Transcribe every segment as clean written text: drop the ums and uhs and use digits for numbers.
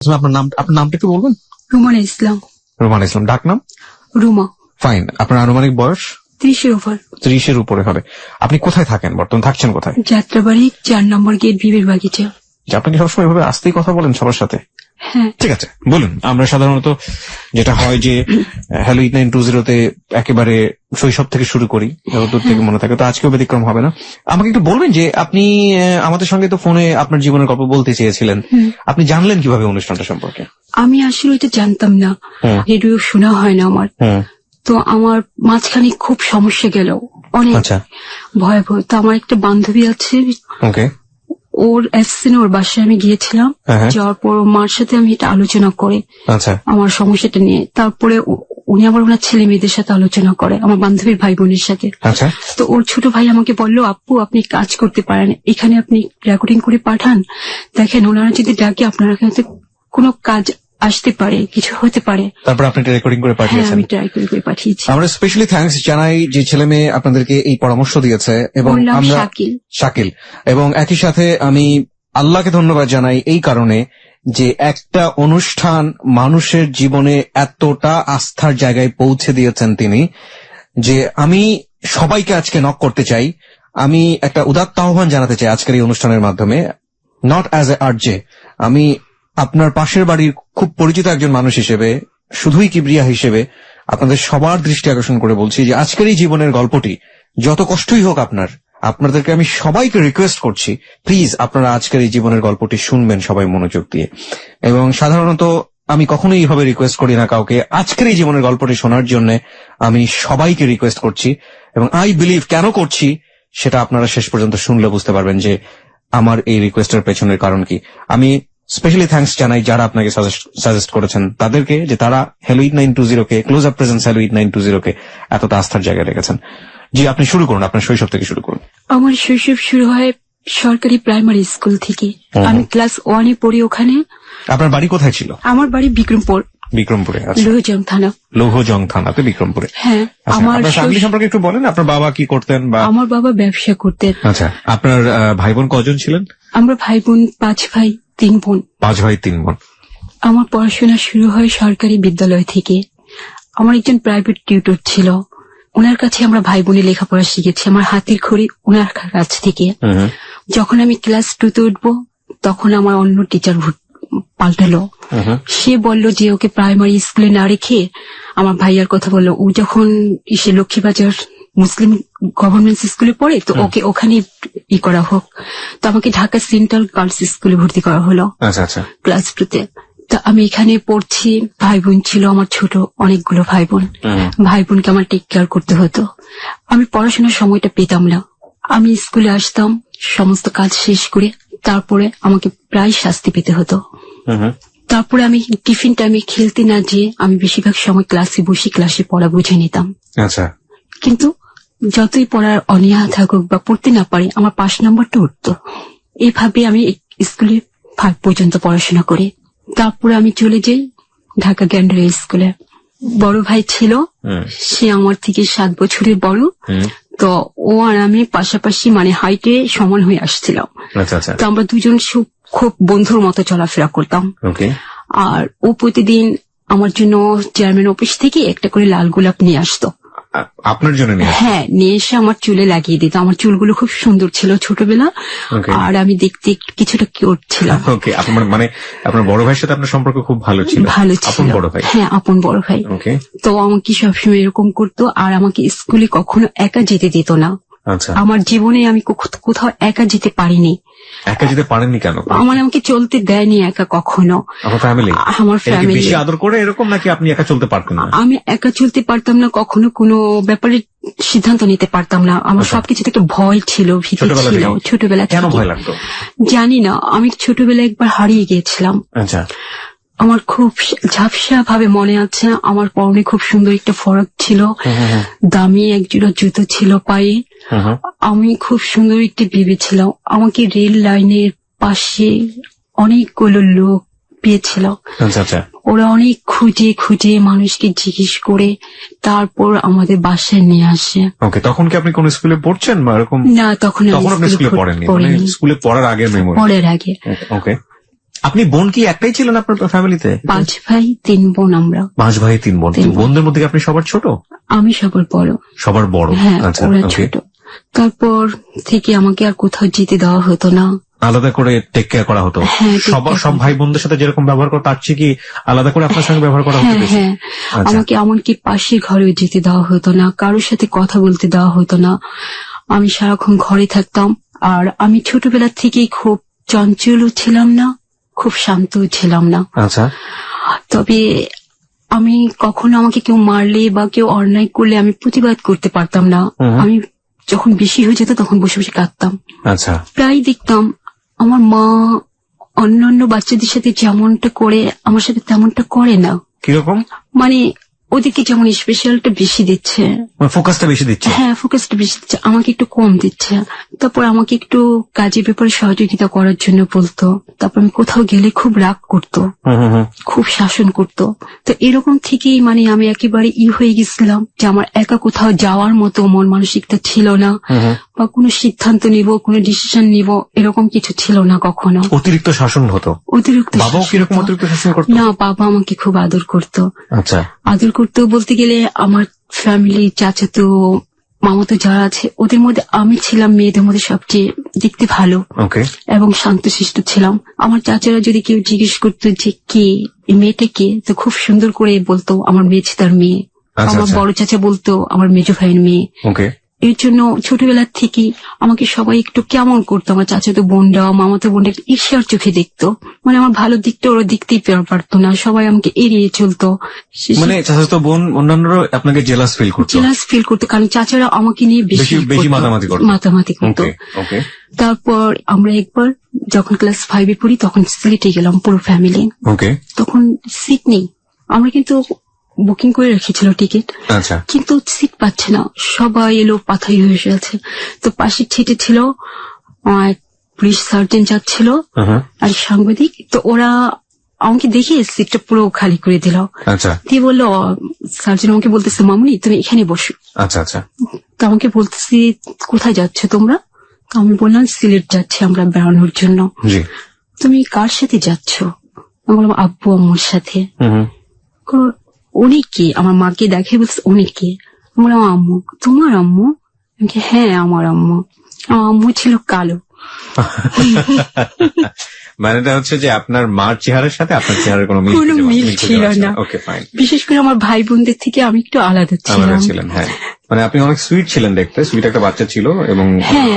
আপনার নামটা একটু বলবেন? রুমানা ইসলাম। রুমানা ইসলাম, ডাক নাম? রুমা। ফাইন। আপনার আনুমানিক বয়স? 30-এর উপর। 30-এর উপরে হবে। আপনি কোথায় থাকেন বর্তমান? থাকছেন কোথায়? যাত্রাবাড়ি 4 নম্বর গেট, বিবির বাগিচা। আপনি কি সবসময় এভাবে আসতেই কথা বলেন সবার সাথে? হ্যাঁ। ঠিক আছে, বলুন। আমরা সাধারণত যেটা হয় যে হ্যালো 8920-তে একেবারে শৈশব থেকে শুরু করি, দূর থেকে মনে থাকে, তো আজকেও ব্যতিক্রম হবে না। আমাকে একটু বলবেন যে আপনি আমাদের সঙ্গে তো ফোনে আপনার জীবনের গল্প বলতে চেয়েছিলেন, আপনি জানলেন কিভাবে অনুষ্ঠানটা সম্পর্কে? আমি আসলে এটা জানতাম না, রেডিও শোনা হয় না আমার। তো আমার মাঝখানে খুব সমস্যা গেল, অনেক ভয়াবহ। তো আমার একটা বান্ধবী আছে, ওর অ্যাবসেন্ট, ওর বাসায় আমি গিয়েছিলাম। যাওয়ার পর মার সাথে আমি এটা আলোচনা করে আমার সমস্যাটা নিয়ে, তারপরে উনি আবার ওনার ছেলে মেয়েদের সাথে আলোচনা করে, আমার বান্ধবীর ভাই বোনের সাথে। তো ওর ছোট ভাই আমাকে বললো, আপু আপনি কাজ করতে পারেন, এখানে আপনি রেকর্ডিং করে পাঠান, দেখেন ওনারা যদি ডাকে আপনার কাছে কোনো কাজ আসতে পারে, কিছু হতে পারে। তারপর আপনি রেকর্ডিং করে পাঠিয়েছেন? আমি ট্রাই করে পাঠিয়েছি। আমরা স্পেশালি থ্যাঙ্কস জানাই যে ছেলে মেয়ে আপনাদেরকে এই পরামর্শ দিয়েছে, এবং আমরা শাকিল, এবং একই সাথে আমি আল্লাহকে ধন্যবাদ জানাই এই কারণে যে একটা অনুষ্ঠান মানুষের জীবনে এতটা আস্থার জায়গায় পৌঁছে দিয়েছেন তিনি, যে আমি সবাইকে আজকে নক করতে চাই। আমি একটা উদাত্ত আহ্বান জানাতে চাই আজকের এই অনুষ্ঠানের মাধ্যমে, নট অ্যাজ এ আরজে, আমি আপনার পাশের বাড়ির খুব পরিচিত একজন মানুষ হিসেবে, শুধুই কিবরিয়া হিসেবে আপনাদের সবার দৃষ্টি আকর্ষণ করে বলছি যে আজকের এই জীবনের গল্পটি যত কষ্টই হোক আপনাদেরকে আমি সবাইকে রিকোয়েস্ট করছি, প্লিজ আপনারা আজকের এই জীবনের গল্পটি শুনবেন সবাই মনোযোগ দিয়ে। এবং সাধারণত আমি কখনোই এইভাবে রিকোয়েস্ট করি না কাউকে, আজকের এই জীবনের গল্পটি শোনার জন্য আমি সবাইকে রিকোয়েস্ট করছি, এবং আই বিলিভ কেন করছি সেটা আপনারা শেষ পর্যন্ত শুনলে বুঝতে পারবেন যে আমার এই রিকোয়েস্টের পেছনের কারণ কি। আমি স্পেশালি থ্যাঙ্কস জানাই যারা আপনাকে সাজেস্ট করেছেন তাদেরকে, যে তারা হ্যালো 8920-কে, ক্লোজ আপ প্রেজেন্স হ্যালো 8920-কে এতটা আস্থার জায়গায় রেখেছেন। জি, আপনি শুরু করুন, আপনার শৈশব থেকে শুরু করুন। আমার শৈশব শুরু হয় সরকারি প্রাইমারি স্কুল থেকে। আমি ক্লাস 1-এ পড়ি ওখানে। আপনার বাড়ি কোথায় ছিল? আমার বাড়ি বিক্রমপুর। বিক্রমপুরে? লৌহজং থানা। লৌহজং থানাতে বিক্রমপুরে। হ্যাঁ। আমার ফ্যামিলি সম্পর্কে একটু বলেন, আপনার বাবা কি করতেন? আমার বাবা ব্যবসা করতেন। আচ্ছা, আপনার ভাই বোন কজন ছিলেন? আমরা ভাই বোন 5 ভাই 3 বোন। 5 ভাই 3 বোন। আমার পড়াশোনা শুরু হয় সরকারি বিদ্যালয় থেকে। আমার একজন প্রাইভেট টিউটর ছিল, ওনার কাছে আমরা ভাই বোনে লেখাপড়া শিখেছি, আমার হাতের খড়ি ওনার কাছ থেকে। যখন আমি ক্লাস 2-তে উঠবো তখন আমার অন্য টিচার পাল্টালো। সে বলল যে ওকে প্রাইমারি স্কুলে না রেখে, আমার ভাইয়ার কথা বললো, ও যখন সে লক্ষ্মীবাজার মুসলিম গভর্নমেন্ট স্কুলে পড়ে, তো ওকে ওখানে করা হোক। তো আমাকে ঢাকা সেন্ট্রাল গার্লস স্কুলে ভর্তি করা হলো ক্লাস 2-তে। তো আমি এখানে পড়ছি, ভাই বোন ছিল আমার ছোট অনেকগুলো ভাই বোন। ভাই বোনকে আমার টেক কেয়ার করতে হতো, আমি পড়াশোনার সময়টা পেতাম না। আমি স্কুলে আসতাম সমস্ত কাজ শেষ করে, তারপরে আমাকে প্রায় শাস্তি পেতে হতো। তারপরে আমি টিফিন টাইমে খেলতে না যেয়ে আমি বেশিরভাগ সময় ক্লাসে বসে ক্লাসে পড়া বুঝে নিতাম। কিন্তু যতই পড়ার অনীহা থাকুক বা পড়তে না পারি, আমার 5 নম্বরটা উঠতো। এইভাবে আমি স্কুলে 5 পর্যন্ত পড়াশোনা করি। তারপরে আমি চলে যাই ঢাকা গ্যান্ডারি স্কুলে। বড় ভাই ছিল, সে আমার থেকে 7 বছরের বড়। তো ও আর আমি পাশাপাশি মানে হাইটে সমান হয়ে আসছিলাম। তো আমরা দুজন খুব বন্ধুর মতো চলাফেরা করতাম। আর ও প্রতিদিন আমার জন্য চেয়ারম্যান অফিস থেকে একটা করে লাল গোলাপ নিয়ে আসতো। আপনার জন্য? হ্যাঁ, নিয়ে এসে আমার চুলে লাগিয়ে দিত। আমার চুলগুলো খুব সুন্দর ছিল ছোটবেলা, আর আমি দেখতে কিছুটা কিউট ছিলাম। মানে আপনার বড় ভাইয়ের সাথে আপনার সম্পর্ক খুব ভালো ছিল? ভালো ছিল। আপন বড় ভাই? হ্যাঁ, আপন বড় ভাই। তো আমাকে সবসময় এরকম করতো, আর আমাকে স্কুলে কখনো একা যেতে দিত না। আমার জীবনে আমি কোথাও একা যেতে পারিনি। একা যেতে পারেননি কেন? আমাকে চলতে দেয়নি একা কখনো। আমার ফ্যামিলি বেশি আদর করে এরকম, নাকি আপনি একা চলতে পারতেন না? আমি একা চলতে পারতাম না, কখনো কোনো ব্যাপারে সিদ্ধান্ত নিতে পারতাম না। আমার সবকিছুতে একটা ভয় ছিল, ভীতি ছিল ছোটবেলা থেকে। কেন ভয় লাগতো জানি না। আমি ছোটবেলায় একবার হারিয়ে গিয়েছিলাম। আমার খুব ঝাপসা ভাবে মনে আছে, আমার পরনে খুব সুন্দর একটা ফরক ছিল, দামি একজোড়া জুতো ছিল পায়ে। আমি খুব সুন্দর একটি ভেবেছিলাম। আমাকে রেল লাইনের পাশে অনেকগুলো লোক পেয়েছিল। ওরা অনেক খুঁজে খুঁজে মানুষকে জিজ্ঞেস করে তারপর আমাদের বাসায় নিয়ে আসে। তখন কি আপনি কোন স্কুলে পড়ছেন বা এরকম? না, তখন আপনি স্কুলে পড়েননি? স্কুলে পড়ার আগে? পড়ার আগে। আপনি বোন কি একটাই ছিলেন আপনার ফ্যামিলিতে? 5 ভাই 3 বোন আমরা। 5 ভাই 3 বোন। বোনদের মধ্যে কি আপনি সবার ছোট? আমি সবার বড়। সবার বড়? হ্যাঁ, আচ্ছা, ওরা ছোট। তারপর থেকে আমাকে আর কোথাও যেতে দেওয়া হতো না, আলাদা করে টেক কেয়ার করা হতো। হ্যাঁ, সব ভাই বোনদের সাথে যেরকম ব্যবহার করতো তার চেয়ে কি আলাদা করে আপনার সঙ্গে ব্যবহার করা হতো? হ্যাঁ, আমাকে এমনকি পাশে ঘরেও যেতে দেওয়া হতো না, কারোর সাথে কথা বলতে দেওয়া হতো না। আমি সারাক্ষণ ঘরে থাকতাম। আর আমি ছোটবেলা থেকেই খুব চঞ্চলও ছিলাম না, খুব শান্তও ছিলাম না। আচ্ছা। তবে আমি কখনো আমাকে কেউ মারলে বা কেউ অন্যায় করলে আমি প্রতিবাদ করতে পারতাম না। আমি যখন বেশি হয়ে যেত তখন বসে বসে কাঁদতাম। আচ্ছা। প্রায় দেখতাম আমার মা অন্যান্য বাচ্চাদের সাথে যেমনটা করে আমার সাথে তেমনটা করে না। কিরকম? মানে ওদেরকে যেমন স্পেশালটা বেশি দিচ্ছে, ফোকাসটা বেশি দিচ্ছে। হ্যাঁ, ফোকাসটা বেশি দিচ্ছে, আমাকে একটু কম দিচ্ছে। তারপর আমাকে একটু কাজের ব্যাপারে সহযোগিতা করার জন্য বলতো। তারপর আমি কোথাও গেলে খুব রাগ করতো, খুব শাসন করতো। তো এরকম থেকেই মানে আমি একেবারে হয়ে গেছিলাম যে আমার একা কোথাও যাওয়ার মতো মন মানসিকতা ছিল না, বা কোনো সিদ্ধান্ত নিব, কোনো ডিসিশন নিব, এরকম কিছু ছিল না কখনো। অতিরিক্ত শাসন হতো? অতিরিক্ত। বাবাও কিরকম অতিরিক্ত শাসন করতো? না, বাবা আমাকে খুব আদর করতো। আচ্ছা। আদর করতো বলতে গেলে আমার ফ্যামিলি, চাচাতো মামাতো যারা আছে ওদের মধ্যে আমি ছিলাম মেয়েদের মধ্যে সবচেয়ে দেখতে ভালো এবং শান্তশিষ্ট ছিলাম। আমার চাচারা যদি কেউ জিজ্ঞেস করতো যে কে এই মেয়েটা কে, তো খুব সুন্দর করে বলতো আমার মেয়ে তার মেয়ে। আমার বড় চাচা বলতো আমার মেজো ভাইয়ের মেয়ে। এর জন্য ছোটবেলার থেকে আমাকে সবাই একটু কেমন করতো, আমার চাচাতো বোনরা মামাতো বোনরা একটু ঈর্ষার চোখে দেখতো। মানে আমার ভালো দিকটা ওরা দেখতেই পারতো না, সবাই আমাকে এড়িয়ে চলতো। মানে চাচাতো বোন অন্যান্যরা আপনাকে জেলাস ফিল করতো কারণ চাচারা আমাকে নিয়ে বেশি মাতামাতি করতো। তারপর আমরা একবার যখন ক্লাস 5-এ পড়ি তখন সিলেটে গেলাম পুরো ফ্যামিলি। তখন সিট নেই, আমরা কিন্তু বুকিং করে রেখেছিল টিকিট, কিন্তু সিট পাচ্ছে না, সবাই এলো পাথাই হয়ে আছে। তো পাশের সিটে ছিল পুলিশ সার্জন যাচ্ছিল আর সাংবাদিক। তো ওরা আমাকে দেখে সিটটা পুরো খালি করে দিল। দিয়ে বললো, সার্জন আমাকে বলতেছে মামুনি তুমি এখানে বসো। তো আমাকে বলতেছি কোথায় যাচ্ছ তোমরা? তো আমি বললাম সিলেট যাচ্ছি আমরা বেড়ানোর জন্য। তুমি কার সাথে যাচ্ছ? আমি বললাম আব্বু আম্মুর সাথে। উনি কে? আমার মাকে দেখে বলছে উনি কে? আমার আম্মু। তোমার আম্মু? হ্যাঁ আমার আম্মু। আমার আম্মু ছিল কালো। মানেটা হচ্ছে যে আপনার মার চেহারার সাথে আপনার চেহারার কোনো মিল ছিল না। বিশেষ করে আমার ভাই বোনদের থেকে আমি একটু আলাদা ছিলাম। হ্যাঁ, মানে আপনি অনেক সুইট ছিলেন দেখতে, সুইট একটা বাচ্চা ছিল। এবং হ্যাঁ,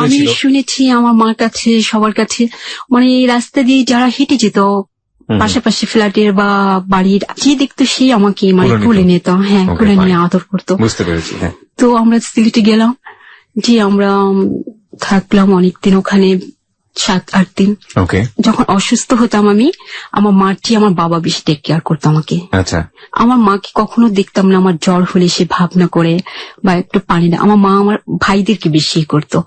আমি শুনেছি আমার মার কাছে সবার কাছে মানে এই রাস্তা দিয়ে যারা হেঁটে যেত পাশাপাশি ফ্ল্যাটের বা বাড়ির যে দেখতো সেই আমাকে মানে তুলে নিত। হ্যাঁ, তুলে নিয়ে আদর করতো। বুঝতে পেরেছি। তো আমরা সিলেটে গেলাম, যে আমরা থাকলাম অনেকদিন ওখানে, 7-8 দিন। যখন অসুস্থ হতাম আমি, আমার মার চেয়ে আমার বাবা বেশি টেক কেয়ার করতো আমাকে। আমার মাকে কখনো দেখতাম না আমার জ্বর হলে সে ভাবনা করে বা একটু পানি না, আমার মা আমার ভাইদেরকে বেশি করতো।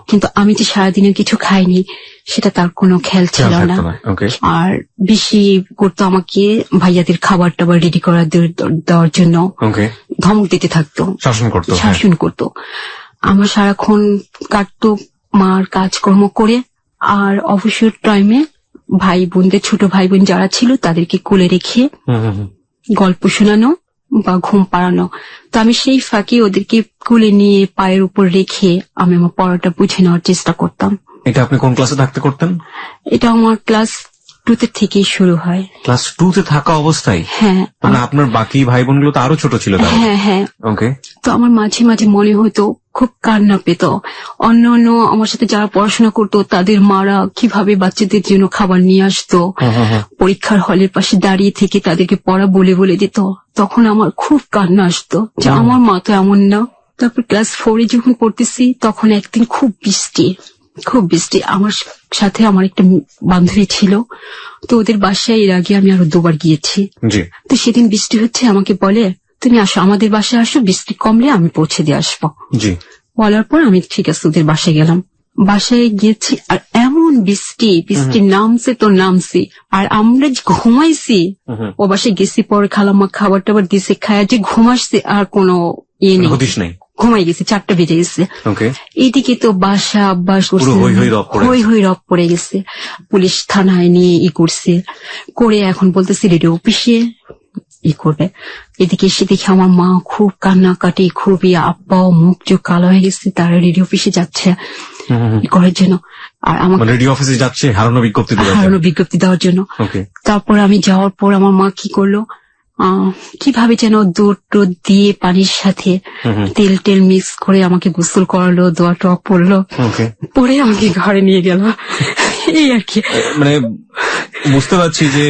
কিন্তু আমি যে সারাদিনে কিছু খাইনি সেটা তার কোনো খেয়াল ছিল না। আর বেশি করতো আমাকে ভাইয়াদের খাবার টাবার রেডি করা দেওয়ার জন্য, ধমক দিতে থাকতো, শাসন করতো। আমার সারাক্ষণ কাটতো মার কাজকর্ম করে। আর অবসর টাইমে ভাই বোনদের, ছোট ভাই বোন যারা ছিল তাদেরকে কোলে রেখে গল্প শোনানো বা ঘুম পাড়ানো। তো আমি সেই ফাঁকে ওদেরকে কোলে নিয়ে পায়ের উপর রেখে আমি আমার পড়াটা বুঝে নেওয়ার চেষ্টা করতাম। এটা আপনি কোন ক্লাসে থাকতে করতেন? এটা আমার ক্লাস 2 থেকেই শুরু হয়। ক্লাস 2 থাকা অবস্থায়? হ্যাঁ। মানে আপনার বাকি ভাই বোনগুলো তো আরো ছোট ছিল? হ্যাঁ। তো আমার মাঝে মাঝে মনে হতো খুব কান্না পেত। অন্য আমার সাথে যারা পড়াশোনা করতো তাদের মারা কিভাবে বাচ্চাদের জন্য খাবার নিয়ে আসতো, পরীক্ষার হলের পাশে দাঁড়িয়ে থেকে তাদেরকে পড়া বলে বলে দিত। তখন আমার খুব কান্না আসতো যে আমার মা তো এমন না। তারপর ক্লাস 4-এ যখন পড়তেছি তখন একদিন খুব বৃষ্টি। আমার সাথে আমার একটা বান্ধবী ছিল, তো ওদের বাসায় এর আগে আমি আরো 2বার গিয়েছি। তো সেদিন বৃষ্টি হচ্ছে, আমাকে বলে তুমি আসো আমাদের বাসায় আসো, বৃষ্টি কমলে আমি পৌঁছে দিয়ে আসবো। বলার পর আমি ঠিক আছে ওদের বাসায় গেলাম। বাসায় গিয়েছি আর এমন বৃষ্টি নামছে তো নামছি। আর আমরা যে ঘুমাইছি, ও বাসায় গেছি পরে খালাম্মা খাবার টাবার দিছে, খায়া যে ঘুমাসছি আর কোনো ইয়ে নেই, ঘুমাই গেছি, 4টা বেজে গেছে। ওকে। এইদিকে তো বাসা আব্বাস করছে, হই হই রব পড়ে গেছে। পুলিশ থানায় নিয়ে করছে, করে এখন বলতেছে রেডিও অফিসে করবে। এদিকে এসে দেখি আমার মা খুব কান্নাকাটি, খুবই, আব্বাও মুখ চোখ কালো হয়ে গেছে, তারা রেডিও অফিসে যাচ্ছে করার জন্য। আর আমার রেডিও অফিসে যাচ্ছে হারানো বিজ্ঞপ্তি দেওয়ার জন্য। তারপর আমি যাওয়ার পর আমার মা কি করলো, কিভাবে যেন দুধ টোধ দিয়ে পানির সাথে তেল টেল মিক্স করে আমাকে গোসল করালো, দোয়া টক পড়লো, পরে আমাকে ঘরে নিয়ে গেল। এই আর কি। মানে বুঝতে পারছি যে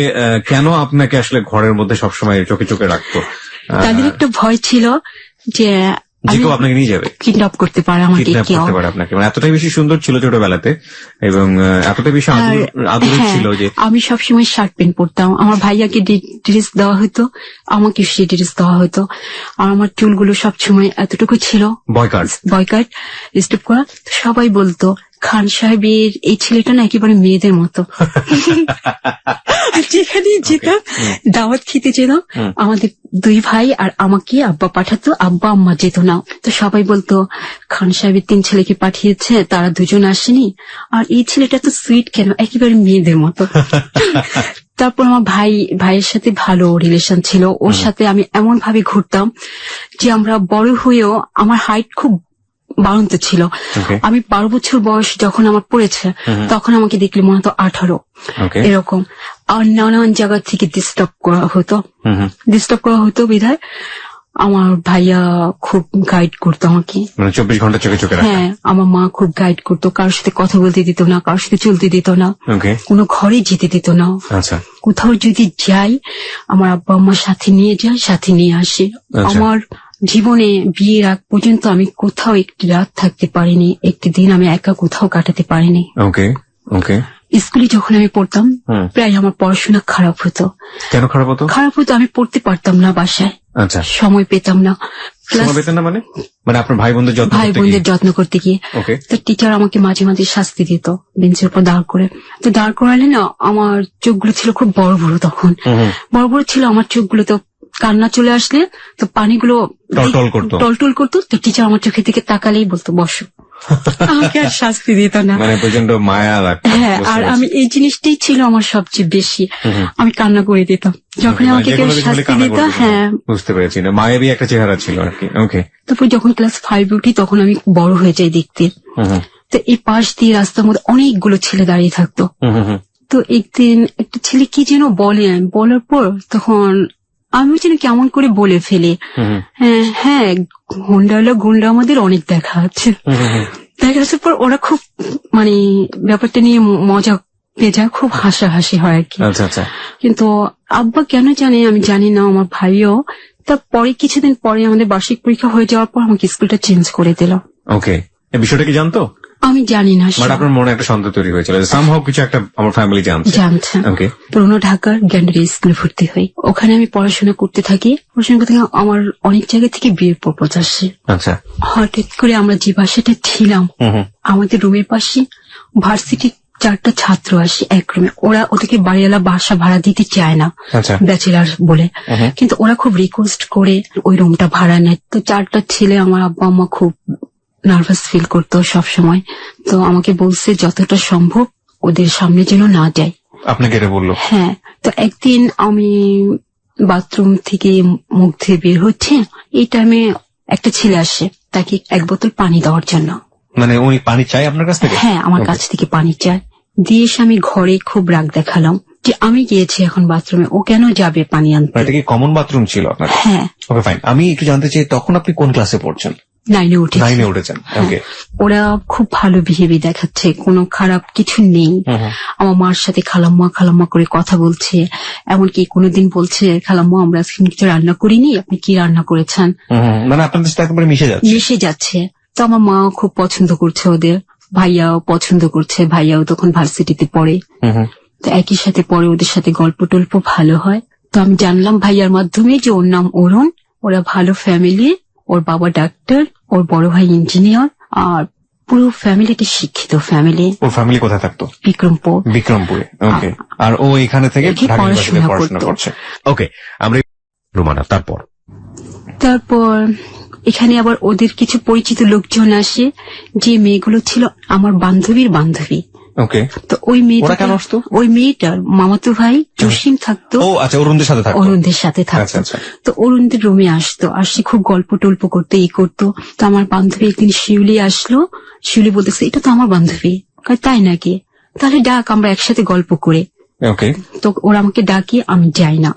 কেন আপনাকে আসলে ঘরের মধ্যে সবসময় চোখে চোখে রাখতো। তাদের একটা ভয় ছিল যে আপনাকে নিয়ে যাবে, কিডন্যাপ করতে পারে আমাকে, আপনাকে। মানে এতটাই বেশি সুন্দর ছিল ছোটবেলাতে এবং এতটাই বেশি আদর ছিল যে আমি সবসময় শার্ট প্যান্ট পরতাম। আমার ভাইয়াকে ড্রেস দেওয়া হতো, আমাকে সেই ড্রেস দেওয়া হতো। আর আমার চুলগুলো সবসময় এতটুকু ছিল, বয়কাট স্টেপ করা। সবাই বলতো খান সাহেবের এই ছেলেটা না একেবারে মেয়েদের মতো। যেখানে যেতাম, দাওয়াত খেতে যেতাম, আমাদের 2 ভাই আর আমাকে আব্বা পাঠাতো, আব্বা আম্মা যেত না। তো সবাই বলতো খান সাহেবের 3 ছেলেকে পাঠিয়েছে, তারা 2জন আসেনি, আর এই ছেলেটা তো সুইট কেন, একেবারে মেয়েদের মতো। তারপর আমার ভাইয়ের সাথে ভালো রিলেশন ছিল, ওর সাথে আমি এমন ভাবে ঘুরতাম যে আমরা বড় হয়েও আমার হাইট খুব বাড়ন্ত ছিল। আমি 12 বছর বয়স যখন আমার পড়েছে, তখন আমাকে দেখলে মনে হতো 18 এরকম। আর নানান জায়গা থেকে ডিস্টার্ব করা হতো বিধায় আমার ভাইয়া খুব গাইড করতো আমাকে, 24 ঘন্টা চোখে চোখে রাখা। হ্যাঁ, আমার মা খুব গাইড করতো, কারোর সাথে কথা বলতে দিত না, কারোর সাথে চলতে দিত না, কোনো ঘরে যেতে দিত না। কোথাও যদি যাই আমার আব্বা আম্মার সাথে নিয়ে যায়, সাথে নিয়ে আসে। আমার জীবনে বিয়ের আগ পর্যন্ত আমি কোথাও একটি রাত থাকতে পারিনি, একটি দিন আমি একা কোথাও কাটাতে পারিনি। স্কুলে যখন আমি পড়তাম, প্রায় আমার পড়াশোনা খারাপ হতো। কেন খারাপ হতো? আমি পড়তে পারতাম না বাসায়, সময় পেতাম না। মানে আপনার ভাই বোনদের যত্ন করতে গিয়ে তো টিচার আমাকে মাঝে মাঝে শাস্তি দিত, বেঞ্চের উপর দাঁড় করে। তো দাঁড় করালে না, আমার চোখগুলো ছিল খুব বড় বড়, তখন বড় বড় ছিল আমার চোখগুলো। তো কান্না চলে আসলে তো পানিগুলো টলটল করতো। তো টিচার আমার চোখের দিকে তাকালেই বলতো বসো, আমাকে আর শাস্তি দিত না। মানে প্রচন্ড মায়া লাগতো। হ্যাঁ, আর আমি এই জিনিসটাই ছিল আমার সবচেয়ে বেশি, আমি কান্না করে দিতাম যখন আমাকে কেউ শাস্তি দিত। হ্যাঁ, বুঝতে পেরেছি, না মায়াবী একটা চেহারা ছিল আর কি। তারপর যখন ক্লাস 5 উঠি, তখন আমি বড় হয়ে যাই দেখতে। তো এই পাশ দিয়ে রাস্তার মধ্যে অনেকগুলো ছেলে দাঁড়িয়ে থাকতো। তো একদিন একটা ছেলে কি যেন বলার পর তখন আমি যেন কেমন করে বলে ফেলি, হ্যাঁ গুন্ডা আমাদের অনেক দেখা আছে। দেখার পর ওরা খুব মানে ব্যাপারটা নিয়ে মজা পেয়ে যায়, খুব হাসাহাসি হয় আর কি। কিন্তু আব্বা কেন জানে আমি জানি না, আমার ভাইও। তারপরে কিছুদিন পরে আমাদের বার্ষিক পরীক্ষা হয়ে যাওয়ার পর আমাকে স্কুলটা চেঞ্জ করে দিল। এই বিষয়টা কি জানতো? আমি জানি না, আপনার মনে একটা সন্দেহ তৈরি হয়েছিল সামহাউ কিছু একটা আমার ফ্যামিলি জানছে। পুরোনো ঢাকার গ্যান্ডারি স্কুলে ভর্তি হই, ওখানে আমি পড়াশোনা করতে থাকি। আমার অনেক জায়গা থেকে বিয়ের প্রপোজ আসে। হঠাৎ করে আমরা যে বাসাটা ছিলাম, আমাদের রুমের পাশে ভার্সিটির 4টা ছাত্র আসে এক রুমে। ওদেরকে বাড়িওয়ালা বাসা ভাড়া দিতে চায় না, ব্যাচেলার বলে, কিন্তু ওরা খুব রিকোয়েস্ট করে ওই রুমটা ভাড়া নেয়। তো 4টা ছেলে, আমার আব্বা আম্মা খুব নার্ভাস ফিল করতো সবসময়। তো আমাকে বলছে যতটা সম্ভব ওদের সামনে যেন না যায়। আপনাকে এটা বললো? হ্যাঁ। তো একদিন আমি বাথরুম থেকে মুখ ধুয়ে বের হচ্ছে, এই টাইমে একটা ছেলে আসে, তাকে 1 বোতল পানি দেওয়ার জন্য। মানে উনি পানি চাই আপনার কাছ থেকে? হ্যাঁ, আমার কাছ থেকে পানি চায়। দিয়ে এসে আমি ঘরে খুব রাগ দেখালাম যে আমি গিয়েছি এখন বাথরুমে, ও কেন যাবে পানি আনতে। এটা কি কমন বাথরুম ছিল আপনার? হ্যাঁ। ওকে, ফাইন। আমি একটু জানতে চাই, তখন আপনি কোন ক্লাসে পড়ছেন? 9-এ উঠেছেন। ওরা খুব ভালো বিহেভিয়ার দেখাচ্ছে, কোনো খারাপ কিছু নেই। আমার মার সাথে খালাম্মা করে কথা বলছে, এমনকি কোনোদিন বলছে খালাম্মা আমরা আজকে কিছু রান্না করিনি, আপনি কি রান্না করেছেন। মানে আপনাদের সাথে একেবারে মিশে যাচ্ছে। তো আমার মাও খুব পছন্দ করছে ওদের, ভাইয়াও পছন্দ করছে, ভাইয়াও তখন ভার্সিটিতে পড়ে। তো একই সাথে পরে ওদের সাথে গল্প টল্প ভালো হয়। তো আমি জানলাম ভাইয়ার মাধ্যমে যে ওর নাম অরুণ, ওরা ভালো ফ্যামিলি, ওর বাবা ডাক্তার, ওর বড় ভাই ইঞ্জিনিয়ার, আর পুরো ফ্যামিলিটি শিক্ষিত ফ্যামিলি। ওর ফ্যামিলি কোথায় থাকতো? বিক্রমপুরে। ওকে। আর ও এখানে থেকে পড়াশোনা করছে। ওকে, আমরা রুমানা তারপর এখানে আবার ওদের কিছু পরিচিত লোকজন আসে, যে মেয়েগুলো ছিল আমার বান্ধবীর বান্ধবী। ওকে। তো ওই মেয়েটার মামাতো ভাই জসিম থাকতো। ও আচ্ছা, অরুণদের সাথে থাকতো। আচ্ছা। তো অরুণদের রুমে আসতো, আসে খুব গল্প টল্প করতে করতো। তো আমার বান্ধবী একদিন শিউলি আসলো, শিউলি বলতেছে এটা তো আমার বান্ধবী। তাই নাকি, তাহলে ডাক, আমরা একসাথে গল্প করে। ওকে। তো ওরা আমাকে ডাকি, আমি যাই না।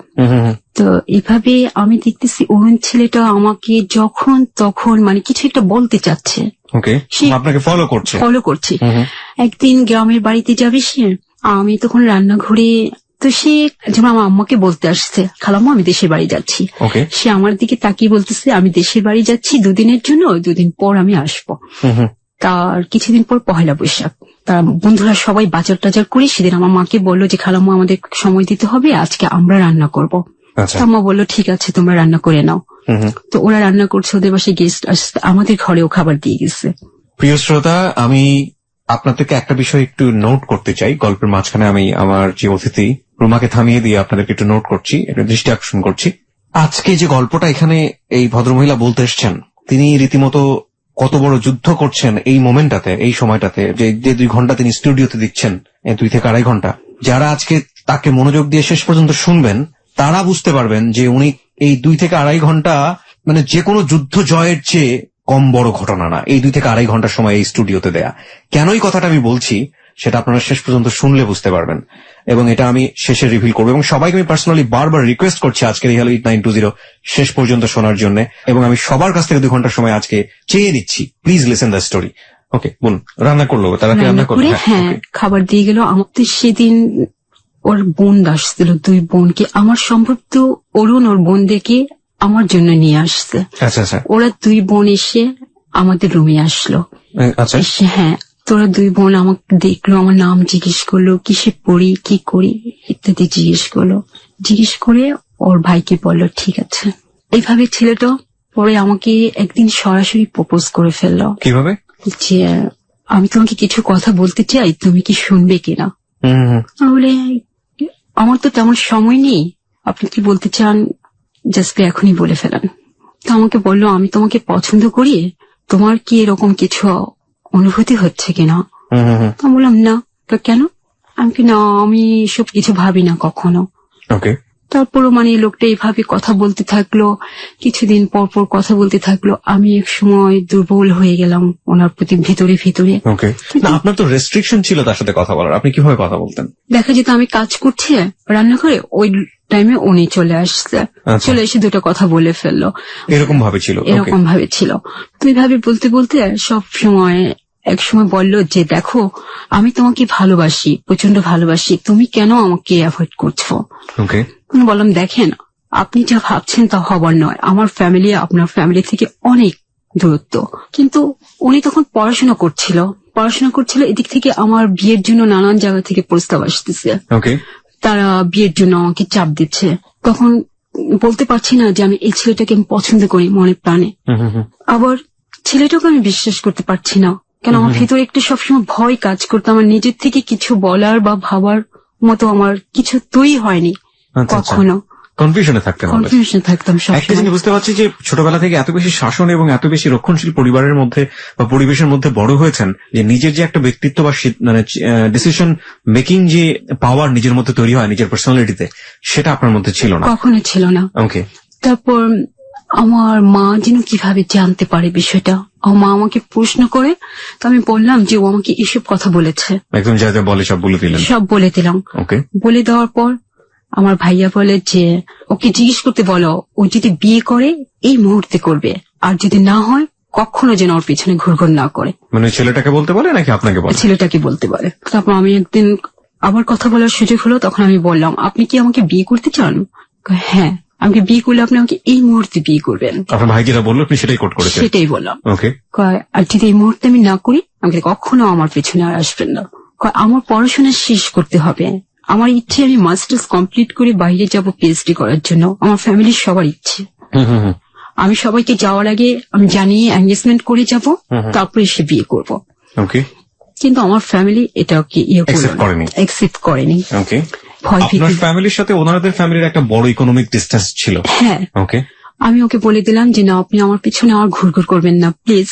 তো এভাবে আমি দেখতেছি অরুণ ছেলেটা আমাকে যখন তখন মানে কিছু একটা বলতে চাচ্ছে। আপনাকে ফলো করছে। একদিন গ্রামের বাড়িতে যাবে সে, আমি তখন রান্নাঘরে, তো সে যেমন আমার আম্মাকে বলতে আসছে, খালাম্মা আমি দেশের বাড়ি যাচ্ছি। সে আমার দিকে তাকিয়ে বলতেছে আমি দেশের বাড়ি যাচ্ছি 2 দিনের জন্য, 2 দিন পর আমি আসবো। তার কিছুদিন পর পহেলা বৈশাখ, তার বন্ধুরা সবাই বাজার টাজার করে সেদিন আমার মাকে বললো যে খালাম্মা আমাদের সময় দিতে হবে, আজকে আমরা রান্না করবো। আম্মা বললো ঠিক আছে তোমরা রান্না করে নাও। তো ওরা রান্না করছে, ওদের বাসায় গেস্ট আসছে, আমাদের ঘরেও খাবার দিয়ে গেছে। প্রিয় শ্রোতা, আমি আপনার থেকে একটা বিষয় একটু নোট করতে চাই। গল্পের মাঝখানে আমি আমার যে অতিথি রুমাকে থামিয়ে দিয়ে আপনাদেরকে একটু নোট করছি, একটু দৃষ্টি আকর্ষণ করছি। আজকে যে গল্পটা এখানে এই ভদ্রমহিলা বলতে এসছেন, তিনি রীতিমতো কত বড় যুদ্ধ করছেন এই মোমেন্টটাতে, এই সময়টাতে, যে 2 ঘন্টা তিনি স্টুডিওতে দিচ্ছেন, 2 থেকে 2.5 ঘন্টা। যারা আজকে তাকে মনোযোগ দিয়ে শেষ পর্যন্ত শুনবেন তারা বুঝতে পারবেন যে উনি এই 2 থেকে 2.5 ঘন্টা মানে যে কোনো যুদ্ধ জয়ের চেয়ে কম বড় ঘটনা না, এই 2 থেকে 2.5 ঘন্টার সময় এই স্টুডিওতে দেয়া। কেন এই কথাটা আমি বলছি সেটা আপনারা শেষ পর্যন্ত শুনলে বুঝতে পারবেন, এবং এটা আমি শেষে রিভিল করবো। এবং সবাইকে আমি পার্সোনালি বারবার রিকোয়েস্ট করছি আজকের এই হ্যালো 920 শেষ পর্যন্ত শোনার জন্য, এবং আমি সবার কাছ থেকে 2 ঘন্টার সময় আজকে চেয়ে নিচ্ছি, প্লিজ লিসেন দ্য স্টোরি। ওকে, বলুন। রান্না করলো তারা? রান্না করে হ্যাঁ খাবার দিয়ে গেল। আমাদের সেদিন ওর বোন আসছিল, 2 বোনকে, আমার সম্ভবত অরুণ ওর বোনদেরকে আমার জন্য নিয়ে আসছে। আচ্ছা। ওরা 2 বোন এসে আমাদের রুমে আসলো। আচ্ছা। হ্যাঁ, তোরা 2 বোন আমাকে দেখলো, আমার নাম জিজ্ঞেস করলো, কিসে পড়ি, কি করি ইত্যাদি জিজ্ঞেস করলো। জিজ্ঞেস করে ওর ভাইকে বললো ঠিক আছে। এইভাবে ছেলেটা পরে আমাকে একদিন সরাসরি প্রপোজ করে ফেললো। কিভাবে? যে আমি তোমাকে কিছু কথা বলতে চাই, তুমি কি শুনবে কিনা। বলে আমার তো তেমন সময় নেই, আপনি কি বলতে চান জাস্ট এখনই বলে ফেলেন। তো আমাকে বললো আমি তোমাকে পছন্দ করি, তোমার কি এরকম কিছু অনুভূতি হচ্ছে কিনা। তো বললাম না। তো কেন? আমি না, আমি সব কিছু ভাবি না কখনো। তারপরও মানে লোকটা এইভাবে কথা বলতে থাকলো, কিছুদিন পর পর কথা বলতে থাকলো। আমি এক সময় দুর্বল হয়ে গেলাম ওনার প্রতি ভিতরে। আপনার তো রেস্ট্রিকশন ছিল তার সাথে কথা বলার, আপনি কিভাবে কথা বলতেন? দেখা যেত আমি কাজ করছি রান্নাঘরে, ওই টাইমে উনি চলে আসছে, চলে এসে 2টা কথা বলে ফেললো। এরকম ভাবে ছিল। তো এইভাবে বলতে বলতে সব সময় এক সময় বললো যে দেখো আমি তোমাকে ভালোবাসি, প্রচন্ড ভালোবাসি, তুমি কেন আমাকে অ্যাভয়েড করছো। বললাম দেখেন আপনি যা ভাবছেন তা হবার নয়, আমার ফ্যামিলি আপনার ফ্যামিলি থেকে অনেক দূরত্ব। কিন্তু উনি তখন পড়াশোনা করছিল, এদিক থেকে আমার বিয়ের জন্য নানান জায়গা থেকে প্রস্তাব আসতেছে। তারা বিয়ের জন্য আমাকে চাপ দিচ্ছে। তখন বলতে পারছি না যে আমি এই ছেলেটাকে আমি পছন্দ করি মনে প্রাণে। আবার ছেলেটাকে আমি বিশ্বাস করতে পারছি না, কেন আমার ভিতরে একটু সবসময় ভয় কাজ করতো। আমার নিজের থেকে কিছু বলার বা ভাবার মতো আমার কিছু তৈরি হয়নি কখনো। কনফিউশনে থাকতাম। একটা জিনিস বুঝতে পারছি যে ছোটবেলা থেকে এত বেশি শাসন এবং এত বেশি রক্ষণশীল পরিবারের মধ্যে বা পরিবেশের মধ্যে বড় হয়েছেন যে নিজের যে একটা ব্যক্তিত্ব বা মানে ডিসিশন মেকিং যে পাওয়ার নিজের মধ্যে তৈরি হয় নিজের পার্সোনালিটিতে, সেটা আপনার মধ্যে ছিল না, কখনো ছিল না। তারপর আমার মা যেন কিভাবে জানতে পারে বিষয়টা, আমার মা আমাকে প্রশ্ন করে। তো আমি বললাম যে ও আমাকে এসব কথা বলেছে, একদম যা যা বলে সব বলে দিলাম। বলে দেওয়ার পর আমার ভাইয়া বলে যে ওকে জিজ্ঞেস করতে বলো, ও যদি বিয়ে করে এই মুহূর্তে করবে, আর যদি না হয় কখনো যেন ওর পিছনে ঘুরঘুর না করে। মানে ছেলেটাকে বলতে বলে নাকি আপনাকে বলে? ছেলেটাকে বলতে বলে। তারপর আমি একদিন আবার কথা বলার সুযোগ হলো, তখন আমি বললাম আপনি কি আমাকে বিয়ে করতে চান? হ্যাঁ, আমাকে বিয়ে করলে আপনি আমাকে এই মুহূর্তে বিয়ে করবেন। আপনার ভাই যেটা বললো আপনি সেটাই কোট করেছেন? সেটাই বললাম। আর যদি এই মুহূর্তে আমি না করি আমাকে কখনো আমার পিছনে আর আসবেন না। আমার পড়াশোনা শেষ করতে হবে, আমার ইচ্ছে আমি মাস্টার্স কমপ্লিট করে বাইরে যাব পিএইচডি করার জন্য, আমার ফ্যামিলির সবার ইচ্ছে। আমি সবাইকে যাওয়ার আগে আমি জানিয়ে এনগেজমেন্ট করে যাব, তারপরে এসে বিয়ে করব। কিন্তু আমার ফ্যামিলি এটাকে অ্যাকসেপ্ট করেনি। আপনার ফ্যামিলির সাথে ওনাদের ফ্যামিলির একটা বড় ইকোনমিক ডিসটেন্স ছিল। হ্যাঁ, আমি ওকে বলে দিলাম যে না, আপনি আমার পিছনে আর ঘুরঘুর করবেন না প্লিজ।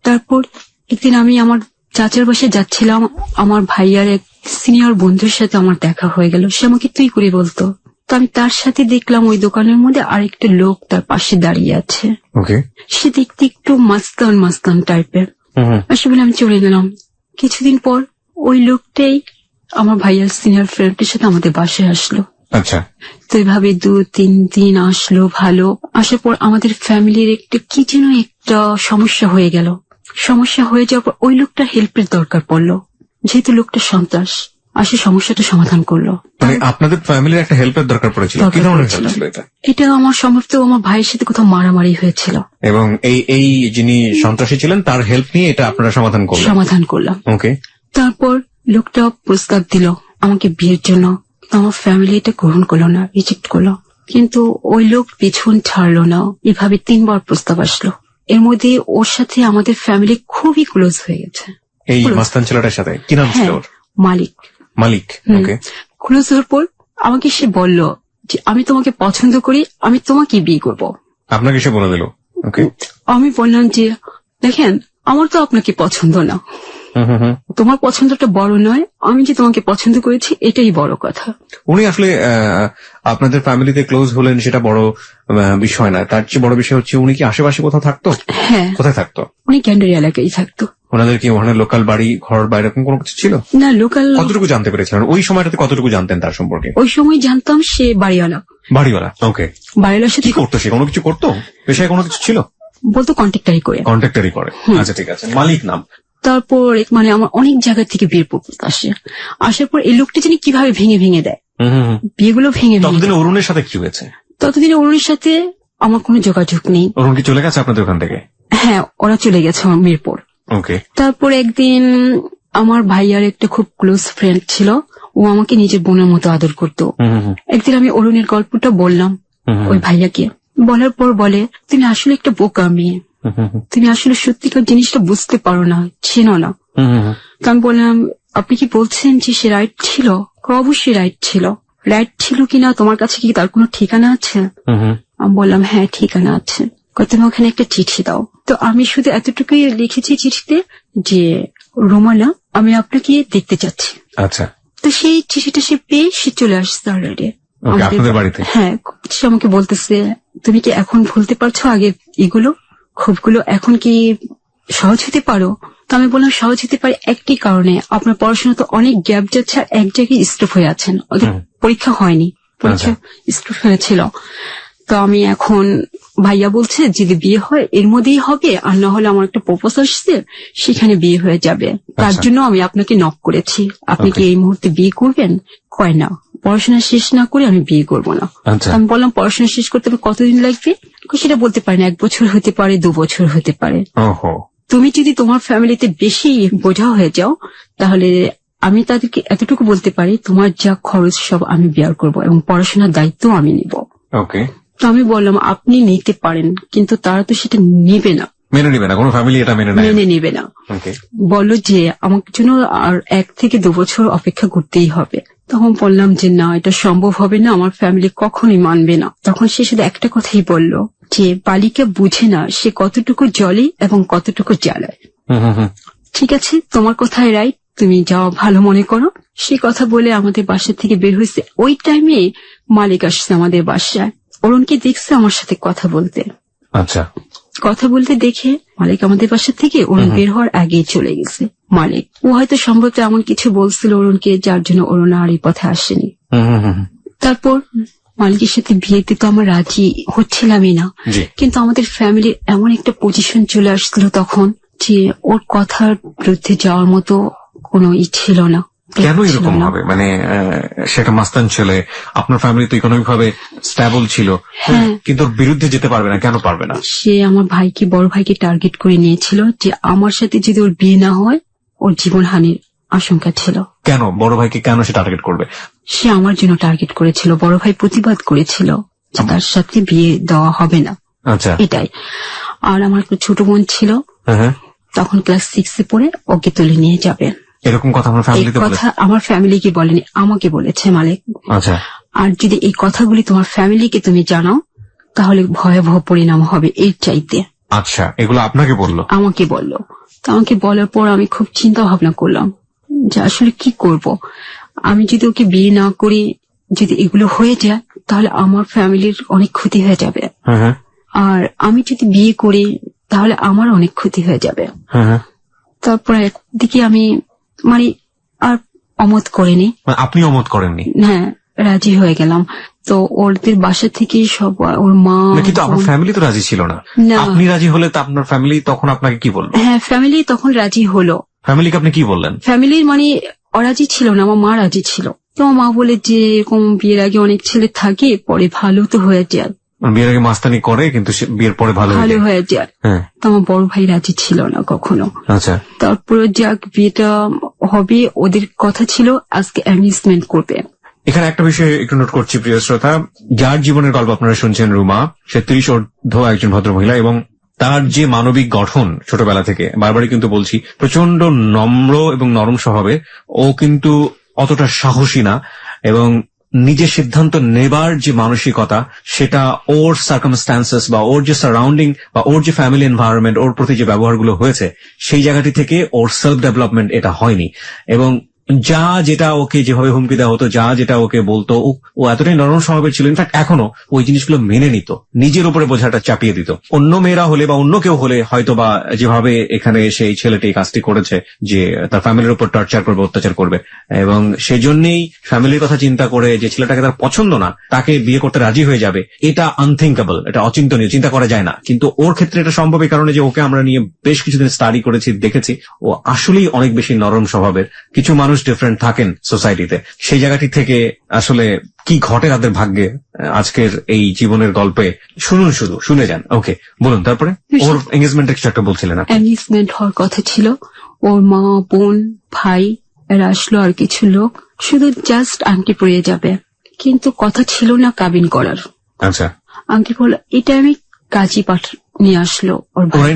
তারপর একদিন আমি আমার চাচার বাসায় যাচ্ছিলাম, আমার ভাইয়ার এক সিনিয়র বন্ধুর সাথে আমার দেখা হয়ে গেল। সে আমাকে তুই করে বলতো। তো আমি তার সাথে দেখলাম ওই দোকানের মধ্যে আরেকটা লোক তার পাশে দাঁড়িয়ে আছে। সে দেখতে একটু মাস্তান মাস্তান টাইপের। আসলে বলে আমি চলে গেলাম। কিছুদিন পর ওই লোকটাই আমার ভাইয়ার সিনিয়র ফ্রেন্ডের সাথে আমাদের বাসায় আসলো। আচ্ছা। তো এইভাবে 2-3 দিন আসলো, ভালো। আসার পর আমাদের ফ্যামিলির কি যেন একটা সমস্যা হয়ে গেল। সমস্যা হয়ে যাওয়ার পর ওই লোকটার হেল্পের দরকার পড়লো, যেহেতু লোকটা সন্ত্রাস। আসে সমস্যাটা সমাধান করলো। মানে আপনাদের ফ্যামিলির একটা হেল্পের দরকার পড়েছিল? কি ধরনের হেল্প ছিল এটা? এটা আমার সম্ভবত আমার ভাইয়ের সাথে কোথাও মারামারি হয়েছিল, এবং এই যিনি সন্ত্রাসী ছিলেন তার হেল্প নিয়ে এটা আপনারা সমাধান করলাম। ওকে। তারপর লোকটা প্রস্তাব দিল আমাকে বিয়ের জন্য। আমার ফ্যামিলি এটা গ্রহণ করলো না, রিজেক্ট করলো। কিন্তু ওই লোক পিছন ছাড়লো না। এভাবে 3 বার প্রস্তাব আসলো। এর মধ্যে ওর সাথে আমাদের ফ্যামিলি খুবই ক্লোজ হয়ে গেছে। এই মাস্তান ছেলেটার সাথে কি নাম ছিল ওর? মালিক। ওকে। ক্লোজ হওয়ার পর আমাকে সে বলল যে আমি তোমাকে পছন্দ করি, আমি তোমাকে বিয়ে করব। আপনাকে সে বলে দিল? ওকে। আমি বললাম যে দেখেন, আমার তো আপনাকে পছন্দ না, তোমার পছন্দটা বড় নয়, আমি যে তোমাকে পছন্দ করেছি এটাই বড় কথা। উনি আসলে আপনাদের ফ্যামিলিতে ক্লোজ হলেন সেটা বড় বিষয় না, তার চেয়ে বড় বিষয় হচ্ছে উনি কি আশেপাশে কোথাও থাকতো? হ্যাঁ। কোথায় থাকতো? উনি ক্যান্ডারি এলাকায় থাকতো। ওনাদের কি ওখানে লোকাল বাড়ি ঘর বা এরকম কোনো কিছু ছিল? না, লোকাল। কতটুকু জানতে পেরেছিলেন ওই সময়টাতে? কতটুকু জানতেন তার সম্পর্কে? ওই সময় জানতাম সে বাড়িওয়ালা। ওকে। বাড়িওয়ালার সাথে কি করতো সে? কোনো কিছু করতো? পেশায় কোনো কিছু ছিল? বলতো কন্ট্রাক্টারি করে। আচ্ছা, ঠিক আছে। মালিক নাম। তারপর মানে আমার অনেক জায়গা থেকে বিয়ের প্রপোজ আসে। আসার পর এই লোকটা জানি কিভাবে ভেঙে ভেঙে দেয় বিয়েগুলো। ততদিনে অরুণের সাথে কি হয়েছে? ততদিনে অরুণের সাথে আমার কোনো যোগাযোগ নেই। অরুণ কি চলে গেছে আপনাদের ওখান থেকে? হ্যাঁ, ওরা চলে গেছে আমার মিরপুর। ওকে। তারপর একদিন আমার ভাইয়ার একটা খুব ক্লোজ ফ্রেন্ড ছিল, ও আমাকে নিজের বোনের মতো আদর করতো। একদিন আমি অরুণের গল্পটা বললাম ওই ভাইয়াকে। বলার পর বলে তুমি আসলে একটা বোকা মেয়ে, তুমি আসলে সত্যিকার জিনিসটা বুঝতে পারো না, চেনো না। তো আমি বললাম আপনি কি বলছেন যে সে রাইট ছিল? অবশ্যই রাইট ছিল। রাইট ছিল কিনা তোমার কাছে কি তার কোনো ঠিকানা আছে? আমি বললাম হ্যাঁ, ঠিকানা আছে। তুমি ওখানে একটা চিঠি দাও। তো আমি শুধু এতটুকুই লিখেছি চিঠিতে যে রোমানা, আমি আপনাকে দেখতে চাচ্ছি। আচ্ছা। তো সেই চিঠিটা সে পেয়ে সে চলে আসছে অলরেডি আপনাদের বাড়িতে। হ্যাঁ, সে আমাকে বলতেছে তুমি কি এখন ভুলতে পারছো আগে এগুলো ক্ষোভগুলো? এখন কি সহজ হতে পারো? তো আমি বললাম সহজ হতে পারে একটি কারণে, আপনার পড়াশোনা তো অনেক গ্যাপ যাচ্ছে আর এক জায়গায় স্টপ হয়ে আছেন। ওদের পরীক্ষা হয়নি, পরীক্ষা স্টপ হয়েছিল। তো আমি এখন ভাইয়া বলছে যদি বিয়ে হয় এর মধ্যেই হবে, আর না হলে আমার একটা প্রপোজ আসছে সেখানে বিয়ে হয়ে যাবে। তার জন্য আমি আপনাকে নক করেছি, আপনি কি এই মুহূর্তে বিয়ে করবেন? কয় না, পড়াশোনা শেষ না করে আমি বিয়ে করব না। আমি বললাম পড়াশোনা শেষ করতে কতদিন লাগবে? সেটা বলতে পারি না, 1 বছর হতে পারে, 2 বছর হতে পারে। তুমি যদি তোমার ফ্যামিলিতে বেশি বোঝা হয়ে যাও তাহলে আমি তাদেরকে এতটুকু বলতে পারি তোমার যা খরচ সব আমি বেয়ার করব এবং পড়াশোনার দায়িত্ব আমি নিব। ওকে। তো আমি বললাম আপনি নিতে পারেন, কিন্তু তারা তো সেটা নেবে না, মেনে নেবে না, কোনো ফ্যামিলি এটা মেনে নেবে না। বললো যে আমার জন্য আর 1 থেকে 2 বছর অপেক্ষা করতেই হবে। তখন বললাম যে না, এটা সম্ভব হবে না, আমার ফ্যামিলি কখনোই মানবে না। তখন সে শুধু একটা কথাই বলল যে বালিকা বুঝে না সে কতটুকু জ্বলে এবং কতটুকু জ্বালায়। ঠিক আছে, তোমার কথাই রাইট, তুমি যাও ভালো মনে করো। সে কথা বলে আমাদের বাসা থেকে বের হয়েছে। ওই টাইমে মালিক আসছে আমাদের বাসায়, অরুণকে দেখছে আমার সাথে কথা বলতে। আচ্ছা। কথা বলতে দেখে মালিক আমাদের বাসা থেকে অরুণ বের হওয়ার আগেই চলে গেছে। মালিক ও হয়তো সম্ভবত এমন কিছু বলছিল অরুণকে যার জন্য অরুণ আর এই পথে আসেনি। তারপর মালিকের সাথে বিয়েতে তো আমরা রাজি হচ্ছিলামই না, কিন্তু আমাদের ফ্যামিলির এমন একটা পজিশন চলে আসছিল তখন যে ওর কথার বিরুদ্ধে যাওয়ার মতো কোনো ছিল না। কেন এরকম হবে? মানে সেটা মাস্তান ছেলে, আপনার ফ্যামিলি তো ইকোনমিক ভাবে স্টেবল ছিল, কিন্তু বিরুদ্ধে যেতে পারবে না। কেন পারবে না? সে আমার ভাইকে, বড় ভাইকে টার্গেট করে নিয়েছিল যে আমার সাথে যদি ওর বিয়ে না হয় ওর জীবনহানির আশঙ্কা ছিল। কেন বড় ভাইকে কেন সে টার্গেট করবে? সে আমার জন্য টার্গেট করেছিল। বড় ভাই প্রতিবাদ করেছিল যে তার সাথে বিয়ে দেওয়া হবে না। আচ্ছা। এটাই। আর আমার একটা ছোট বোন ছিল, তখন ক্লাস 6-এ পড়ে, ওকে তুলে নিয়ে যাবে। এরকম কথা আমার ফ্যামিলিকে বলেনি, আমাকে বলেছে মালিক। আচ্ছা। আর যদি এই কথাগুলি তোমার ফ্যামিলিকে তুমি জানাও তাহলে ভয়াবহ পরিণাম হবে এর চাইতে। আচ্ছা, এগুলো আপনাকে বললো? আমাকে বললো। তো আমাকে বলার পর আমি খুব চিন্তা ভাবনা করলাম যে আসলে কি করব। আমি যদি ওকে বিয়ে না করি, যদি এগুলো হয়ে যায় তাহলে আমার ফ্যামিলির অনেক ক্ষতি হয়ে যাবে, আর আমি যদি বিয়ে করি তাহলে আমার অনেক ক্ষতি হয়ে যাবে। তারপর একদিকে আমি মানে আর অমত করিনি। আপনি অমত করেননি? হ্যাঁ, রাজি হয়ে গেলাম। তো ওদের বাসা থেকে সব, ওর মা, কিন্তু আপনার ফ্যামিলি তো রাজি ছিল না। আপনি রাজি হলে তো আপনার ফ্যামিলি তখন আপনাকে কি বললো? হ্যাঁ, ফ্যামিলি তখন রাজি হলো। ফ্যামিলিকে আপনি কি বললেন? ফ্যামিলির মানে অরাজি ছিল না, আমার মা রাজি ছিল। তো আমার মা বলে যে এরকম বিয়ের আগে অনেক ছেলে থাকে, পরে ভালো তো হয়ে যায়। বিয়ের আগে মাস্তানি করে কিন্তু বিয়ের পরে ভালো হয়ে যায়। তো আমার বড় ভাই রাজি ছিল না কখনো। আচ্ছা, তারপরে যাক বিয়েটা হবে, ওদের কথা ছিল আজকে অ্যামিউজমেন্ট করবে। এখানে একটা বিষয় একটু নোট করছি প্রিয় শ্রোতা, যার জীবনের গল্প আপনারা শুনছেন রুমা, সে 30 ঊর্ধ্ব একজন ভদ্রমহিলা, এবং তার যে মানবিক গঠন ছোটবেলা থেকে, বারবারই কিন্তু বলছি, প্রচন্ড নম্র এবং নরম স্বভাবের। ও কিন্তু অতটা সাহসী না, এবং নিজের সিদ্ধান্ত নেবার যে মানসিকতা, সেটা ওর সার্কামস্ট্যান্সেস বা ওর যে সারাউন্ডিং বা ওর যে ফ্যামিলি এনভায়রনমেন্ট, ওর প্রতি যে ব্যবহারগুলো হয়েছে, সেই জায়গাটি থেকে ওর সেলফ ডেভেলপমেন্ট এটা হয়নি। এবং যা যেটা ওকে যেভাবে হুমকি দেওয়া হতো, যা যেটা ওকে বলতো, ও এতটাই নরম স্বভাবের ছিল, ইনফ্যাক্ট এখনো ওই জিনিসগুলো মেনে নিত, নিজের উপরে বোঝাটা চাপিয়ে দিত। অন্য মেয়েরা হলে বা অন্য কেউ হলে হয়তো বা যেভাবে এখানে সেই ছেলেটি এই কাজটি করেছে, যে তার ফ্যামিলির উপর টর্চার করবে, অত্যাচার করবে, এবং সেজন্যই ফ্যামিলির কথা চিন্তা করে যে ছেলেটাকে তার পছন্দ না, তাকে বিয়ে করতে রাজি হয়ে যাবে, এটা আনথিঙ্কেবল, এটা অচিন্তনীয়, চিন্তা করা যায় না। কিন্তু ওর ক্ষেত্রে এটা সম্ভব এই কারণে যে ওকে আমরা নিয়ে বেশ কিছুদিন স্টাডি করেছি, দেখেছি ও আসলেই অনেক বেশি নরম স্বভাবের। কিছু মানুষ ডিফারেন্ট থাকেন সোসাইটিতে, সেই জায়গাটি থেকে আসলে কি ঘটে তাদের ভাগ্যে, আজকের এই জীবনের গল্পে শুনুন, শুধু শুনে যান। ওকে, বলুন তারপরে। ওর এঙ্গেজমেন্টের কিছু একটা বলছিলেন আপনি। এঙ্গেজমেন্ট হওয়ার কথা ছিল, ওর মা, বোন, ভাই এরা আসলো, আর কিছু লোক, শুধু জাস্ট আংটি পরিয়ে যাবে, কিন্তু কথা ছিল না কাবিন করার। আচ্ছা, আংটি পরলো, এটা আমি কাজী পাঠ নিয়ে আসলো, ওরাই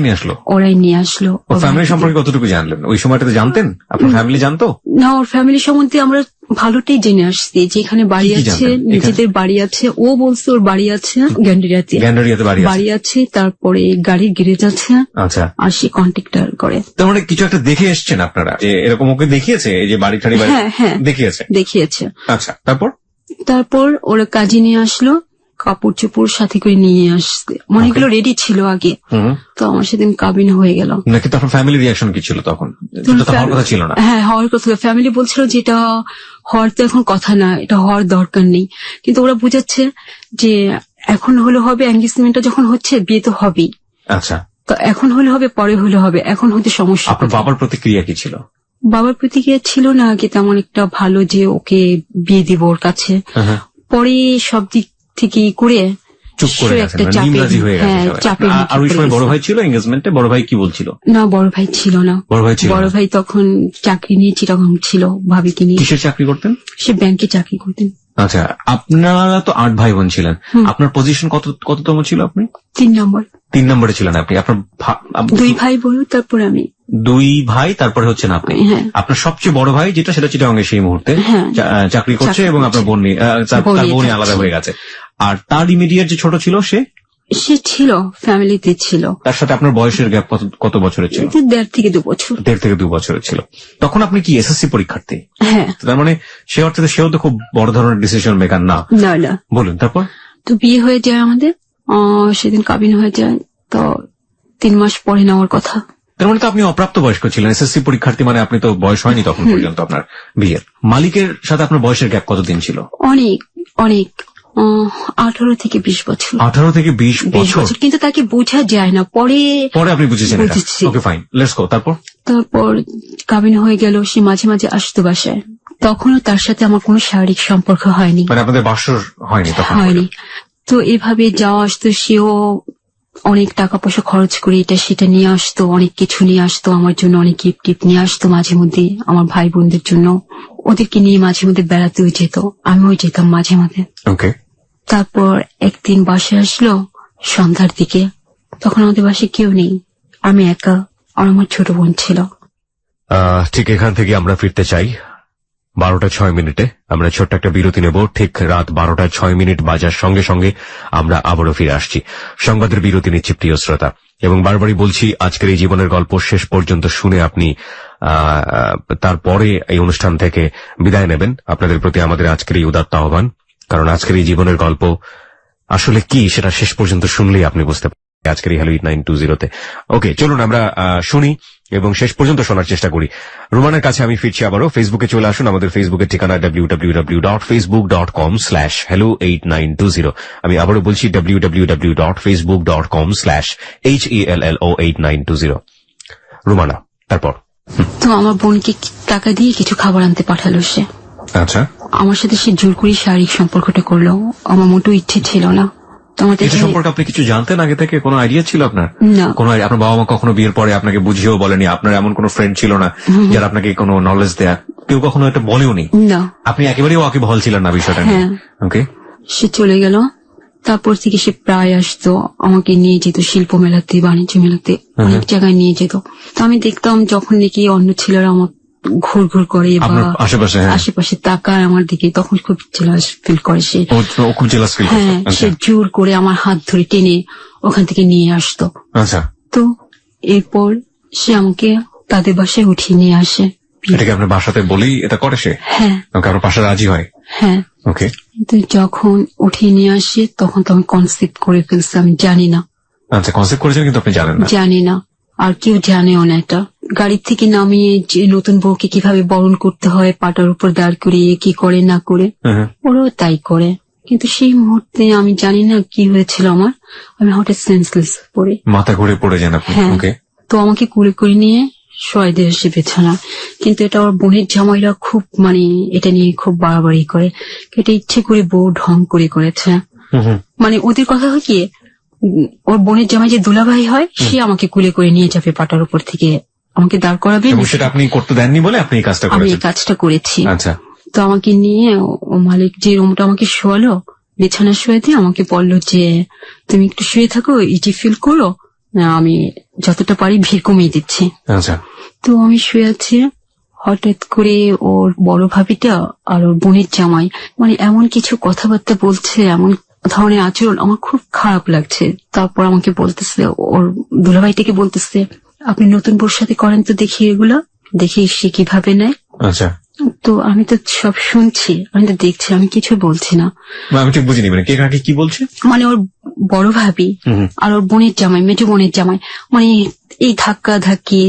নিয়ে আসলো। ওর ফ্যামিলি সম্পর্কে কতটুকু জানলেন? ওই সময়টাতে জানতেন? আপনার ফ্যামিলি জানতো না? ওর ফ্যামিলি সম্বন্ধে আমরা ভালোটাই জেনে আসছি, যে এখানে বাড়ি আছে, নিজেদের বাড়ি আছে। ও বলছে ওর বাড়ি আছে গ্যান্ডারিয়াতে বাড়ি আছে, তারপরে গাড়ির গ্যারেজ আছে। আচ্ছা, আর সে কন্ট্রাক্টর করে। তার মানে কিছু একটা দেখে এসছেন আপনারা, যে এরকম ওকে দেখিয়েছে, এই যে বাড়ি ঠাড়ি দেখিয়েছে। আচ্ছা, তারপর ওরা কাজে নিয়ে আসলো, কাপড় চোপড় সাথে করে নিয়ে আসছে, অনেকগুলো রেডি ছিল আগে। তো আমার সেদিন কাবিন হয়ে গেল। নাকি তখন ফ্যামিলি রিয়াকশন কি ছিল? তখন হওয়ার কথা ছিল না। হ্যাঁ, হওয়ার কথা। ফ্যামিলি বলছিল যে এটা হওয়ার তো এখন কথা না, এটা হওয়ার দরকার নেই, কিন্তু ওরা বুঝাচ্ছে যে এখন হলে হবে, এঙ্গেজমেন্টটা যখন হচ্ছে বিয়ে তো হবেই। আচ্ছা, তো এখন হলে হবে, পরে হলে হবে, এখন হতে সমস্যা। আপনার বাবার প্রতিক্রিয়া কি ছিল? বাবার প্রতিক্রিয়া ছিল না আগে তেমন একটা ভালো, যে ওকে বিয়ে দিব ওর কাছে। পরে সব দিক থেকে করে চুপ করে গেছেন, নিমরাজি হয়ে গেছে। আর ওই সময় বড় ভাই ছিল এঙ্গেজমেন্টে? বড় ভাই কি বলছিল? না, বড় ভাই ছিল না। বড় ভাই তখন চাকরি নিয়ে চিটাগাং ছিল, ভাবিকে নিয়ে। কিসের চাকরি করতেন? সে ব্যাংকে চাকরি করতেন। আচ্ছা, আপনারা তো 8 ভাই বোন ছিলেন, আপনার পজিশন কততম ছিল? আপনি 3 নম্বরে ছিলেন। আপনি, আপনার 2 ভাই বোন, তারপরে আমি। 2 ভাই, তারপরে হচ্ছেন আপনি। আপনার সবচেয়ে বড় ভাই যেটা, সেটা চিটাগাং সেই মুহূর্তে চাকরি করছে, এবং আপনার বোন আলাদা হয়ে গেছে। আর তার ইমিডিয়েট যে ছোট ছিল, সে ছিল ফ্যামিলিতে ছিল। তার সাথে আপনার বয়সের গ্যাপ কত বছরের ছিল? 1.5 থেকে 2 বছর। 1.5 থেকে 2 বছরের ছিল। তখন আপনি কি এসএসসি পরীক্ষার্থী? হ্যাঁ। তার মানে সে অর্থে সেও তো খুব বড় ধরনের ডিসিশন মেকার না। না। বলুন তারপর। তো বিয়ে হয়ে যায় আমাদের, সেদিন কাবিন হয়ে যায়। তো 3 মাস পরে নেওয়ার কথা। তার মানে তো আপনি অপ্রাপ্ত বয়স্ক ছিলেন, এসএসসি পরীক্ষার্থী, মানে আপনি তো বয়স হয়নি তখন পর্যন্ত আপনার বিয়ের। মালিকের সাথে আপনার বয়সের গ্যাপ কতদিন ছিল? অনেক 18 থেকে 20 বছর। 18 থেকে 20 বছর। কিন্তু তাকে বোঝা যায় না, পরে আপনি বুঝেছেন। ওকে, ফাইন, লেটস গো। তারপর কাবিন হয়ে গেল, সে মাঝে মাঝে আসতো বাসায়। তখনও তার সাথে আমার কোনো শারীরিক সম্পর্ক হয়নি, মানে আপনাদের বাসর হয়নি তখন? হয়নি। তো এভাবে যাওয়া আসতো, সেও অনেক টাকা পয়সা খরচ করে এটা সেটা নিয়ে আসতো, অনেক কিছু নিয়ে আসতো আমার জন্য, অনেক গিফট নিয়ে আসতো মাঝে মধ্যে আমার ভাই বোনদের জন্য। ওদেরকে নিয়ে মাঝে মধ্যে বেড়াতেও যেত, আমিও যেতাম মাঝে মাঝে। ওকে। তারপর একদিন বাসায় আসলো সন্ধ্যার দিকে, তখন আমাদের বাসায় কেউ নেই, আমি একা, আর আমার ছোট বোন ছিল। ঠিক এখান থেকে আমরা ফিরতে চাই 12:06 আমরা ছোট্ট একটা বিরতি নেব। ঠিক রাত 12:06 বাজার সঙ্গে সঙ্গে আমরা আবারও ফিরে আসছি। সংবাদের বিরতি নিচ্ছি প্রিয় শ্রোতা, এবং বারবারই বলছি আজকের এই জীবনের গল্প শেষ পর্যন্ত শুনে আপনি তারপরে এই অনুষ্ঠান থেকে বিদায় নেবেন। আপনাদের প্রতি আমাদের আজকের এই উদাত্ত আহ্বান, কারণ আজকের এই জীবনের গল্প আসলে কি সেটা শেষ পর্যন্ত শুনলেই আপনি বুঝতে পারবেন আজকের এই হ্যালো 8920-তে। ওকে, চলুন আমরা শুনি এবং শেষ পর্যন্ত শোনার চেষ্টা করি। রুমানের কাছে আমি ফিরছি আবারও। ফেসবুকে চলে আসুন, আমাদের ফেসবুকের ঠিকানা www.facebook.com/hello8920। আমি আবারও বলছি www.facebook.com/HELLO8920। রুমানা, তারপর? তো আমার বোনকে টাকা দিয়ে কিছু খাবার আনতে পাঠালো সে। আচ্ছা, আমার সাথে সে জোর করে শারীরিক সম্পর্কটা করলো। আমার মোটেও ইচ্ছে ছিল না। এটা সম্পর্কে আপনি কিছু জানতেন আগে থেকে? কোনো আইডিয়া ছিল আপনার? না। কোনো আপনার বাবা মা কখনো বিয়ের পরে আপনাকে বুঝিয়েও বলেনি? আপনার এমন কোনো ফ্রেন্ড ছিল না যারা আপনাকে কোনো নলেজ দেয়া? কেউ কখনো এটা বলেওনি? না। আপনি একেবারেই ওয়াকিবহাল ছিলেন না বিষয়টা নিয়ে? ওকে। সে চলে গেল। তারপর থেকে সে প্রায় আসতো, আমাকে নিয়ে যেত শিল্প মেলাতে, বাণিজ্য মেলাতে, অনেক জায়গায় নিয়ে যেত। তো আমি দেখতাম যখন নাকি অন্য ছেলেরা আমার ঘুর ঘুর করে বা আশেপাশে তাকায় আমার দিকে, তখন খুব জেলাস ফিল করে সে। খুব জেলাস ফিল? হ্যাঁ, সে জোর করে আমার হাত ধরে টেনে ওখান থেকে নিয়ে আসতো। আচ্ছা। তো এরপর সে আমাকে তাদের বাসায় উঠিয়ে নিয়ে আসে। এটাকে আপনার বাসাতে বলেই এটা করে সে? হ্যাঁ। আপনার বাসা রাজি হয়? হ্যাঁ। ওকে। কিন্তু যখন উঠিয়ে নিয়ে আসে তখন তো আমি কনসেপ্ট করে ফেলছি, আমি জানি না। আচ্ছা, কনসেপ্ট করেছেন কিন্তু আপনি জানেন না? জানি না, আর কেউ জানেও না এটা। গাড়ির থেকে নামিয়ে যে নতুন বউকে কিভাবে বরণ করতে হয়, পাটার উপর দাঁড় করিয়ে কি করে না করে, ওরাও তাই করে। কিন্তু সেই মুহূর্তে আমি জানি না কি হয়েছিল আমার, আমি হঠাৎ সেন্সলেস পড়ে, মাথা ঘুরে পড়ে যান আপনি? হ্যাঁ। তো আমাকে কুলে করে নিয়ে শোয়াই দিয়ে আসে বিছানা। কিন্তু এটা ওর বোনের জামাইরা খুব এটা নিয়ে খুব বাড়াবাড়ি করে। এটা ইচ্ছে করে বউ ঢং করে করেছে। ওদের কথা হয় কি, ওর বোনের জামাই যে দুলাভাই হয় সে আমাকে কুলে করে নিয়ে যাবে পাটার উপর থেকে, আমাকে দাঁড় করাবে। সেটা আপনি করতে দেননি বলে আপনি এই কাজটা করেছেন? আমি এই কাজটা করেছি। আচ্ছা। তো আমাকে নিয়ে ও মালিক যে রুমটা আমাকে শোয়ালো, বিছানা শুয়ে দিয়ে আমাকে বললো যে তুমি একটু শুয়ে থাকো, ইজি ফিল করো, আমি যতটা পারি ভিড় কমিয়ে দিচ্ছি। আচ্ছা। তো আমি শুয়ে আছি, হঠাৎ করে ওর বড় ভাবিটা আর ওর বোনের জামাই এমন কিছু কথাবার্তা বলছে, এমন ধরনের আচরণ, আমার খুব খারাপ লাগছে। তারপর আমাকে বলতেছে, ওর দুলাভাইটাকে বলতেছে, আপনি নতুন বউর সাথে করেন তো দেখি এগুলো, দেখি সে কিভাবে নেয়। আচ্ছা। তো আমি তো সব শুনছি, আমি তো দেখছি, আমি কিছু বলছি না। আমি ঠিক বুঝিনি কে কাকে কি বলছে? ওর বড় ভাবি আর ওর বোনের জামাই, মেজো বোনের জামাই, এই ধাক্কা ধাক্কি,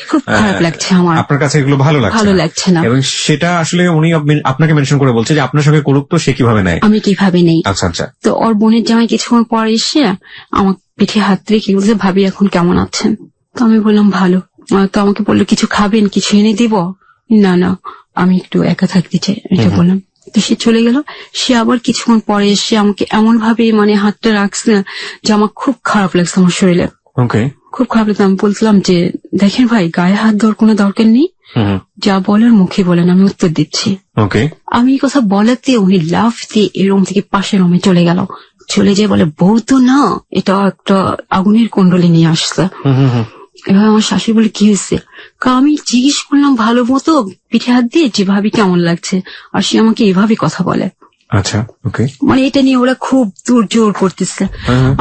খুব খারাপ লাগছে আমার। আপনার কাছে এগুলো ভালো লাগছে না? এবং সেটা আসলে উনি আপনাকে মেনশন করে বলছে যে আপনার সঙ্গে করুক, তো সে কিভাবে নেয়, আমি কিভাবে নেই। আচ্ছা আচ্ছা। তো ওর বোনের জামাই কিছুক্ষণ পর এসে আমার পিঠে হাত রেখে বলছে, ভাবি এখন কেমন আছেন? তো আমি বললাম ভালো। তো আমাকে বললো, কিছু খাবেন, কিছু এনে দিব? না না, আমি একটু একা থাকতে চাই, এটা বললাম। তো সে চলে গেল। সে আবার কিছুক্ষণ পরে এসে আমাকে এমন ভাবে হাতটা রাখছে যে আমার খুব খারাপ লাগছে, আমার শরীরে খুব খারাপ লাগছে। আমি বলছিলাম যে দেখেন ভাই, গায়ে হাত দেওয়ার কোনো দরকার নেই, যা বলার মুখে বলেন, আমি উত্তর দিচ্ছি। আমি এই কথা বলাতে উনি লাফ দিয়ে এই রুম থেকে পাশের রুমে চলে গেল। চলে যেয়ে বলে, বউ তো না, এটা একটা আগুনের কুণ্ডলি নিয়ে আসছে। এবার আমার শাশুড়ি বলে, কি হয়েছে? আমি জিজ্ঞেস করলাম ভালো মতো পিঠে হাত দিয়ে যে ভাবি কেমন লাগছে, আর সে আমাকে এভাবে কথা বলে। আচ্ছা, ওকে। এটা নিয়ে ওরা খুব জোর করতেছে।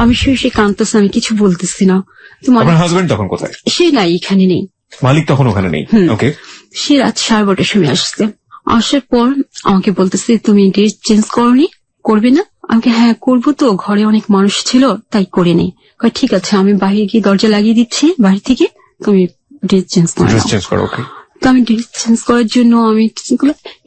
আমি শুয়ে কাঁদতেছে, আমি কিছু বলতেছি না। তোমার হাজবেন্ড তখন কোথায়? সে নাই, এখানে নেই। মালিক তখন ওখানে নেই? ওকে। সে রাত 12:30 সময় আসছে। আসার পর আমাকে বলতেছে, তুমি ড্রেস চেঞ্জ করনি, করবে না? আমাকে হ্যাঁ করবো, তো ঘরে অনেক মানুষ ছিল তাই করে নেই। ঠিক আছে, আমি বাইরে গিয়ে দরজা লাগিয়ে দিচ্ছি বাইরে থেকে, তুমি ড্রেস চেঞ্জ করো। তো আমি ড্রেস চেঞ্জ করার জন্য আমি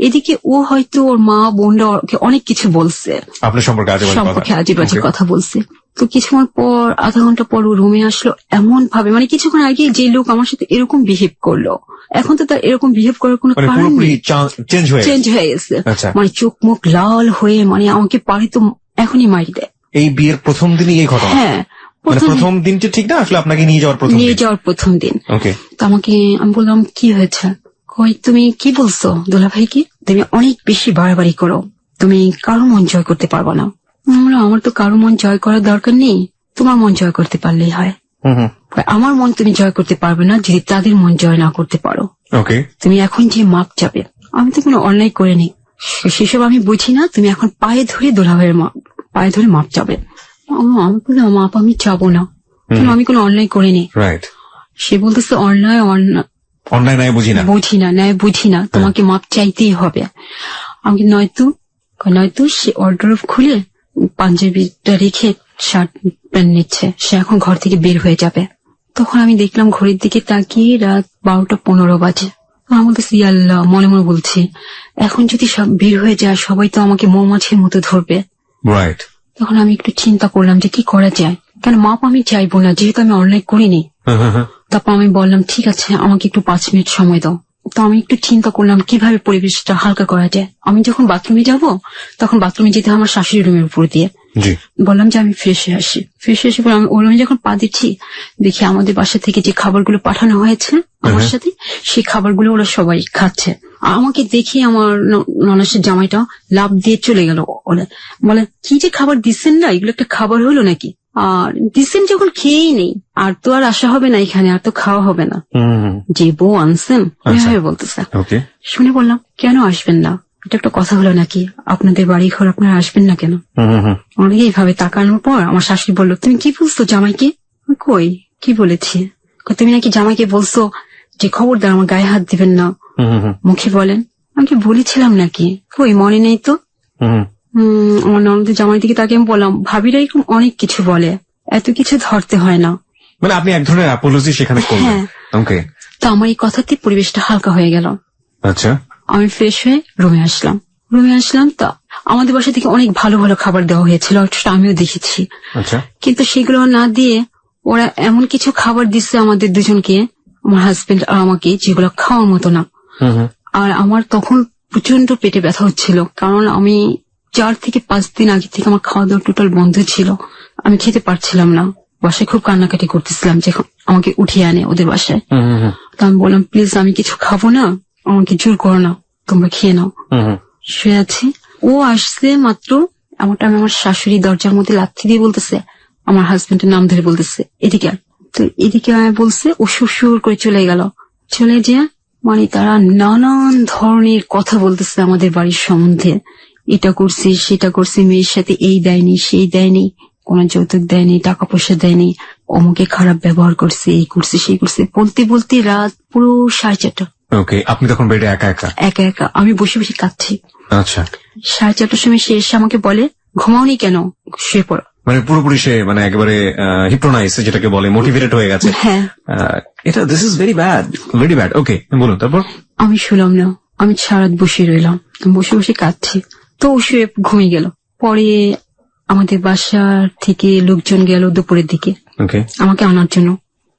এদিকে ও হয়তো ওর মা বোনরা অনেক কিছু বলছে, আপনার সম্পর্কে আজেবাজে কথা বলছে। তো কিছুক্ষণ পর, আধা ঘন্টা পর ও রুমে আসলো এমন ভাবে, কিছুক্ষণ আগে যে লোক আমার সাথে এরকম বিহেভ করলো, এখন তো তার এরকম বিহেভ করার কোনো কারণ নেই, চেঞ্জ হয়ে গেছে। চোখ মুখ লাল হয়ে আমাকে পারে তো এখনই মারি দেয়। এই বিয়ের প্রথম দিনই এই ঘটনা? হ্যাঁ, প্রথম দিনটা ঠিক না, আসলে আপনাকে নিয়ে যাওয়ার প্রথম দিন। তো আমাকে, আমি বললাম কি হয়েছে? কই, তুমি কি বলছো দুলাভাইকে? তুমি অনেক বেশি বাড়াবাড়ি করো, তুমি কারো মন জয় করতে পারবো না। আমার তো কারো মন জয় করার দরকার নেই, তোমার মন জয় করতে পারলেই হয়। আমার মন তুমি জয় করতে পারবে না যদি তাদের মন জয় না করতে পারো। ওকে, তুমি এখন যে মাপ চাবে, আমি তো কোনো অন্যায় করিনি, সেসব আমি বুঝি না। তুমি এখন পায়ে ধরে দুলাভাইয়ের পায়ে ধরে মাপ চাবে। আমি বললাম মাপ আমি চাবো না, আমি কোনো অন্যায় করিনি। রাইট। সে বলতেছে অন্যায় নাই বুঝি না, ন্যায় বুঝি না, তোমাকে মাপ চাইতেই হবে। আমাকে নয়তো সে ওয়ার্ডরোব খুলে পাঞ্জাবিটা রেখে শার্ট প্যান্ট নিচ্ছে, সে এখন ঘর থেকে বের হয়ে যাবে। তখন আমি দেখলাম ঘড়ির দিকে তাকিয়ে রাত 12:15 বাজে। আমি বলতেছি আল্লাহ, মনে মনে বলছি এখন যদি সব বের হয়ে যায় সবাই তো আমাকে মৌমাছির মতো ধরবে। রাইট। তখন আমি একটু চিন্তা করলাম যে কি করা যায়, কেন মাপ আমি চাইবো না যেহেতু আমি অন্যায় করিনি। তারপর আমি বললাম ঠিক আছে আমাকে একটু 5 মিনিট সময় দাও। তো আমি একটু চিন্তা করলাম কিভাবে পরিবেশটা হালকা করা যায়। আমি যখন বাথরুমে যাব তখন বাথরুমে যেতে আমার শাশুড়ি রুমের উপর দিয়ে। বললাম যে আমি ফ্রেশ হয়ে আসি। পরে আমি ওর রুমে যখন পা দিচ্ছি দেখি আমাদের বাসা থেকে যে খাবারগুলো পাঠানো হয়েছে আমার সাথে, সেই খাবারগুলো ওরা সবাই খাচ্ছে। আমাকে দেখে আমার ননাসের জামাইটা লাফ দিয়ে চলে গেল। বলে কি যে খাবার দিচ্ছেন না, এগুলো একটা খাবার হলো নাকি? আর দিচ্ছেন যখন খেয়েই নেই, আর তো আর আসা হবে না এখানে, আর তো খাওয়া হবে না। যে বউ আনছেন এভাবে বলতেছে। শুনে বললাম কেন আসবেন না, এটা একটা কথা হলো নাকি? আপনাদের বাড়ি ঘর আপনারা আসবেন না কেন? অনেকে এইভাবে তাকানোর পর আমার শাশুড়ি বললো তুমি কি বলছো জামাইকে? কই কি বলেছি? তুমি নাকি জামাইকে বলছো যে খবরদার আমার গায়ে হাত দিবেন না, মুখে বলেন। আমি কি বলেছিলাম নাকি? কই মনে নেই তো। আমার ননদের জামাই দিকে তাকে আমি বললাম ভাবিরা এরকম অনেক কিছু বলে, এত কিছু ধরতে হয় না। মানে আপনি এক ধরনের অ্যাপোলজি সেখানে করলেন। ওকে। তো আমার এই কথাতে পরিবেশটা হালকা হয়ে গেল। আচ্ছা। আমি ফ্রেশ হয়ে রুমে আসলাম। তা আমাদের বাসা থেকে অনেক ভালো ভালো খাবার দেওয়া হয়েছিল, আমিও দেখেছি। আচ্ছা। কিন্তু সেগুলো না দিয়ে ওরা এমন কিছু খাবার দিচ্ছে আমাদের দুজনকে, আমার হাজবেন্ড আর আমাকে, যেগুলো খাওয়ার মতো না। আর আমার তখন প্রচন্ড পেটে ব্যথা হচ্ছিল, কারণ আমি 4 থেকে 5 দিন আগে থেকে আমার খাওয়া দাওয়া টোটাল বন্ধ ছিল। আমি খেতে পারছিলাম না, বাসায় খুব কান্নাকাটি করতেছিলাম যে আমাকে উঠিয়ে আনে ওদের বাসায়। তো আমি বললাম প্লিজ আমি কিছু খাবো না, আমাকে জোর করো না, তোমরা খেয়ে নাও। শুয়ে আছি, ও আসছে মাত্র আমি আমার শাশুড়ি দরজার মধ্যে লাথি দিয়ে বলতেছে, আমার হাজবেন্ডের নাম ধরে বলতেছে এদিকে। তো এদিকে বলছে, ও সুর করে চলে গেল। চলে যে মানে তারা নানান ধরনের কথা বলতেছে আমাদের বাড়ির সম্বন্ধে, এটা করছি সেটা করছি, মেয়ের সাথে এই দেয়নি সেই দেয়নি, কোন যৌতুক দেয়নি, টাকা পয়সা দেয়নি, অমুকে খারাপ ব্যবহার করছে, এই করছে সেই করছে, বলতে বলতে রাত পুরো 4:30। ওকে। আপনি তখন বেডে একা আমি বসে বসে কাঁদছি। আচ্ছা। 4:30 সময় সে এসে আমাকে বলে ঘুমাওনি কেন, শুয়ে পড়ো। মানে পুরোপুরি সে মানে একেবারে হিপ্নোটাইজ যেটাকে বলে, মোটিভেটেড হয়ে গেছে। হ্যাঁ, এটা দিস ইজ ভেরি ব্যাড। ওকে, বলুন তারপর। আমি শুনলাম না, আমি সারাত বসে রইলাম, বসে বসে কাঁদছি। তো ও শুয়ে ঘুমিয়ে গেল। পরে আমাদের বাসার থেকে লোকজন গেল দুপুরের দিকে আমাকে আনার জন্য।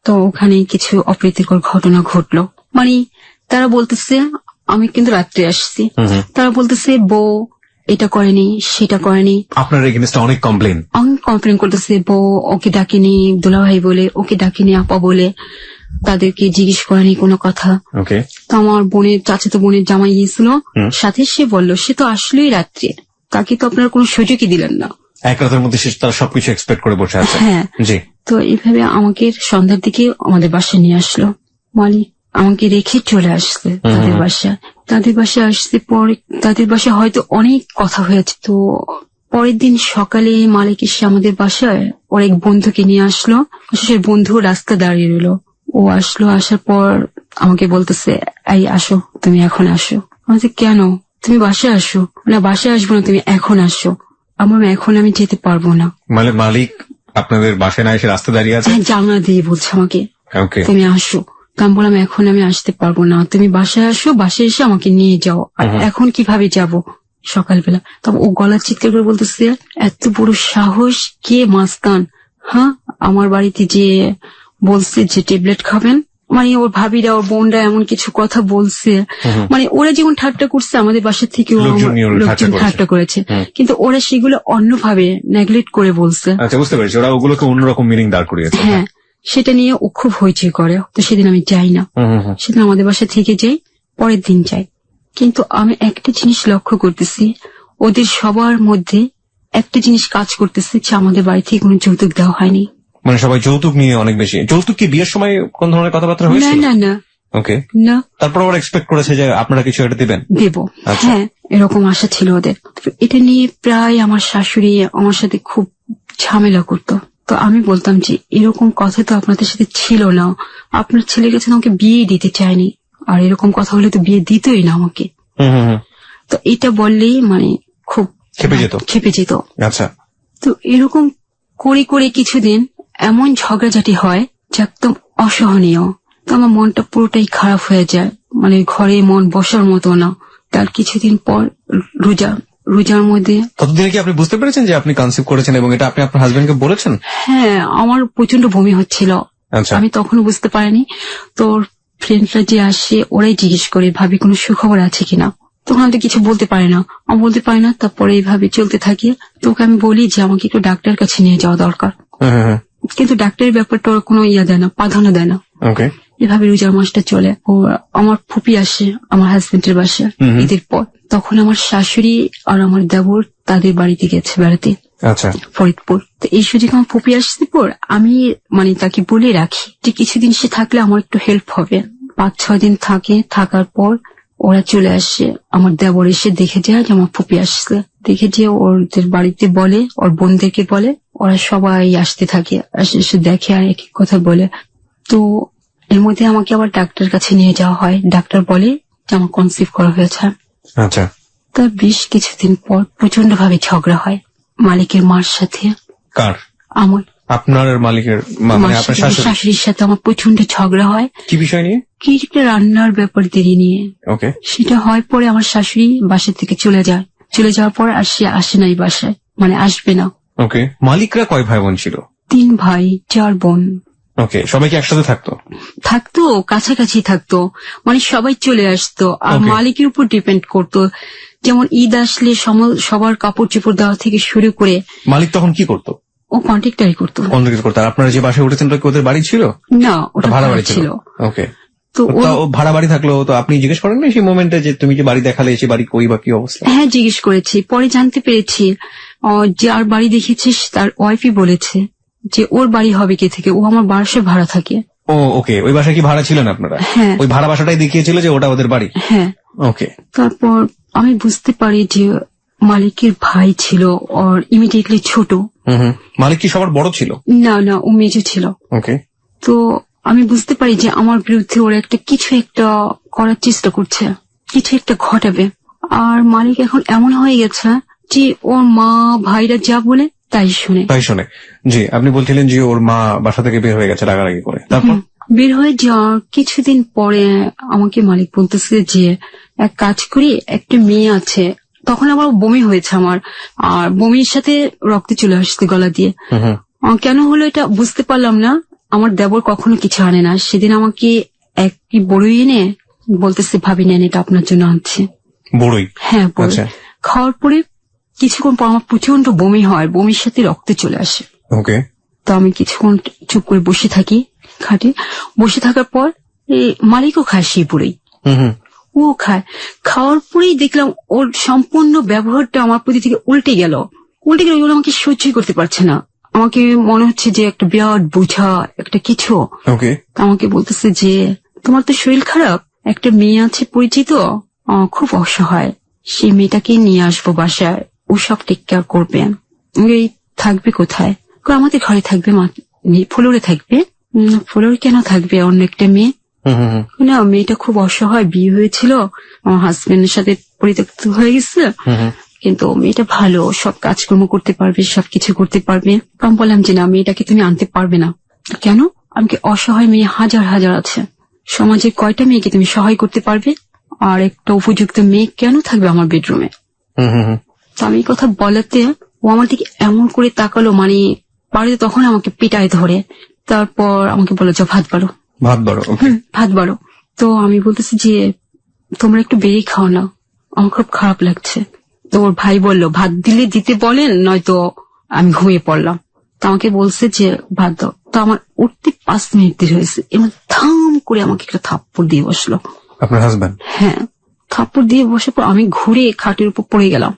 তো ওখানে কিছু অপ্রীতিকর ঘটনা ঘটলো। মানে তারা বলতেছে আমি কিন্তু রাত্রে আসছি, তারা বলতেছে বউ এটা করেনি সেটা করেনি। আপনার এগেইনস্টে অনেক কমপ্লেন করতেছে, বউ ওকে ডাকেনি দুলাভাই বলে, ওকে ডাকেনি আপা বলে, তাদেরকে জিজ্ঞেস করেনি কোনো কথা। তো আমার চাচাতো বোনের জামাই গিয়েছিল সাথে, সে বলল সে তো আসলোই রাত্রে, তাকে তো আপনার কোনো সুযোগই দিলেন না, এক রাতের মধ্যে তারা সবকিছু এক্সপেক্ট করে বসে আছে। হ্যাঁ, তো এইভাবে আমাকে সন্ধ্যার দিকে আমাদের বাসায় নিয়ে আসলো। মানে আমাকে রেখে চলে আসছে তাদের বাসায় আসছে। পরে তাদের বাসায় হয়তো অনেক কথা হয়েছে। তো পরের দিন সকালে মালিক এসে আমাদের বাসায় ওর এক বন্ধুকে নিয়ে আসলো। সে বন্ধু রাস্তা দাঁড়িয়ে রইলো। ও আসলো, আসার পর আমাকে বলতেছে এই আসো, তুমি এখন আসো। আমাকে কেন, তুমি বাসায় আসো। না বাসায় আসবো না, তুমি এখন আসো। আমার এখন আমি যেতে পারবো না। মালিক আপনাদের বাসায় না এসে রাস্তা দাঁড়িয়ে আছে? জানলা দিয়ে বলছে আমাকে তুমি আসো। আমি বললাম এখন আমি আসতে পারবো না, তুমি বাসায় আসো, বাসায় এসে আমাকে নিয়ে যাও। আর এখন কিভাবে যাব সকালবেলা? তবে ও গলার চিৎকার করে বলতেছে এত বড় সাহস, কে মাস্তান? হ্যাঁ, আমার বাড়িতে যে বলছে যে ট্যাবলেট খাবেন। মানে ওর ভাবিরা ওর বোনরা এমন কিছু কথা বলছে, মানে ওরা যেমন ঠাট্টা করছে আমাদের বাসা থেকে লোকজন ঠাট্টা করেছে, কিন্তু ওরা সেগুলো অন্যভাবে নেগলেক্ট করে বলছে। আচ্ছা, বুঝতে পেরেছি, ওরা ওগুলোকে অন্যরকম মিনিং দাঁড় করিয়েছে। হ্যাঁ, সেটা নিয়ে ও খুব হইচই করে। তো সেদিন আমি যাই না, সেদিন আমাদের বাসা থেকে যাই, পরের দিন যাই। কিন্তু আমি একটা জিনিস লক্ষ্য করতেছি, ওদের সবার মধ্যে একটা জিনিস কাজ করতেছে যে আমাদের বাড়ি থেকে কোনো যৌতুক দেওয়া হয়নি। মানে সবাই যৌতুক নিয়ে অনেক বেশি। যৌতুক কি বিয়ের সময় কোন ধরনের কথাবার্তা না হয়েছিল? না না ওকে, না, তারপর ওরা এক্সপেক্ট করেছে যে আপনারা কিছু একটা দিবেন। দেব, আচ্ছা। হ্যাঁ, এরকম আশা ছিল ওদের। তো এটা নিয়ে প্রায় আমার শাশুড়ি আমার সাথে খুব ঝামেলা করতো। তো আমি বলতাম যে এরকম কথা তো আপনাদের সাথে ছিল না, আপনার ছেলে গেছে আমাকে বিয়ে দিতে চায়নি, আর এরকম কথা হলে তো বিয়ে দিতই না আমাকে। তো এটা বললেই মানে খুব খেপে যেত। আচ্ছা। তো এরকম করে করে কিছুদিন এমন ঝগড়াঝাটি হয় যে একদম অসহনীয়। তো আমার মনটা পুরোটাই খারাপ হয়ে যায়, মানে ঘরে মন বসার মতো না। তার কিছুদিন পর রোজার মধ্যে। ততদিনে কি আপনি বুঝতে পেরেছেন যে আপনি কনসিভ করেছেন এবং এটা আপনি আপনার হাজবেন্ডকে বলেছেন? হ্যাঁ, আমার প্রচন্ড বমি হচ্ছিল। আচ্ছা। আমি তখনও বুঝতে পারিনি। তোর ফ্রেন্ডরা যে আসে ওরাই জিজ্ঞেস করে ভাবি কোনো সুখবর আছে কিনা। তখন আমি কিছু বলতে পারি না, আমি বলতে পারি না। তারপরে এইভাবে চলতে থাকে। তোকে আমি বলি যে আমাকে একটু ডাক্তারের কাছে নিয়ে যাওয়া দরকার, কিন্তু ডাক্তারের ব্যাপারটা ওরা কোনো দেয় না, প্রাধান্য দেয় না। এভাবে রোজার মাসটা চলে। ও আমার ফুপি আসে আমার হাজবেন্ডের বাসায় ঈদের পর। তখন আমার শাশুড়ি আর আমার দেবর তাদের বাড়িতে গেছে বেড়াতে, আচ্ছা, ফরিদপুর। তো এই সুযোগ আমার ফুপি আসতে পর আমি মানে তাকে বলে রাখি যে কিছুদিন সে থাকলে আমার একটু হেল্প হবে। 5-6 দিন থাকে, থাকার পর ওরা চলে আসে। আমার দেবর এসে দেখে যায় যে আমার ফুপি আসছে, দেখে যে ওদের বাড়িতে বলে, ওর বোনদেরকে বলে, ওরা সবাই আসতে থাকে, এসে দেখে আর একই কথা বলে। তো এর মধ্যে আমাকে আবার ডাক্তার কাছে নিয়ে যাওয়া হয়। ডাক্তার বলে যে আমার কনসিভ করা হয়েছে। আচ্ছা। তার বেশ কিছুদিন পর প্রচন্ড ভাবে ঝগড়া হয় মালিকের মার সাথে। কার? আমার। আপনার মালিকের আপনার শাশুড়ির সাথে আমার প্রচন্ড ঝগড়া হয়। কি বিষয় নিয়ে? কি একটা রান্নার ব্যাপার দেরি নিয়ে। ওকে। সেটা হয় পরে আমার শাশুড়ি বাসা থেকে চলে যায়। চলে যাওয়ার পর আর সে আসে না এই বাসায়, মানে আসবে না। ওকে। মালিকরা কয় ভাই বোন ছিল? 3 ভাই 4 বোন। ওকে। সবাই কি একসাথে থাকতো কাছাকাছি থাকতো, মানে সবাই চলে আসতো আর মালিকের উপর ডিপেন্ড করতো। যেমন ঈদ আসলে সবার কাপড় চোপড় দেওয়া থেকে শুরু করে। মালিক তখন কি করতো? ও কন্ট্রাক্টরই করতো। আপনারা যে বাসায় উঠেছেন ওদের বাড়ি ছিল? না, ওটা ভাড়া বাড়ি ছিল। ওকে। তো ভাড়া বাড়ি থাকলো তো আপনি জিজ্ঞেস করেন না সেই মোমেন্টে যে তুমি যে বাড়ি দেখালে সে বাড়ি কই বা কি অবস্থা? হ্যাঁ, জিজ্ঞেস করেছি। পরে জানতে পেরেছি যার বাড়ি দেখেছিস তার ওয়াইফই বলেছে যে ওর বাড়ি হবে কে থেকে, ও আমার বাসায় ভাড়া থাকে। ও ওকে। ওই বাসায় কি ভাড়া ছিলেন আপনারা? হ্যাঁ। ওই ভাড়া বাসাটাই দেখিয়েছিল যে ওটা ওদের বাড়ি? হ্যাঁ। ওকে। তারপর আমি বুঝতে পারি যে মালিকের ভাই ছিল ওর ইমিডিয়েটলি ছোট। মালিক কি সবার বড় ছিল? না না, ও মেজো ছিল। ওকে। তো আমি বুঝতে পারি যে আমার বিরুদ্ধে ওরা কিছু একটা করার চেষ্টা করছে, কিছু একটা ঘটাবে। আর মালিক এখন এমন হয়ে গেছে যে ওর মা ভাইরা যা বলে তাই শুনে। জি, আপনি বলছিলেন যে ওর মা বাসা থেকে বের হয়ে গেছে রাগারাগি করে। তারপর বের হয়ে যাওয়ার কিছুদিন পরে আমাকে মালিক বলতেছে যে এক কাজ করি, একটা মেয়ে আছে। তখন আবার বমি হয়েছে আমার, আর বমির সাথে রক্ত চলে আসছে গলা দিয়ে। কেন হলো এটা বুঝতে পারলাম না। আমার দেবর কখনো কিছু আনে না। সেদিন আমাকে একটি বড়ই এনে বলতেছে ভাবি নেন, এটা আপনার জন্য আনছি। বড়ই? হ্যাঁ, বড়ই। খাওয়ার পরে কিছুক্ষণ পর আমার প্রচন্ড বমি হয়, বমির সাথে রক্ত চলে আসে। ওকে। তো আমি কিছুক্ষণ চুপ করে বসে থাকি খাটে। বসে থাকার পর মালিকও খায় সেই বড়ই, ও খায়। খাওয়ার পরেই দেখলাম ওর সম্পূর্ণ ব্যবহারটা আমার প্রতি থেকে উল্টে গেল। ওরা আমাকে সহ্যই করতে পারছে না। আমাকে মনে হচ্ছে যে একটা বিরাট বোঝা একটা কিছু। আমাকে বলতেছে যে তোমার তো শরীর খারাপ, একটা মেয়ে আছে পরিচিত, খুব অসহায়, সেই মেয়েটাকে নিয়ে আসবো বাসায়, ও সব টেক কেয়ার করবে। থাকবে কোথায়? আমাদের ঘরে থাকবে, ফ্লোরে থাকবে। ফ্লোরে কেন থাকবে? অন্য একটা মেয়ে না, মেয়েটা খুব অসহায়, বিয়ে হয়েছিল, আমার হাজবেন্ডের সাথে পরিত্যক্ত হয়ে গেছে, কিন্তু মেয়েটা ভালো, সব কাজকর্ম করতে পারবে, সবকিছু করতে পারবে। আমি বললাম যে না, মেয়েটাকে তুমি আনতে পারবে না। কেন? আমাকে অসহায় মেয়ে হাজার হাজার আছে, সমাজে কয়টা মেয়েকে তুমি সহায় করতে পারবে? আর একটা উপযুক্ত মেয়ে কেন থাকবে আমার বেডরুমে? তো আমি কথা বলাতে ও আমার দিকে এমন করে তাকালো, মানে বাড়িতে তখন আমাকে পিটায় ধরে। তারপর আমাকে বলো যে ভাত বাড়ো। তো আমি বলতেছি যে তোমরা একটু বেরিয়ে খাও না, আমার খুব খারাপ লাগছে। তো ওর ভাই বলল ভাত দিলে দিতে বলেন, নয়তো আমি ঘুমিয়ে পড়লাম। তো আমাকে বলছে যে ভাত দাও। তো আমার উঠতে 5 মিনিট দেরি হয়েছে, এবং থাম করে আমাকে একটা থাপ্পড় দিয়ে বসলো। আপনার হাজবেন্ড? হ্যাঁ, থাপ্পড় দিয়ে বসে পর আমি ঘুরে খাটের উপর পড়ে গেলাম।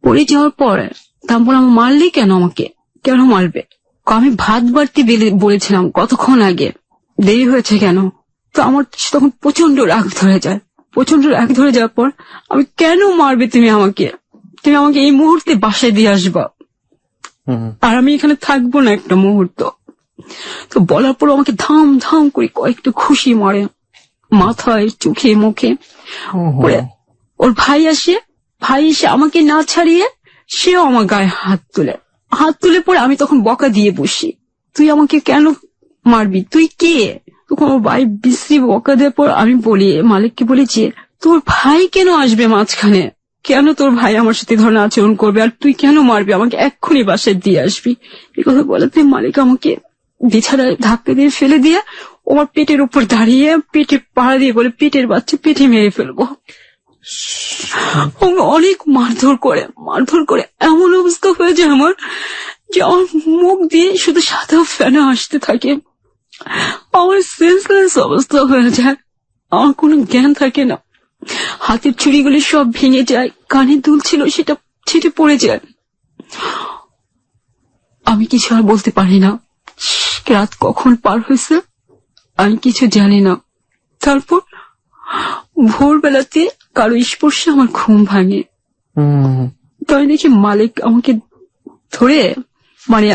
পড়ে যাওয়ার পর তারপর আমার মারলে কেন? আমাকে কেন মারবে? আমি ভাত বাড়তে বলেছিলাম কতক্ষণ আগে, দেরি হয়েছে কেন? তো আমার তখন প্রচন্ড রাগ ধরে যায়। প্রচন্ড রাগ ধরে যাওয়ার পর আমি, কেন মারবে তুমি আমাকে এই মুহূর্তে বাসায় দিয়ে আসবা, আর আমি এখানে থাকবো না একটা মুহূর্ত। তো বলার পর আমাকে ধাম ধাম করে কয়েকটা খুশি মারে, মাথায়, চোখে, মুখে। ওর ভাই এসে আমাকে না ছাড়িয়ে সেও আমার গায়ে হাত তুলে পরে আমি তখন বকা দিয়ে বসি, তুই আমাকে কেন মারবি, তুই কে? তখন ওর ভাই বিশ্রী বকা দেওয়ার পর আমি বলি, মালিককে বলেছি, তোর ভাই কেন আসবে মাঝখানে, কেন তোর ভাই আমার সাথে ধরনের আচরণ করবে, আর তুই কেন মারবি আমাকে, এক্ষুনি বাসায় দিয়ে আসবি। এই কথা বলাতে মালিক আমাকে বিছানায় ধাক্কা দিয়ে ফেলে দিয়ে আমার পেটের উপর দাঁড়িয়ে পেটে পাড়া দিয়ে বলে, পেটের বাচ্চা পেটে মেরে ফেলবো। অনেক মারধর করে এমন অবস্থা হয়ে যায় আমার, যে আমার মুখ দিয়ে শুধু সাদা ফেনা আসতে থাকে, আমার সেন্সলেস অবস্থা হয়ে যায়, আমার কোনো জ্ঞান থাকে না। হাতের চুড়িগুলি সব ভেঙে যায়, কানে দুল ছিল সেটা ছিটে পড়ে যায়। আমি কিছু আর বলতে পারি না। রাত কখন পার হয়েছে আমি কিছু জানি না। তারপর ভোরবেলাতে কারো স্পর্শে আমার ঘুম ভাঙে। তাই দেখি মালিক আমাকে ধরে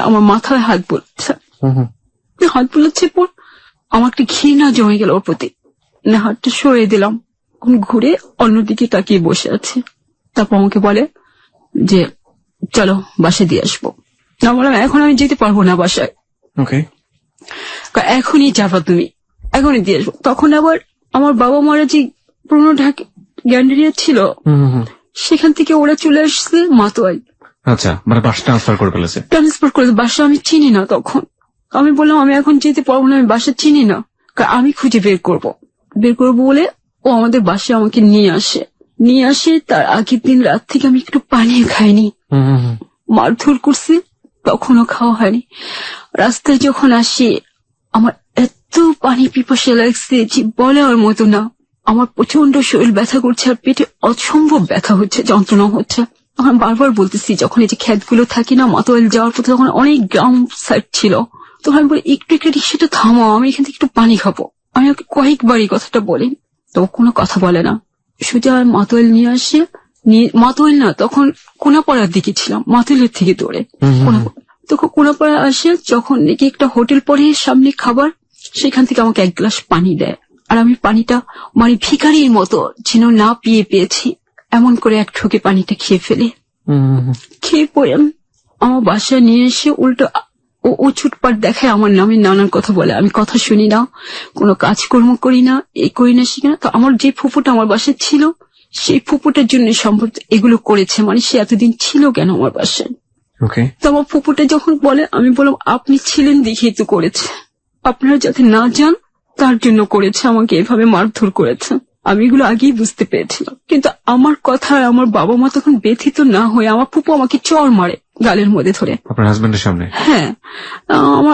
আমার মাথায় হাত বোলাচ্ছে পর আমার একটা ঘৃণা জমে গেল ওর প্রতি। হাতটা সরিয়ে দিলাম, ঘুরে অন্যদিকে তাকিয়ে বসে আছে। তারপর আমাকে বলে যে চলো বাসায় দিয়ে আসবো। না, বললাম এখন আমি যেতে পারবো না বাসায়। এখনই যাবা তুমি, এখনই দিয়ে আসবো। তখন আবার আমার বাবা মারা যে পুরনো ঢাকা গ্যান্ডারিয়া ছিল, সেখান থেকে ওরা চলে আসছে মাতোয়াল। আচ্ছা, মানে বাসা ট্রান্সফার করে ফেলেছে। বাসা আমি চিনি না তখন। আমি বললাম আমি এখন যেতে পারবো না, আমি বাসা চিনি না, আমি খুঁজে বের করবো বলে ও আমাদের বাসায় আমাকে নিয়ে আসে। তার আগের দিন রাত থেকে আমি একটু পানি খাইনি, মারধর করছে, তখনও খাওয়া হয়নি। রাস্তায় যখন আসি আমার এত পানি পিপাসা লাগছে যে বলার মতো না। আমার প্রচন্ড শরীর ব্যথা করছে আর পেটে অসম্ভব ব্যথা হচ্ছে, যন্ত্রণা হচ্ছে। আমি বারবার বলতেছি, যখন এই যে ক্ষেতগুলো থাকে না মাতোয়াল যাওয়ার পথে, তখন অনেক গ্রাম সাইড ছিল, তখন আমি বলি একটু রিক্সাটা থামাও, আমি এখান থেকে একটু পানি খাবো। আমি ওকে কয়েকবার এই কথাটা বলি, তো কোনো কথা বলে না। সোজা মাতোয়াল নিয়ে আসে, মাতোয়াল না, তখন কোনাপাড়ার দিকে ছিলাম, মাতোয়ালের থেকে দৌড়ে তখন কোনাপাড়া আসে। যখন নাকি একটা হোটেল পরে সামনে খাবার, সেখান থেকে আমাকে এক গ্লাস পানি দেয়, আর আমি পানিটা ভিখারির মতো যেন না পেয়েছি এমন করে এক ঠোকে পানিটা খেয়ে ফেলে। খেয়ে পরে আমার বাসায় নিয়ে এসে উল্টো ও ছুটপাট দেখায়, আমার নামে নানান কথা বলে। আমি কথা শুনি না, কোনো কাজকর্ম করি না, করি না শিখি না। তো আমার যে ফুপুটা আমার বাসায় ছিল, সেই ফুপুটার জন্য সম্ভবত এগুলো করেছে, সে এতদিন ছিল কেন আমার বাসায়। তো আমার ফুপুটা যখন বলে, আমি বললাম আপনি ছিলেন দেখেই তো করেছে, আপনারা যাতে না যান তার জন্য করেছে, আমাকে এভাবে মারধর করেছে। আমি এগুলো আগেই বুঝতে পেরেছিলাম, কিন্তু আমার কথা আমার বাবা মা তখন ব্যথিত না হয়ে আমার ফুপু আমাকে চড় মারে গালের মধ্যে ধরে, আপনার হাজবেন্ডের সামনে। হ্যাঁ,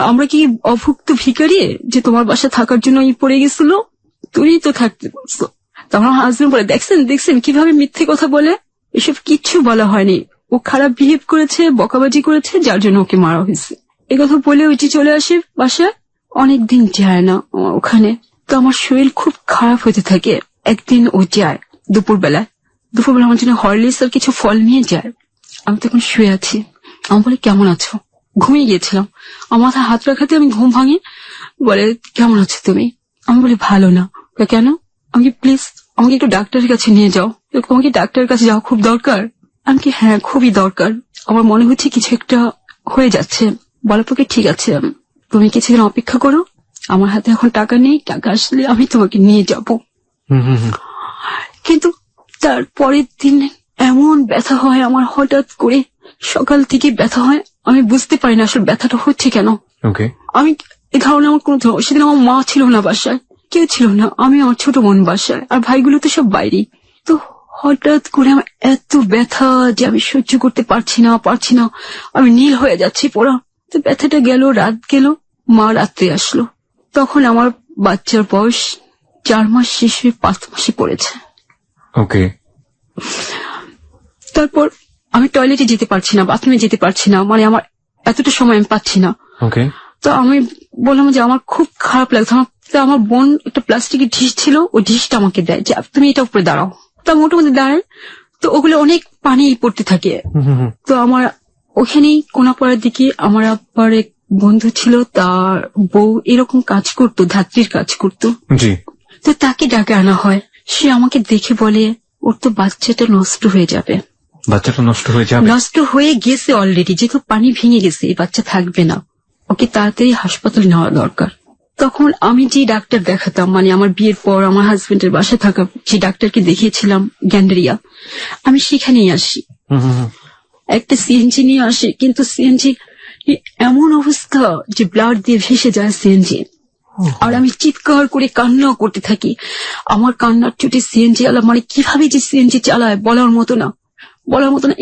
আমরা কি অভুক্ত ভিখারি যে তোমার বাসা থাকার জন্য পড়ে গেছিল, তুমি তো থাকতে বলছো। তখন আমার হাজবেন্ড বলে, দেখছেন কিভাবে মিথ্যে কথা বলে। এসব কিচ্ছু বলা হয়নি, ও খারাপ বিহেভ করেছে, বকাবাজি করেছে, যার জন্য ওকে মারা হয়েছে। একথা বলে ওই যে চলে আসে বাসায়। অনেকদিন যায় না আমার ওখানে। তো আমার শরীর খুব খারাপ হতে থাকে। একদিন ও যায় দুপুরবেলা আমার জন্য হরলিক্স আর কিছু ফল নিয়ে যায়। আমি তখন শুয়ে আছি। আমি বলে কেমন আছো, ঘুমিয়ে গিয়েছিলাম। আমার মাথায় হাত রাখাতে আমি ঘুম ভাঙি। বলে কেমন আছো তুমি? আমি বলি ভালো না। কেন? আমাকে প্লিজ আমাকে একটু ডাক্তারের কাছে নিয়ে যাও। তোমাকে ডাক্তারের কাছে যাওয়া খুব দরকার। আমি কি হ্যাঁ খুবই দরকার, আমার মনে হচ্ছে কিছু একটা হয়ে যাচ্ছে। বলার পক্ষে ঠিক আছে, তুমি কিছুদিন অপেক্ষা করো, আমার হাতে এখন টাকা নেই, টাকা আসলে আমি তোমাকে নিয়ে যাব। কিন্তু তার পরের দিন এমন ব্যথা হয় আমার, হঠাৎ করে সকাল থেকে ব্যথা হয়, আমি বুঝতে পারি না আসলে ব্যথাটা হচ্ছে কেন। আমি এই ধারণা আমার কোনো, সেদিন আমার মা ছিল না বাসায়, কেউ ছিল না, আমি আমার ছোট বোন বাসায়, আর ভাইগুলো তো সব বাইরে। তো হঠাৎ করে আমার এত ব্যথা যে আমি সহ্য করতে পারছি না, আমি নীল হয়ে যাচ্ছি পুরো। তো ব্যথাটা গেল, রাত গেল, মা রাত্রে আসলো। তখন আমার বাচ্চার বয়স 4 মাস শেষ হয়ে 5 মাসে পড়েছে। তারপর আমি টয়লেটে যেতে পারছি না, বাথরুমে যেতে পারছি না, আমার এতটা সময় আমি পাচ্ছি না। ওকে। তো আমি বললাম যে আমার খুব খারাপ লাগছে। আমার বোন একটা প্লাস্টিকের ঢিস ছিল, ওই ঢিসটা আমাকে দেয় যে তুমি এটা উপরে দাঁড়াও। তো মোটামুটি দাঁড়ায়, তো ওগুলো অনেক পানি পড়তে থাকে। তো আমার ওখানেই কোনাপাড়ার দিকে আমার আব্বার এক বন্ধু ছিল, তার বউ এরকম কাজ করতো, ধাত্রীর কাজ করতো। জি। তো তাকে ডাকে আনা হয়। সে আমাকে দেখে বলে ওর তো বাচ্চাটা নষ্ট হয়ে যাবে। বাচ্চাটা নষ্ট হয়ে যাবে? নষ্ট হয়ে গেছে অলরেডি, যেহেতু পানি ভেঙে গেছে, এই বাচ্চা থাকবে না, ওকে তাড়াতাড়ি হাসপাতালে নেওয়া দরকার। তখন আমি যে ডাক্তার দেখাতাম, মানে আমার বিয়ের পর আমার হাজবেন্ডের বাসায় থাকা যে ডাক্তারকে দেখিয়েছিলাম গ্যান্ডারিয়া, আমি সেখানেই আসি। একটা সিএনজি নিয়ে আসি, কিন্তু সিএনজি এমন অবস্থা যে ব্লাড দিয়ে ভেসে যায় সিএনজি। আর আমি চিৎকার করে কান্নাও করতে থাকি। আমার কান্নার চোটে সিএনজি আলা মানে কিভাবে যে সিএনজি চালায় বলার মতো না।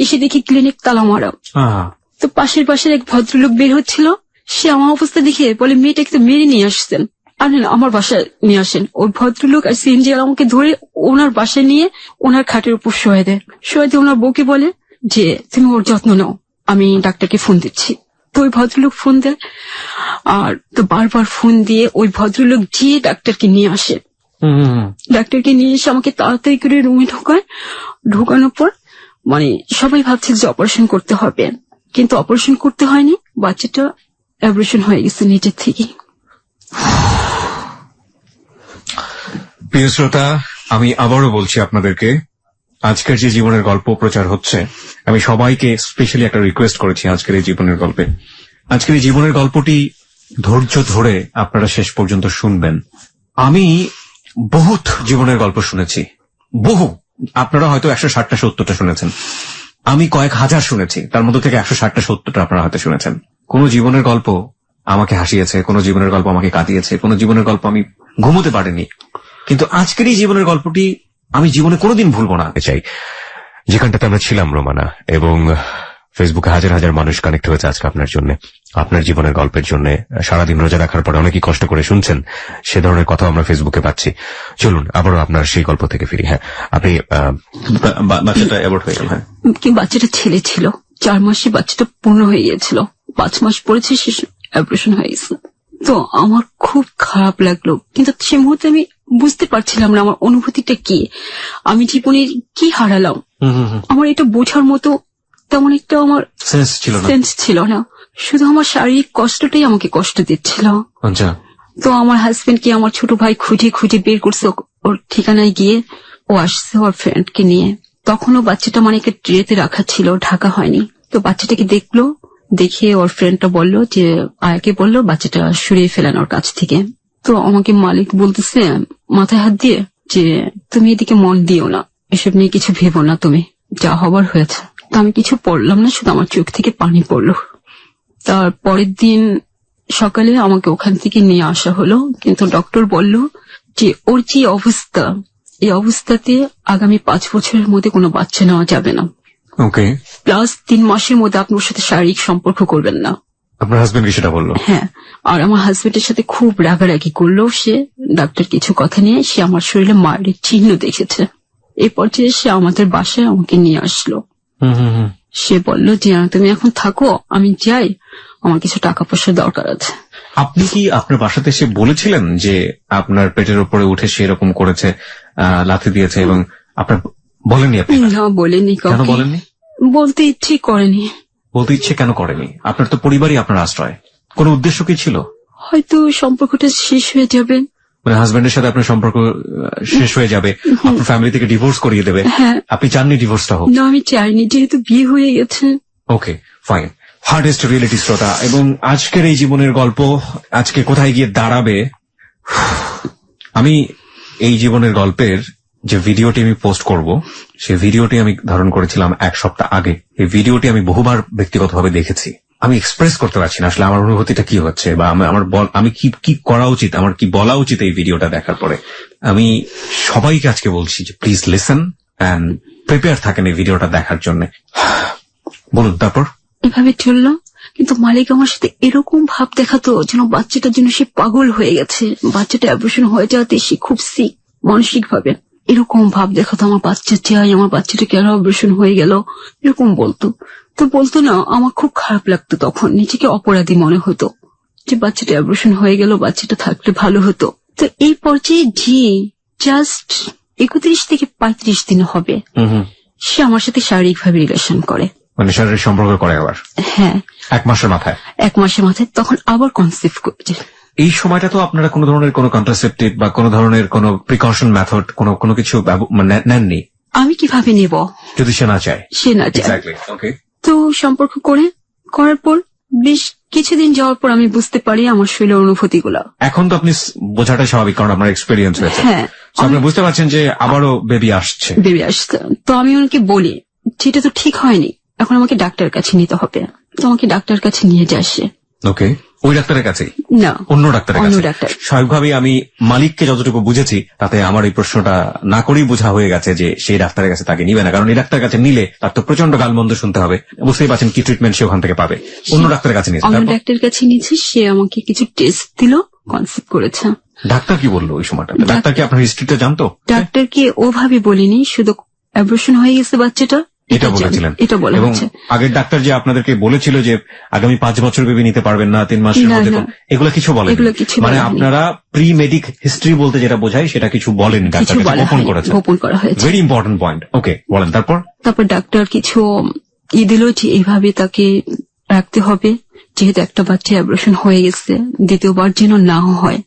এসে দেখি ক্লিনিক তালা মারা। তো পাশের এক ভদ্রলোক বের হচ্ছিল, সে আমার অবস্থা দেখে বলে মেয়েটাকে তো মেরে নিয়ে আসছেন, আনেন আমার বাসায় নিয়ে আসেন। ওই ভদ্রলোক আর সিএনজি আলা আমাকে ধরে ওনার বাসায় নিয়ে ওনার খাটের উপর শোয়া দেয়। ওনার বউকে বলে যে তুমি ওর যত্ন নাও, আমি ডাক্তারকে ফোন দিচ্ছি। তো ওই ভদ্রলোক ফোন দেয়, আর তো বারবার ফোন দিয়ে ওই ভদ্রলোক গিয়ে ডাক্তারকে নিয়ে আসে। ডাক্তারকে নিয়ে এসে আমাকে তাড়াতাড়ি করে রুমে ঢোকানোর পর মানে সবাই ভাবছে যে অপারেশন করতে হবে, কিন্তু অপারেশন করতে হয়নি, বাচ্চাটা অ্যাবর্শন হয়ে গেছে নিজের থেকে। প্রিয় শ্রোতা, আমি আবারও বলছি আপনাদেরকে, আজকের যে জীবনের গল্প প্রচার হচ্ছে, আমি সবাইকে স্পেশালি একটা রিকোয়েস্ট করেছি আজকের এই জীবনের গল্পে। আজকের এই জীবনের গল্পটি ধৈর্য ধরে আপনারা শেষ পর্যন্ত শুনবেন। আমি বহুত জীবনের গল্প শুনেছি, বহু। আপনারা হয়তো 160টা 70টা শুনেছেন, আমি কয়েক হাজার শুনেছি, তার মধ্যে থেকে 160টা 70টা আপনারা হয়তো শুনেছেন। কোন জীবনের গল্প আমাকে হাসিয়েছে, কোন জীবনের গল্প আমাকে কাঁদিয়েছে, কোন জীবনের গল্প আমি ঘুমোতে পারিনি, কিন্তু আজকের এই জীবনের গল্পটি আমি জীবনে কোনোদিন ভুলবো না। চাই যেখানটাতে আমরা ছিলাম রোমানা, এবং ফেসবুকে হাজার হাজার মানুষ কানেক্ট হয়েছে আজকে আপনার জন্য, আপনার জীবনের গল্পের জন্য। সারাদিন রোজা রাখার পরে অনেকেই কষ্ট করে শুনছেন, সে ধরনের কথা আমরা ফেসবুকে পাচ্ছি। চলুন আবারও আপনার সেই গল্প থেকে ফিরি। হ্যাঁ, আপনি বাচ্চাটা অ্যাবর্ট হয়ে গেল। হ্যাঁ, বাচ্চাটা ছেলে ছিল, 4 মাসে বাচ্চাটা পূর্ণ হয়ে গিয়েছিল, 5 মাস পড়েছে, সে অপারেশন হয়ে গেছে। তো আমার খুব খারাপ লাগলো, কিন্তু সে মুহূর্তে আমি বুঝতে পারছিলাম না আমার অনুভূতিটা কি, আমি জীবনে কি হারালাম। আমার এটা বোঝার মতো তেমন একটা আমার সেন্স ছিল না, শুধু আমার শারীরিক কষ্টটাই আমাকে কষ্ট দিচ্ছিল। তো আমার হাজবেন্ডকে আমার ছোট ভাই খুঁজে বের করছে, ওর ঠিকানায় গিয়ে ও আসছে ওর ফ্রেন্ডকে নিয়ে। তখনও বাচ্চাটা মানে একটা ট্রেতে রাখা ছিল, ঢাকা হয়নি। তো বাচ্চাটাকে দেখে ওর ফ্রেন্ডটা বললো যে আয়াকে বললো বাচ্চাটা সরিয়ে ফেলেন ওর কাছ থেকে। তো আমাকে মালিক বলতেছে মাথায় হাত দিয়ে যে তুমি এদিকে মন দিও না, এসব নিয়ে কিছু ভেবো না, তুমি যা হবার হয়েছে। তো আমি কিছু পড়লাম না, শুধু আমার চোখ থেকে পানি পড়লো। তার পরের দিন সকালে আমাকে ওখান থেকে নিয়ে আসা হলো, কিন্তু ডক্টর বলল যে ওর যে অবস্থা, এই অবস্থাতে আগামী 5 বছরের মধ্যে কোনো বাচ্চা নেওয়া যাবে না। ওকে। প্লাস 3 মাসের মধ্যে আপনি ওর সাথে শারীরিক সম্পর্ক করবেন না। আপনার হাজবেন্ড সেটা বললো? হ্যাঁ, আর আমার হাজবেন্ডের সাথে খুব রাগারাগি করলো সে। ডাক্তার কিছু কথা নিয়ে সে আমার শরীরে মারের চিহ্ন দেখেছে। এই পর্যায়ে সে আমাদের বাসায় আমাকে নিয়ে আসলো। সে বলল যে তুমি এখন থাকো, আমি যাই, আমার কিছু টাকা পয়সা দরকার আছে। আপনি কি আপনার বাসাতে এসে বলেছিলেন যে আপনার পেটের উপরে উঠে সে এরকম করেছে, লাথি দিয়েছে, এবং আপনার বলেননি? আপনি না, বলেনি। কেন বলেননি? বলতে ইচ্ছে করেনি। বলতে ইচ্ছে কেন করেনি? আপনার তো পরিবারই আপনার আশ্রয়, কোন উদ্দেশ্য কি ছিল? হয়তো সম্পর্কটা শেষ হয়ে যাবে, মানে হাজবেন্ডের সাথে আপনার সম্পর্ক শেষ হয়ে যাবে, আপনার ফ্যামিলি থেকে ডিভোর্স করিয়ে দেবে। আপনি চাননি ডিভোর্সটা হোক? না, আমি চাইনি, যেহেতু বিয়ে হয়ে গেছে। ওকে, ফাইন। হার্ডেস্ট রিয়েলিটি শ্রোতা, এবং আজকের এই জীবনের গল্প আজকে কোথায় গিয়ে দাঁড়াবে, আমি এই জীবনের গল্পের যে ভিডিওটি আমি পোস্ট করব, সেই ভিডিওটি আমি ধারণ করেছিলাম 1 সপ্তাহ আগে। এই ভিডিওটি আমি বহুবার ব্যক্তিগতভাবে দেখেছি। আমি এক্সপ্রেস করতে পারছি না আসলে আমার অনুভূতিটা কি হচ্ছে, বা আমি কি করা উচিত, আমার কি বলা উচিত এই ভিডিওটা দেখার পরে। আমি সবাইকে আজকে বলছি যে প্লিজ লিসেন এন্ড প্রিপেয়ার থাকেন এই ভিডিওটা দেখার জন্য। বলুন তারপর। এভাবে চললো, কিন্তু মালিক আমার সাথে এরকম ভাব দেখাতো যেন বাচ্চাটার জন্য সে পাগল হয়ে গেছে। বাচ্চাটা অপারেশন হয়ে যাওয়াতে সে খুব সিক মানসিক ভাবে, এরকম ভাব দেখাতো আমার বাচ্চা চাই, আমার বাচ্চাটা কেন অপারেশন হয়ে গেল, এরকম বলতো। তো বলতো না, আমার খুব খারাপ লাগতো, তখন নিজেকে অপরাধী মনে হতো। যে বাচ্চাটা অ্যাবর্শন হয়ে গেল, বাচ্চাটা থাকলে ভালো হতো। তো এই পর্যায়ে যে জাস্ট 31 থেকে 35 দিন হবে সে আমার সাথে শারীরিকভাবে রিলেশন করে, মানে শারীরিক সম্পর্ক করে আবার। হ্যাঁ, 1 মাসের মাথায়। 1 মাসের মাথায় তখন আবার কনসিভ করছে। এই সময়টা তো আপনারা কোনো ধরনের কোনো কন্ট্রাসেপটিভ বা কোনো ধরনের কোনো প্রিকশন মেথড কোনো কিছু নেননি? আমি কিভাবে নেব যদি সে না চায়? সে না চায়। ওকে। তো সম্পর্ক করার পর বেশ কিছুদিন যাওয়ার পর আমি বুঝতে পারি আমার শরীরের অনুভূতি গুলা। এখন তো আপনি বোঝাটা স্বাভাবিক, কারণ আপনার এক্সপেরিয়েন্স হয়েছে। হ্যাঁ, আপনি বুঝতে পারছেন যে আবারও বেবি আসছে। তো আমি ওনাকে বলি যেটা তো ঠিক হয়নি, এখন আমাকে ডাক্তার কাছে নিতে হবে। তো আমাকে ডাক্তার কাছে নিয়ে যায় সে। ওকে, ওই ডাক্তারের কাছে না, অন্য ডাক্তারের কাছে। ডাক্তার। স্বাভাবিকভাবেই আমি মালিককে যতটুকু বুঝেছি তাতে আমার এই প্রশ্নটা না করেই বোঝা হয়ে গেছে যে সেই ডাক্তারের কাছে তাকে নিবে না, কারণ এই ডাক্তারের কাছে নিলে তার তো প্রচন্ড গালমন্দ শুনতে হবে। বুঝতেই পারছেন কি ট্রিটমেন্ট সে ওখান থেকে পাবে। অন্য ডাক্তারের কাছে নিয়েছে। অন্য ডাক্তারের কাছে নিয়েছে, সে আমাকে কিছু টেস্ট দিল, কনসিভ করেছে। ডাক্তার কি বললো ওই সময়টা? ডাক্তার কি আপনার হিস্ট্রিটা জানতো? ডাক্তারকে ওভাবে বলিনি, শুধু অ্যাবর্শন হয়ে গেছে বাচ্চাটা এটা বলেছিলেন। এটা বলা হচ্ছে। আগের ডাক্তার যে আপনাদেরকে বলেছিল যে আগামী 5 বছর বেবি নিতে পারবেন না, 3 মাসের মধ্যে, এগুলো কিছু বলেন? মানে আপনারা প্রি মেডিক হিস্ট্রি বলতে যেটা বোঝায় সেটা কিছু বলেন, ডাক্তার গোপন করেছে। গোপন করা হয়েছে। Very important point. ওকে, বলেন। তারপর ডাক্তার কিছু দিল যে এইভাবে তাকে রাখতে হবে, যেহেতু একটা বাচ্চা অ্যাবর্শন হয়ে গেছে, দ্বিতীয়বার যেন না হয়।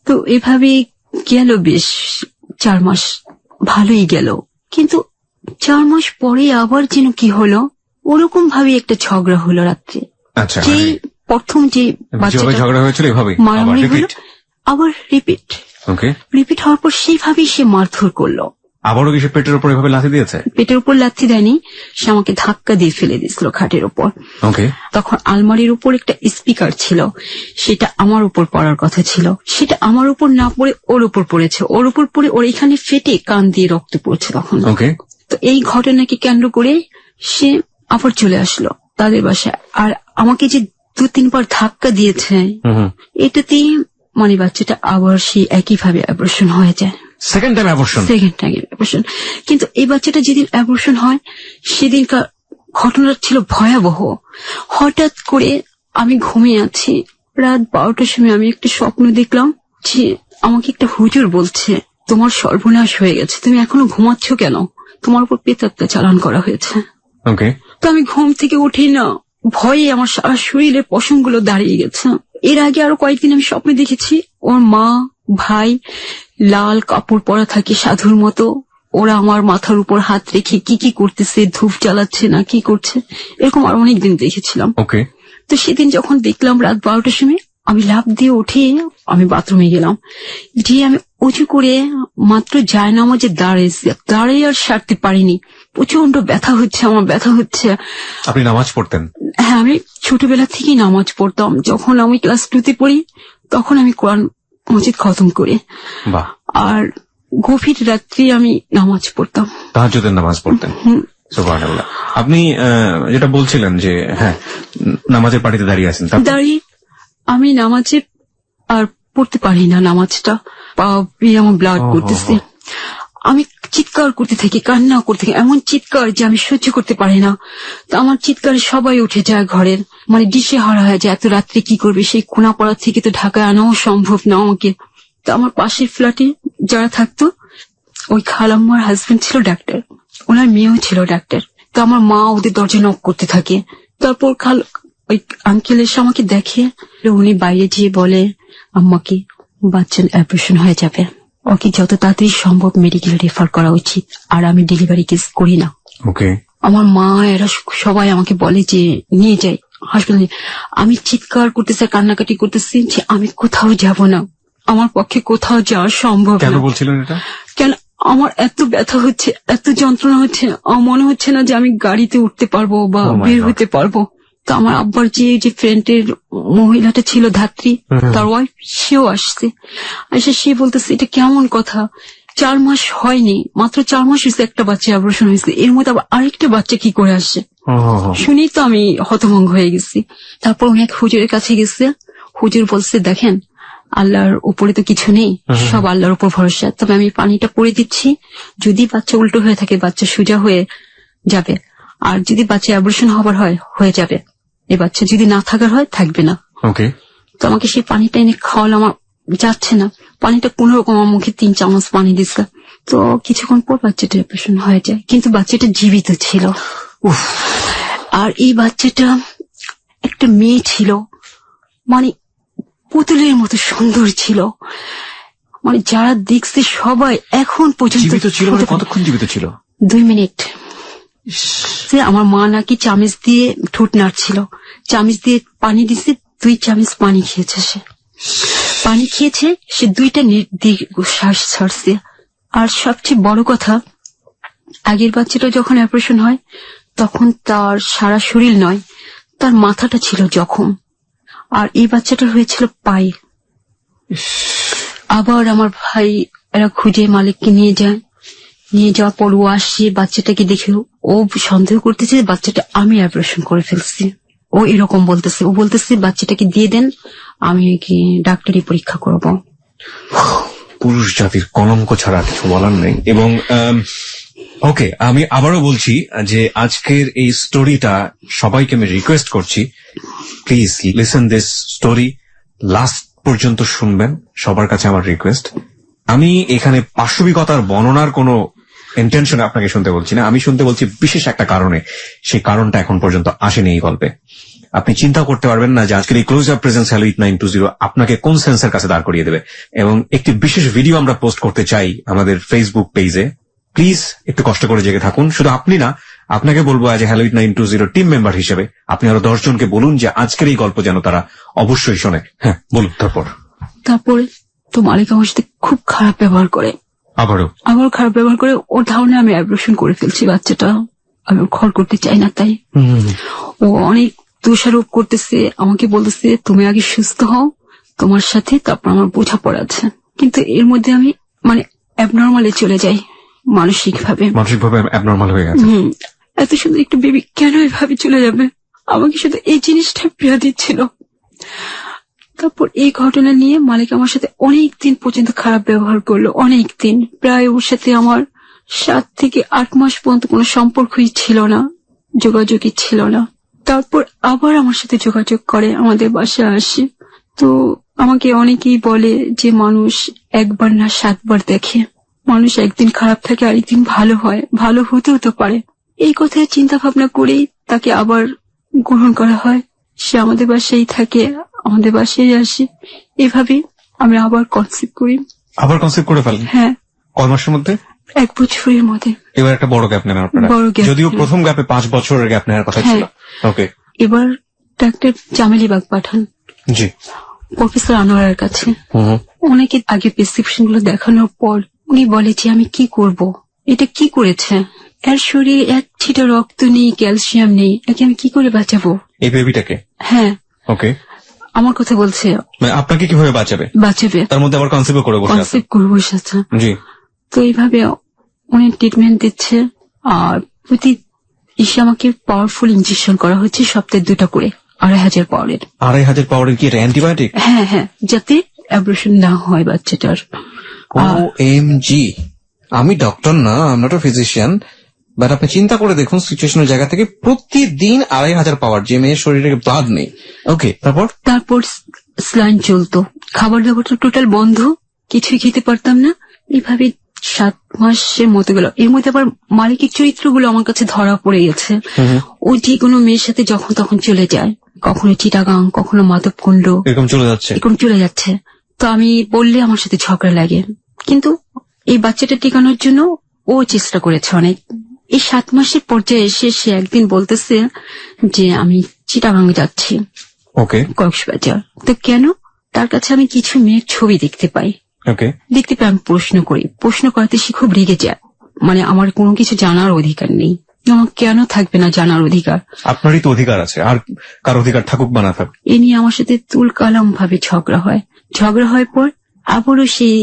তো এভাবে গেল বেশ 4 মাস, ভালোই গেল। কিন্তু 4 মাস পরে আবার যেন কি হলো, ওরকম ভাবে একটা ঝগড়া হলো রাত্রে। আচ্ছা, যে প্রথম যে বাচ্চাটা ঝগড়া হয়েছিল এভাবে মারামারি হলো, আবার রিপিট। ওকে, রিপিট হওয়ার পর সেইভাবেই সে মারধর করলো। আবারও কি সে পেটের উপর এভাবে লাথি দিয়েছে? পেটের উপর লাথি দেয়নি, সে আমাকে ধাক্কা দিয়ে ফেলে দিয়েছিল খাটের উপর। ওকে। তখন আলমারির উপর একটা স্পিকার ছিল, সেটা আমার উপর পড়ার কথা ছিল, সেটা আমার উপর না পড়ে ওর উপর পড়েছে। ওর উপর পড়ে ওর এখানে ফেটে কান দিয়ে রক্ত পড়ছে তখন। ওকে। তো এই ঘটনাকে কেন্দ্র করে সে আবার চলে আসলো তাদের বাসায়, আর আমাকে যে 2-3 বার ধাক্কা দিয়েছে, এটাতেই মানে বাচ্চাটা আবার সে একইভাবে অ্যাবর্শন হয়ে যায়। Second time abortion. কিন্তু এই বাচ্চাটা যেদিন অ্যাবর্শন হয় সেদিনকার ঘটনাটা ছিল ভয়াবহ। হঠাৎ করে আমি ঘুমিয়ে আছি, রাত 12টার সময় আমি একটা স্বপ্ন দেখলাম যে আমাকে একটা হুজুর বলছে, তোমার সর্বনাশ হয়ে গেছে, তুমি এখনো ঘুমাচ্ছ কেন, তোমার উপর প্রেতাত্মা চালান করা হয়েছে। ওকে। তো আমি ঘুম থেকে উঠি না, ভয়ে আমার সারা শরীরের পশমগুলো দাঁড়িয়ে গেছে। এর আগে আরো কয়েকদিন আমি স্বপ্নে দেখেছি ওর মা ভাই লাল কাপড় পরা থাকে সাধুর মতো, ওরা আমার মাথার উপর হাত রেখে কি কি করতেছে, ধূপ জ্বালাচ্ছে না কি করছে, এরকম আর অনেকদিন দেখেছিলাম। ওকে। তো সেদিন যখন দেখলাম রাত 12টার সময়, আমি লাফ দিয়ে উঠে আমি বাথরুমে গেলাম। গিয়ে আমি উঁচু করে মাত্র জায়নামাজে দাঁড়িয়ে আর সারতে পারিনি, প্রচন্ড ব্যথা হচ্ছে, আমার ব্যথা হচ্ছে। আপনি নামাজ পড়তেন? হ্যাঁ, আমি ছোটবেলা থেকেই নামাজ পড়তাম। যখন আমি ক্লাস 2তে পড়ি তখন আমি কোরআন মজিদ খতম করি। আর গভীর রাত্রি আমি নামাজ পড়তাম, তাহাজ্জুদের নামাজ পড়তেন। সুবহানাল্লাহ। আপনি যেটা বলছিলেন যে হ্যাঁ নামাজের পাটিতে দাঁড়িয়ে আছেন, দাঁড়িয়ে আমি নামাজে আর পড়তে পারি না, নামাজটা পা আমার ব্লাড করতেছে, আমি চিৎকার করতে থাকি, কান্না করতে থাকি, এমন চিৎকার যে আমি সহ্য করতে পারি না। তো আমার চিৎকারে সবাই উঠে যায় ঘরের, মানে দিশে হারা হয়ে যায়, এত রাত্রে কি করবে, সেই কোনাপাড়া থেকে তো ঢাকায় আনাও সম্ভব না আমাকে। তো আমার পাশের ফ্ল্যাটে যারা থাকতো, ওই খালাম্মার হাজবেন্ড ছিল ডাক্তার, ওনার মেয়েও ছিল ডাক্তার। তো আমার মা ওদের দরজা নক করতে থাকে। তারপর ওই আঙ্কেল এসে আমাকে দেখে, উনি বাইরে গিয়ে বলে আম্মাকে বাচ্চার অপারেশন হয়ে যাবে, ওকে যত তাড়াতাড়ি সম্ভব মেডিকেলে রেফার করা উচিত, আর আমি ডেলিভারি কেস করি না। ওকে। আমার মা এরা সবাই আমাকে বলে যে নিয়ে যাই হাসপাতালে। আমি চিৎকার করতেছি, কান্নাকাটি করতেছি যে আমি কোথাও যাব না, আমার পক্ষে কোথাও যাওয়া সম্ভব না। কেন বলছিলেন এটা? কেন আমার এত ব্যথা হচ্ছে, এত যন্ত্রণা হচ্ছে, আমার মনে হচ্ছে না যে আমি গাড়িতে উঠতে পারবো বা বের হতে পারবো। তো আমার আব্বার যে ফ্রেন্ডের মহিলাটা ছিল ধাত্রী, তার ওয়াইফ, সেও আসছে, এসে সে বলতেছে এটা কেমন কথা, 4 মাস হয়নি, মাত্র 4 মাস হয়েছে একটা বাচ্চা অপারেশন হয়েছে, এর মধ্যে আবার আরেকটা বাচ্চা কি করে আসছে। শুনেই তো আমি হতভঙ্গ হয়ে গেছি। তারপর উনি এক হুজুরের কাছে গেছে, হুজুর বলছে দেখেন আল্লাহর উপরে তো কিছু নেই, সব আল্লাহর উপর ভরসা, তবে আমি পানিটা পরে দিচ্ছি, যদি বাচ্চা উল্টো হয়ে থাকে বাচ্চা সোজা হয়ে যাবে, আর যদি বাচ্চা অপারেশন হবার হয় হয়ে যাবে, এই বাচ্চা যদি না থাকার হয় থাকবে না। ওকে। তো আমাকে সেই পানিটা এনে খাওয়ালো, আমার যাচ্ছে না, পানিটা কোন রকম আমার মুখে 3 চামচ পানি দিচ্ছে। তো কিছুক্ষণ পর বাচ্চাটা অপারেশন হয়ে যায়, কিন্তু বাচ্চাটা জীবিত ছিল। আর এই বাচ্চাটা একটা মেয়ে ছিল, মানে পুতুলের মতো সুন্দর ছিল, মানে যারা দেখছে সবাই এখন পর্যন্ত। জীবিত ছিল মানে কতক্ষণ জীবিত ছিল? 2 মিনিট। সে আমার মা নাকি চামচ দিয়ে ঠোঁট নাড়ছিল, চামচ দিয়ে পানি দিছে, 2 চামচ পানি খেয়েছে। সে পানি খেয়েছে, সে 2টা শ্বাস ছাড়ছে। আর সবচেয়ে বড় কথা, আগের বাচ্চাটা যখন অপারেশন হয় তখন তার সারা শরীর নয়, তার মাথাটা ছিল জখম, আর এই বাচ্চাটা হয়েছিল পায়ে। আবার আমার ভাই এরা খুঁজে মালিককে নিয়ে যায়, নিয়ে যাওয়ার পর ও আসছে, বাচ্চাটাকে দেখে ও সন্দেহ করতেছে বাচ্চাটা আমি অপারেশন করে ফেলছি। ও এরকম বলতেছে, ও বলতেছে বাচ্চাটাকে দিয়ে দেন, আমি কি ডাক্তারি পরীক্ষা করব। পুরুষ জাতির কলঙ্ক ছাড়া কিছু বলার নেই। এবং ওকে, আমি আবারও বলছি যে আজকের এই স্টোরিটা সবাইকে আমি রিকোয়েস্ট করছি, please listen this story, last পর্যন্ত শুনবেন, সবার কাছে আমার রিকোয়েস্ট। আমি এখানে পাশবিকতার বর্ণনার কোনো ইন্টেনশন আপনাকে শুনতে বলছি না, আমি শুনতে বলছি বিশেষ একটা কারণে, সেই কারণটা এখন পর্যন্ত আসেনি এই গল্পে। আপনি চিন্তা করতে পারবেন না যে আজকের এই ক্লোজ আপ প্রেজেন্স হ্যালো 8920 আপনাকে কোন সেন্সের কাছে দাঁড় করিয়ে দেবে। এবং একটি বিশেষ ভিডিও আমরা পোস্ট করতে চাই আমাদের ফেসবুক পেজে, প্লিজ একটু কষ্ট করে জেগে থাকুন। শুধু আপনি না, আপনাকে বলবো আজ হ্যালো 8920 টিম মেম্বার হিসেবে আপনি আরো 10 জনকে বলুন যে আজকের এই গল্প যেন তারা অবশ্যই শোনে। হ্যাঁ বলুন। তারপরে তো মালিক আমার সাথে খুব খারাপ ব্যবহার করে, আবার খারাপ ব্যবহার করে। ওর ধারণা আমি অপারেশন করে ফেলছি, বাচ্চাটা আমি ঘর করতে চাই না, তাই ও অনেক দোষারোপ করতেছে, আমাকে বলতেছে তুমি আগে সুস্থ হও, তোমার সাথে তারপর আমার বোঝাপড়া আছে। কিন্তু এর মধ্যে আমি মানে অ্যাবনর্মালে চলে যাই, মানসিকভাবে অ্যাবনর্মাল হয়ে গেছে। এত সুন্দর একটা বেবি কেন এভাবে চলে যাবে, আমাকে শুধু এই জিনিসটা পীড়া দিচ্ছিল। তারপর এই ঘটনা নিয়ে মালিক আমার সাথে অনেক দিন পর্যন্ত খারাপ ব্যবহার করলো, অনেক দিন, প্রায় ওর সাথে আমার 7 থেকে 8 মাস পর্যন্ত কোনো সম্পর্কই ছিল না, যোগাযোগই ছিল না। তারপর আবার আমার সাথে যোগাযোগ করে, আমাদের বাসায় আসে। তো আমাকে অনেকেই বলে যে মানুষ একবার না 7 বার দেখে, মানুষ একদিন খারাপ থাকে আরেকদিন ভালো হয়, ভালো হতেও তো পারে। এই কথা চিন্তা ভাবনা করেই তাকে আবার গ্রহণ করা হয়, সে আমাদের বাসায় থাকে, আমাদের বাসায় আসে। এভাবে আমি আবার কনসেপ্ট করি। আবার কনসেপ্ট করে ফেলেন? হ্যাঁ। কয় মাসের মধ্যে? 1 বছরের মধ্যে। এবার একটা বড় গ্যাপ নেন আপনারা, যদিও প্রথম গ্যাপে 5 বছরের গ্যাপ নেওয়ার কথা ছিল। ওকে। এবার ডাক্তার জামিলিবাগ পাঠান, জি, প্রফেসর আনোয়ারের কাছে। অনেকে আগে প্রেসক্রিপশন গুলো দেখানোর পর উনি বলে যে আমি কি করব, এটা কি করেছে, এর শরীরে 1 ছিটা রক্ত নেই, ক্যালসিয়াম নেই, একে আমি কি করে বাঁচাবো এই বেবিটাকে? হ্যাঁ। ওকে। আমার কথা বলছে, মানে আপনাকে কিভাবে বাঁচাবে, তার মধ্যে আবার কনসেপ্ট করে বসে আছে। জি। তো এইভাবে উনি ট্রিটমেন্ট দিচ্ছে, আর প্রতি এসে আমাকে পাওয়ারফুল ইনজেকশন করা হচ্ছে, সপ্তাহে 2টা করে, 2500 পাওয়ারের। 2500 পাওয়ারের কি এটা অ্যান্টিবায়োটিক? হ্যাঁ হ্যাঁ, যাতে অ্যাবর্শন না হয় বাচ্চাটার। OMG, আমি ডক্টর না, I not a physician, but আপনি চিন্তা করে দেখুন সিচুয়েশনের জায়গা থেকে, প্রতিদিন 2500 পাওয়ার, যে মেয়ের শরীরে ব্লাড নেই। ওকে। তারপর স্লাইন চলতো, খাবার দাবারটা টোটাল বন্ধ, কিছুই খেতে পারতাম না। এইভাবে 7 মাসের মতো গেল। এর মধ্যে আবার মালিকের চরিত্রগুলো আমার কাছে ধরা পড়ে গেছে। ও যে কোনো মেয়ের সাথে যখন তখন চলে যায়, কখনো চিটাগাং, কখনো মাধবকুণ্ড, এরকম চলে যাচ্ছে। তো আমি বললে আমার সাথে ঝগড়া লাগে, কিন্তু এই বাচ্চাটা টিকানোর জন্য ও চেষ্টা করেছে অনেক। এই 7 মাসের পর্যায়ে এসে সে একদিন বলতেছে যে আমি চিটাগাং যাচ্ছি, ওকে, কক্সবাজার। তো কেন? তার কাছে আমি কিছু মেয়ের ছবি দেখতে পাই, আমি প্রশ্ন করাতে সে খুব রেগে যায়, মানে আমার কোনো কিছু জানার অধিকার নেই। আমার কেন থাকবে না জানার অধিকার? আপনারই তো অধিকার আছে, আর কার অধিকার থাকুক বা না থাকুক। এ নিয়ে আমার সাথে তুল কালাম ভাবে ঝগড়া হয় পর আবারও সেই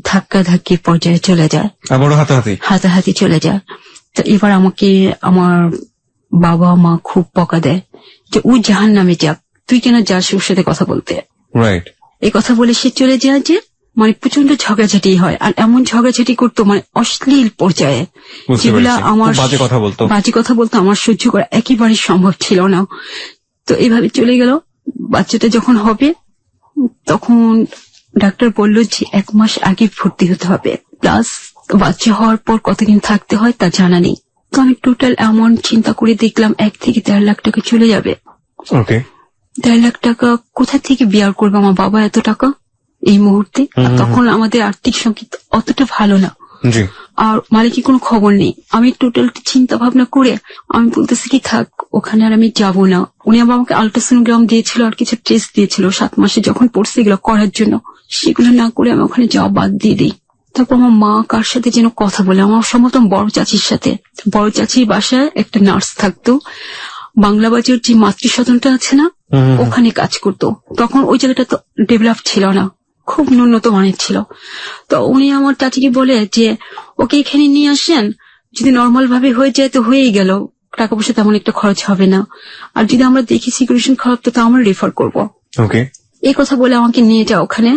ধাক্কা ধাক্কির পর্যায়ে চলে যায়, আবারও হাতাহাতি চলে যায়। তো এবার আমাকে আমার বাবা মা খুব বকা দেয় যে ও জাহান্নামে যাক, তুই কেন যাস ওর সাথে কথা বলতে। রাইট। এই কথা বলে সে চলে যায়, যে মানে প্রচন্ড ঝগড়াঝাটি হয়, আর এমন ঝগড়াঝাটি করতো মানে অশ্লীল পর্যায়ে, যেগুলো আমার বাজে কথা বলতো, আমার সহ্য করা একেবারে সম্ভব ছিল না। তো এইভাবে চলে গেল। বাচ্চাটা যখন হবে তখন ডাক্তার বলল যে 1 মাস আগে ভর্তি হতে হবে, প্লাস বাচ্চা হওয়ার পর কতদিন থাকতে হয় তা জানা নেই। তো আমি টোটাল অ্যামাউন্ট চিন্তা করে দেখলাম 1 থেকে 1.5 লাখ টাকা চলে যাবে। ওকে, 1.5 লাখ টাকা কোথা থেকে বিয়ার করবে আমার বাবা এত টাকা এই মুহূর্তে? আর তখন আমাদের আর্থিক সংকেত অতটা ভালো না, জি। আর মালিকের কোনো খবর নেই। আমি টোটাল চিন্তা ভাবনা করে আমি বলতেছি কি থাক, ওখানে আর আমি যাব না। উনি আবার আমাকে আল্ট্রাসোনোগ্রাম দিয়েছিল আর কিছু টেস্ট দিয়েছিল 7 মাসে যখন পড়ছে এগুলো করার জন্য, সেগুলো না করে আমি ওখানে যাওয়া বাদ দিয়ে দিই। তারপর আমার মা কার সাথে যেন কথা বলে, আমার সম্ভবত বড় চাচির সাথে। বড় চাচির বাসায় একটা নার্স থাকতো, বাংলা বাজার যে মাতৃসদনটা আছে না, ওখানে কাজ করতো। তখন ওই জায়গাটা তো ডেভেলপ ছিল না, খুব ন্যূনত মানের ছিল। তো উনি আমার চাচিকে বলে যে ওকে এখানে নিয়ে আসেন, যদি নর্মাল ভাবে হয়ে যায় তো হয়েই গেল, টাকা পয়সা তেমন একটা খরচ হবে না, আর যদি আমরা দেখি সিচুয়েশন খারাপ তো আমরা রেফার করবো। ওকে, এই কথা বলে আমাকে নিয়ে যাও ওখানে।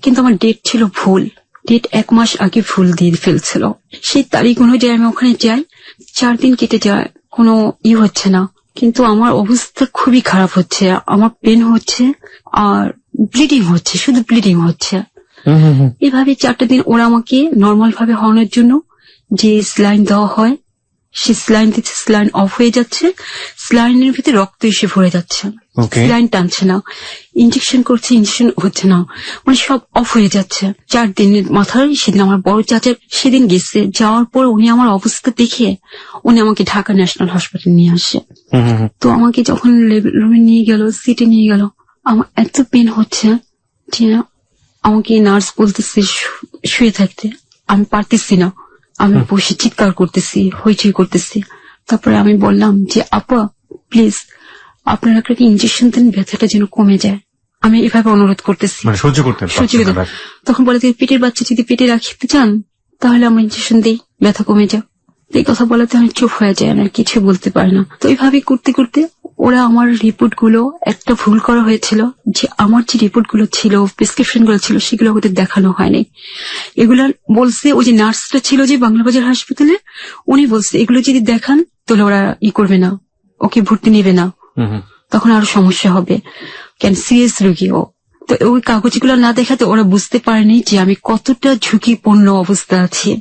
কিন্তু আমার ডেট ছিল ভুল, ডেট 1 মাস আগে ভুল দিয়ে ফেলছিল। সেই তারিখ অনুযায়ী আমি ওখানে যাই, 4 দিন কেটে যায়, কোনো হচ্ছে না। কিন্তু আমার অবস্থা খুবই খারাপ হচ্ছে, আমার পেন হচ্ছে আর ব্লিডিং হচ্ছে, শুধু ব্লিডিং হচ্ছে। এভাবে 4টা দিন ওরা আমাকে নর্মাল ভাবে হওয়ানোর জন্য যে স্লাইন দেওয়া হয়, সে স্লাইন দিচ্ছে, স্লাইন অফ হয়ে যাচ্ছে, স্লাইনের ভিতরে রক্ত এসে ভরে যাচ্ছে, স্লাইন টানছে না। ইঞ্জেকশন করছে, ইঞ্জেকশন হচ্ছে না, মানে সব অফ হয়ে যাচ্ছে। 4 দিনের মাথায় সেদিন আমার বড় চাচা সেদিন গেছে, যাওয়ার পর উনি আমার অবস্থা দেখে উনি আমাকে ঢাকা ন্যাশনাল হসপিটাল নিয়ে আসে। তো আমাকে যখন রুমে নিয়ে গেল, সিটে নিয়ে গেল, আমার এত পেন হচ্ছে যে আমাকে নার্স বলতেছে শুয়ে থাকতে, আমি পারতেছি না, আমি বসে চিৎকার করতেছি, হইচই করতেছি। তারপরে আমি বললাম যে আপা প্লিজ আপনারা একটা ইঞ্জেকশন দেন, ব্যথাটা যেন কমে যায়। আমি এভাবে অনুরোধ করতেছি, সহ্য করতে। তখন বলে পেটের বাচ্চা যদি পেটে রাখতে চান তাহলে আমরা ইঞ্জেকশন দিই, ব্যথা কমে যায়। এই কথা বলাতে আমি চুপ হয়ে যাই, আমি কিছু বলতে পারি না। তো এইভাবে করতে করতে ওরা আমার রিপোর্ট গুলো, একটা ভুল করা হয়েছিল যে আমার যে রিপোর্ট গুলো ছিল, প্রেসক্রিপশন গুলো ছিল, সেগুলো ওদের দেখানো হয়নি। এগুলা বলছে ওই যে নার্সটা ছিল যে বাংলা বাজার হাসপাতালে, উনি বলছে এগুলো যদি দেখান তাহলে ওরা করবে না, ওকে ভর্তি নেবে না, তখন আরো সমস্যা হবে, কেন সিরিয়াস রোগী ও। তো ওই কাগজগুলো না দেখাতে ওরা বুঝতে পারেনি যে আমি কতটা ঝুঁকিপূর্ণ অবস্থা আছি।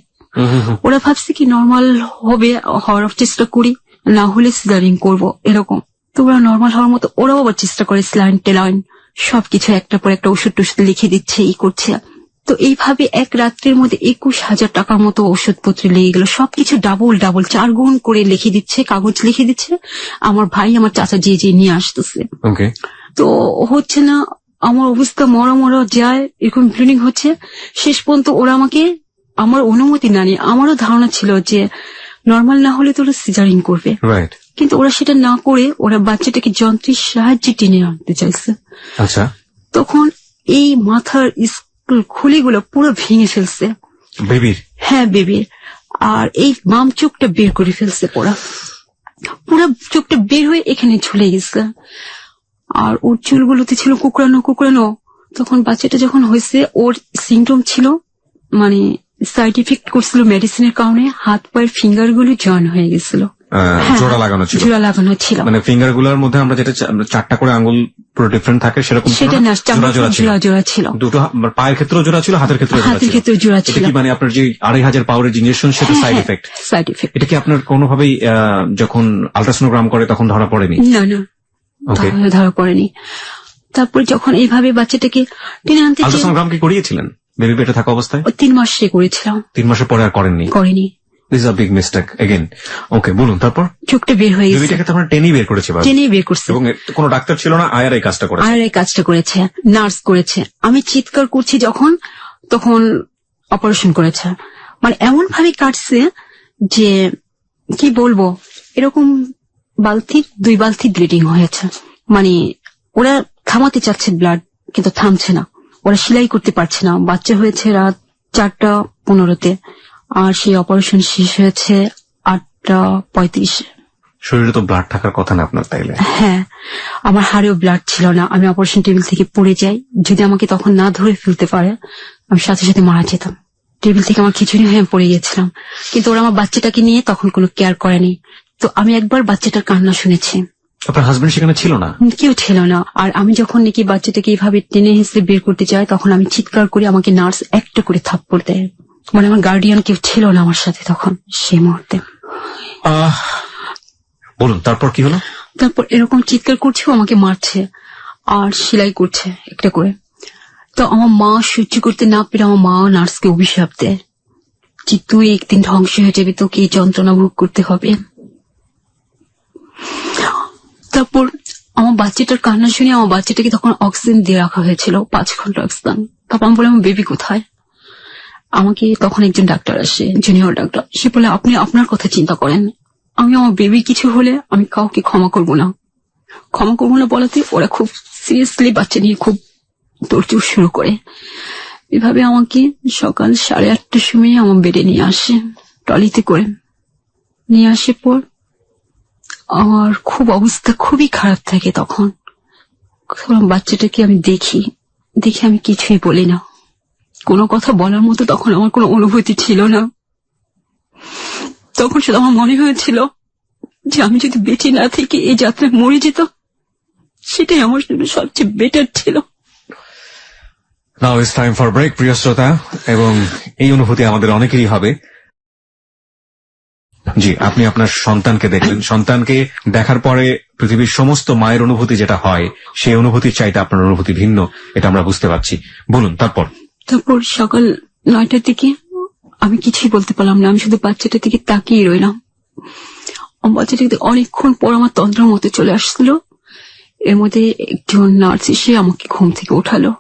ওরা ভাবছে কি নর্মাল হবে, হওয়ার চেষ্টা করি, না হলে সিজারিং করবো এরকম। তো ওরা নর্মাল হওয়ার মতো ওরাও আবার চেষ্টা করে, স্লাইন টেলাইন সবকিছু একটা পর একটা ওষুধ টষুধ লিখে দিচ্ছে, এই করছে। তো এইভাবে 1 রাত্রের মধ্যে 21,000 টাকার মতো ওষুধপত্র লেগে গেল, সবকিছু ডাবল 4 গুণ করে লিখে দিচ্ছে, কাগজ লিখে দিচ্ছে। আমার ভাই আমার চাচা যে নিয়ে আসতেছে, তো হচ্ছে না, আমার অবস্থা মরা যায়, এরকম ব্লিডিং হচ্ছে। শেষ পর্যন্ত ওরা আমাকে আমার অনুমতি না নিয়ে, আমারও ধারণা ছিল যে নর্মাল না হলে তো ওরা সিজারিং করবে, কিন্তু ওরা সেটা না করে ওরা বাচ্চাটাকে যন্ত্রের সাহায্যে টেনে আনতে চাইছে। আচ্ছা, তখন এই মাথার খুলিগুলো পুরো ভেঙে ফেলছে বেবির। হ্যাঁ বেবির, আর এই বাম চোখটা বের করে ফেলছে, পুরো চোখটা বের হয়ে এখানে ঝুলে গেছে। আর ওর চুলগুলোতে ছিল কুকড়ানো। তখন বাচ্চাটা যখন হয়েছে ওর সিমটম ছিল, মানে সাইড ইফেক্ট করছিল মেডিসিনের কারণে, হাত পায়ের ফিঙ্গার গুলো জয়েন হয়ে গেছিল, জোড়া লাগানো ছিল। মানে ফিঙ্গার গুলোর মধ্যে আমরা যেটা 4টা করে আঙ্গুল পুরো ডিফারেন্ট থাকে সেরকম, সেটা না, জোড়া ছিল। দুটো পায়ের ক্ষেত্রেও জোড়া ছিল, হাতের ক্ষেত্রেও জোড়া ছিল। কি মানে আপনার যে 2500 পাওয়ারের ইনজেকশন, সেটা সাইড ইফেক্ট। এটা কি আপনার কোনোভাবেই যখন আল্ট্রাসোনোগ্রাম করে তখন ধরা পড়েনি? না, ধরা পড়েনি। তারপর যখন এইভাবে বাচ্চাটাকে টেনে আনতে, আল্ট্রাসোনোগ্রাম কি করিয়েছিলেন বেবি পেটে থাকা অবস্থায়? 3 মাসে করেছিলাম। 3 মাসের পরে আর করেননি? This is a big mistake again. Okay, বলুন তারপর। চোখটা বের হয়ে গেছে, বেবিটাকে তো আমরা টেনেই বের করেছে, এবং কোনো ডাক্তার ছিল না, আয়ার এই কাজটা করেছে, নার্স করেছে। আমি চিৎকার করছি যখন, তখন অপারেশন করেছে। মানে এমন ভাবে কাটছে যে কি বলবো, এরকম 2 বালতি ব্লিডিং হয়েছে। মানে ওরা থামাতে চাচ্ছে ব্লাড, কিন্তু থামছে না, ওরা সেলাই করতে পারছে না। বাচ্চা হয়েছে রাত 4:15-তে, আর সেই অপারেশন শেষ হয়েছে 8:35-এ। শরীরে তো ব্লাড থাকার কথা না আপনার, তাইলে? হ্যাঁ, আমার হাড়েও ব্লাড ছিল না। আমি অপারেশন টেবিল থেকে পড়ে যাই, যদি আমাকে তখন না ধরে ফেলতে পারে আমি সাথে সাথে মারা যেতাম। টেবিল থেকে আমার খিচুড়ি হয়ে পড়ে গেছিলাম, কিন্তু ওরা আমার বাচ্চাটাকে নিয়ে তখন কোনো কেয়ার করেনি। তো আমি একবার বাচ্চাটার কান্না শুনেছি, আপনার হাজবেন্ড সেখানে ছিল না? কেউ ছিল না। আর আমি যখন নাকি বাচ্চাটাকে এইভাবে টেনে হেসে বের করতে চাই, তখন আমি চিৎকার করে আমাকে নার্স একটা করে থাপ্পড় দেয়। মানে আমার গার্ডিয়ান কেউ ছিল না আমার সাথে তখন সেই মুহূর্তে। বলুন তারপর কি হলো? তারপর এরকম চিৎকার করছে, আমাকে মারছে আর সেলাই করছে একটা করে। তো আমার মা সহ্য করতে না পেরে আমার মা নার্সকে অভিশাপ দেয় যে তুই একদিন ধ্বংস হয়ে যাবে, তোকে এই যন্ত্রণা ভোগ করতে হবে। তারপর আমার বাচ্চাটার কান্না শুনে আমার বাচ্চাটাকে তখন অক্সিজেন দিয়ে রাখা হয়েছিল, 5 ঘন্টা অক্সিজেন। তারপর আমি বললাম আমার বেবি কোথায়? আমাকে তখন একজন ডাক্তার আসে, জুনিয়র ডাক্তার। সে বলে আপনি আপনার কথা চিন্তা করেন, আমি আমার বেবি কিছু হলে আমি কাউকে ক্ষমা করব না। ক্ষমা করবো না বলাতে ওরা খুব সিরিয়াসলি বাচ্চা নিয়ে খুব তোড়জোড় শুরু করে। এভাবে আমাকে সকাল 8:30টার সময় আমার বেডে নিয়ে আসে, ট্রলিতে করে নিয়ে আসে। পর আমার খুব অবস্থা খুবই খারাপ থাকে তখন। বাচ্চাটাকে আমি দেখি আমি কিছুই বলি না, কোনো কথা বলার মতো তখন আমার কোনো অনুভূতি ছিল না। তখন শুধু আমার মনে হয়েছিল যে আমি যদি বেঁচে না থেকে এই যাত্রায় মরে যেত, সেটাই আমার জন্য সবচেয়ে বেটার ছিল। Now it's time for break, প্রিয় শ্রোতা, এবং এই অনুভূতি আমাদের অনেকেরই হবে। জি, আপনি আপনার সন্তানকে দেখলেন, সন্তানকে দেখার পরে পৃথিবীর সমস্ত মায়ের অনুভূতি যেটা হয় সেই অনুভূতির চাইতে আপনার অনুভূতি ভিন্ন, এটা আমরা বুঝতে পারছি। বলুন তারপর। তারপর সকাল 9টার দিকে আমি কিছুই বলতে পারলাম না, আমি শুধু বাচ্চাটার দিকে তাকিয়ে রইলাম। বাচ্চাটাকে অনেকক্ষণ পর আমার তন্ত্রের মতো চলে আসছিল। এর মধ্যে একজন নার্স এসে আমাকে ঘুম থেকে উঠালো,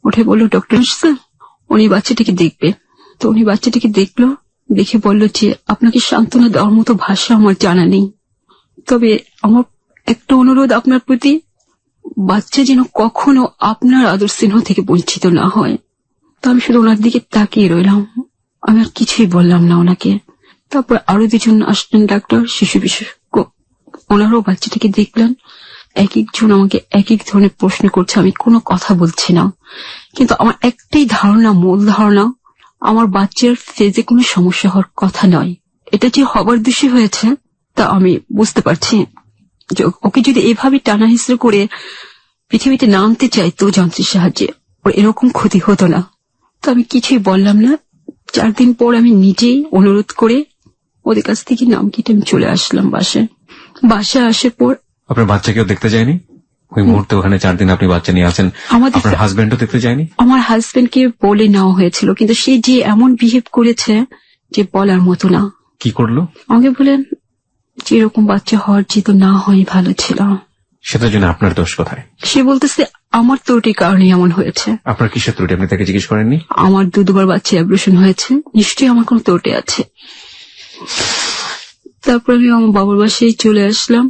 উঠে বললো ডক্টর আসছে, উনি বাচ্চাটাকে দেখবে। তো উনি বাচ্চাটাকে দেখলো, দেখে বলল যে আপনাকে সান্ত্বনা দেওয়ার মতো ভাষা আমার জানা নেই, তবে আমার একটা অনুরোধ আপনার প্রতি, বাচ্চা যেন কখনো আপনার আদর স্নেহ থেকে বঞ্চিত না হয়। তো আমি শুধু ওনার দিকে তাকিয়ে রইলাম, আমি আর কিছুই বললাম না ওনাকে। তারপর আরো 2জন আসলেন ডাক্তার, শিশু বিশেষজ্ঞ, ওনারাও বাচ্চাটাকে দেখলেন। এক একজন আমাকে এক এক ধরনের প্রশ্ন করছে, আমি কোনো কথা বলছি না, কিন্তু আমার একটাই ধারণা, মূল ধারণা, আমার বাচ্চার ফেজে কোনো সমস্যা হওয়ার কথা নয়। এটা যে হবার দোষী হয়েছে তা আমি বুঝতে পারছি। ওকে যদি এভাবে টানা হিসেবে করে পৃথিবীতে নামতে চাইতো যন্ত্রের সাহায্যে, ওর এরকম ক্ষতি হতো না। তো আমি কিছুই বললাম না। 4 দিন পর আমি নিজেই অনুরোধ করে ওদের কাছ থেকে নাম কেটে আমি চলে আসলাম বাসায় আসার পর। আপনার বাচ্চাকেও দেখতে যায়নি ওই মুহূর্তে? ওখানে 4 দিন আপনি বাচ্চা নিয়ে আছেন, আপনার হাজবেন্ডও দেখতে যায়নি? আমার হাজবেন্ডকে বলে নেওয়া হয়েছিল, কিন্তু সে যে এমন বিহেভ করেছে যে বলার মতো না। কি করলো? আমাকে বলেন যে এরকম বাচ্চা হওয়ার যেহেতু না হয় ভালো ছিল। সেটার জন্য আপনার দোষ কোথায়? সে বলতেছে আমার ত্রুটির কারণে এমন হয়েছে। আপনার কিসের ত্রুটি? আপনি তাকে জিজ্ঞেস করেননি? আমার 2 বার বাচ্চা অ্যাবর্শন হয়েছে, নিশ্চয়ই আমার কোনো ত্রুটি আছে। তারপর আমি আমার বাবার বাসায় চলে আসলাম।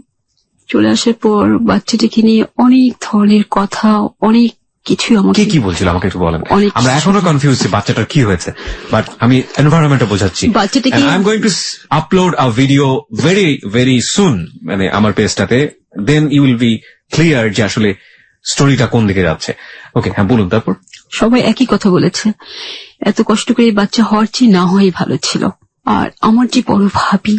চলে আসার পর বাচ্চাটাকে নিয়ে অনেক ধরনের কথা, অনেক কিছু আমাকে কি বলছিল আমাকে একটু বলেন। আমরা এখনো কনফিউজ, বাচ্চাটার কি হয়েছে, বাট আমি এনভায়রনমেন্টটা বোঝাচ্ছি। বাচ্চাটাকে I am going to upload a video very very soon, মানে আমার পেজটাতে, then you will be clear যে আসলে স্টোরিটা কোন দিকে যাচ্ছে। ওকে, হ্যাঁ বলুন তারপর। সবাই একই কথা বলেছে, এত কষ্ট করে এই বাচ্চা হওয়ার চেয়ে না হওয়াই ভালো ছিল। আর আমার যে বড় ভাবি,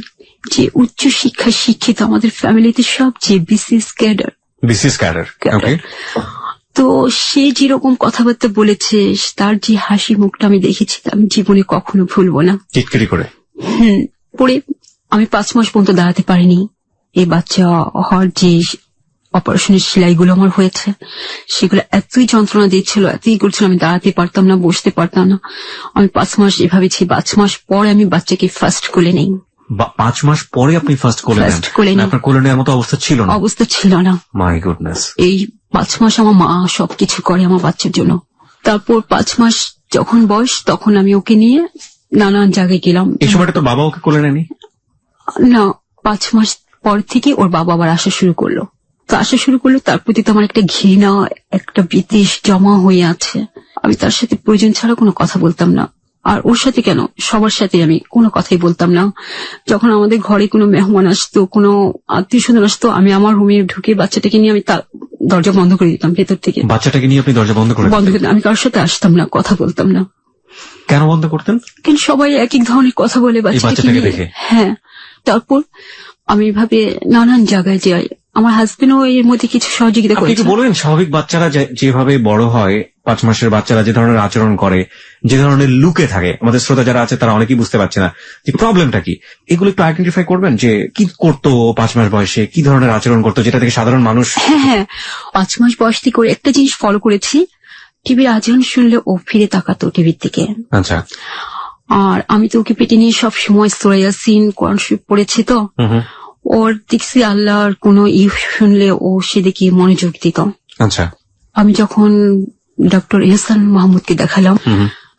যে উচ্চ শিক্ষায় শিক্ষিত, আমাদের ফ্যামিলিতে সবচেয়ে বিসিএস ক্যাডার, ওকে, তো সে যেরকম কথাবার্তা বলেছে, তার যে হাসি মুখটা আমি দেখেছি, আমি জীবনে কখনো ভুলবো না। চিৎকারি করে পরে আমি 5 মাস পর্যন্ত দাঁড়াতে পারিনি। এই বাচ্চা হওয়ার যে অপারেশনের সেলাইগুলো আমার হয়েছে, সেগুলো এতই যন্ত্রণা দিচ্ছিল, এতই করছিল, আমি দাঁড়াতে পারতাম না, বসতে পারতাম না। আমি 5 মাস এভাবে ছি। 5 মাস পরে আমি বাচ্চাকে ফার্স্ট কোলে নেই। 5 মাস পরে আপনি ফার্স্ট কোলে নেন? আপনার কোলে নেওয়ার মতো অবস্থা ছিল না? অবস্থা ছিল না। My goodness. এই 5 মাস আমার মা সবকিছু করে আমার বাচ্চার জন্য। তারপর 5 মাস যখন বয়স, তখন আমি ওকে নিয়ে নানান জায়গায় গেলাম। এই সময়টা তো বাবা ওকে কোলে নেয়নি? না, 5 মাস পর থেকে ওর বাবা আবার আসা শুরু করলো। তার প্রতি তো আমার একটা ঘৃণা, একটা বিদ্বেষ জমা হয়ে আছে। আমি তার সাথে প্রয়োজন ছাড়া কোনো কথা বলতাম না। আর ওর সাথে কেন, সবার সাথে আমি কোনো কথাই বলতাম না। যখন আমাদের ঘরে কোনো মেহমান আসতো, কোনো আত্মীয় স্বজন আসতো, আমি আমার রুমে ঢুকে বাচ্চাটাকে নিয়ে আমি তার দরজা বন্ধ করে দিতাম ভেতর থেকে। বাচ্চাটাকে নিয়ে আপনি দরজা বন্ধ করে দিতেন? আমি কারোর সাথে আসতাম না, কথা বলতাম না। কেন বন্ধ করতেন? কেন সবাই এক এক ধরনের কথা বলে বাচ্চাটাকে দেখে। হ্যাঁ, তারপর আমি এভাবে নানান জায়গায় যাই, আমার হাজবেন্ডও এর মধ্যে কিছু সহযোগিতা আপনি করেছে। একটু বলবেন, স্বাভাবিক বাচ্চারা যেভাবে বড় হয়, 5 মাসের বাচ্চারা যে ধরনের আচরণ করে, যে ধরনের লুকে থাকে, আমাদের শ্রোতা যারা আছে তারা অনেকেই বুঝতে পারছে না যে প্রবলেমটা কি, এগুলো একটু আইডেন্টিফাই করবেন যে কি করতো 5 মাস বয়সে, কি ধরনের আচরণ করতো, যেটা থেকে সাধারণ মানুষ। হ্যাঁ, 5 মাস বয়স থেকে ওর একটা জিনিস ফলো করেছি, টিভির আচরণ শুনলে ও ফিরে তাকাতো টিভির দিকে। আচ্ছা। আর আমি তো ওকে পেটে নিয়ে সব সময় সূরা ইয়াসিন, কোরআন শরীফ পড়েছি, তো ওর দেখছি আল্লাহর কোনো শুনলে ও সেদিকে মনোযোগ দিত। আচ্ছা। আমি যখন ডক্টর এহসান মাহমুদকে দেখালাম,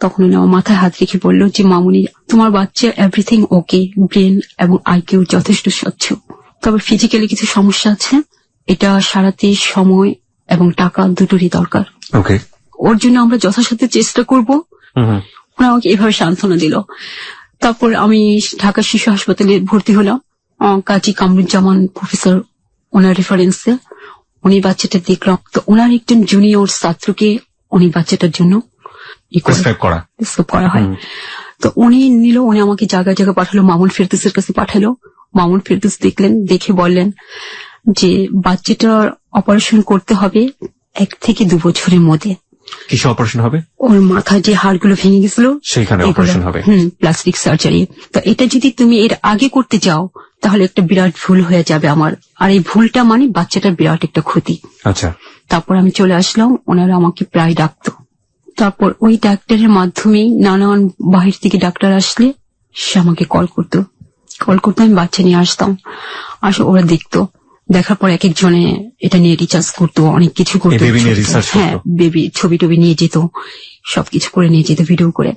তখন উনি আমার মাথায় হাত রেখে বলল যে মামুনি, তোমার বাচ্চা এভরিথিং ওকে, ব্রেন এবং আইকিউ যথেষ্ট স্বচ্ছ, তবে ফিজিক্যালি কিছু সমস্যা আছে, এটা সারাতে সময় এবং টাকা দুটোরই দরকার। ওকে। ওর জন্য আমরা যথাসাধ্য চেষ্টা করব। ওরা আমাকে এভাবে সান্ত্বনা দিল। তারপর আমি ঢাকা শিশু হাসপাতালে ভর্তি হলাম, কাজী কামরুজ্জামান প্রফেসর, ওনার রেফারেন্সে উনি বাচ্চাটা দেখলাম। তো ওনার একজন জুনিয়র ছাত্রকে উনি বাচ্চাটার জন্য প্রেসক্রাইব করা হয়। তো উনি নিল, উনি আমাকে জায়গায় জায়গায় পাঠালো, মামুন ফেরদৌসের কাছে পাঠালো। মামুন ফেরদৌস দেখলেন, দেখে বললেন যে বাচ্চাটার অপারেশন করতে হবে 1 থেকে 2 বছরের মধ্যে। কিসে অপারেশন হবে? ওর মাথায় যে হাড়গুলো ভেঙে গেছিল সেখানে অপারেশন হবে। Plastic surgery. তো এটা যদি তুমি এর আগে করতে যাও তাহলে একটা বিরাট ভুল হয়ে যাবে আমার, আর এই ভুলটা মানে বাচ্চাটার বিরাট একটা ক্ষতি। আচ্ছা। তারপর আমি চলে আসলাম, ওনারা আমাকে প্রায় ডাকতো। তারপর ওই ডাক্তারের মাধ্যমেই নানান বাহির থেকে ডাক্তার আসলে সে আমাকে কল করতো, আমি বাচ্চা নিয়ে আসতাম, ওরা দেখতো, দেখার পর এক একজনে এটা নিয়ে রিসার্চ করতো, অনেক কিছু করতো। হ্যাঁ, বেবি ছবি টবি নিয়ে যেত, সবকিছু করে নিয়ে যেত ভিডিও করে।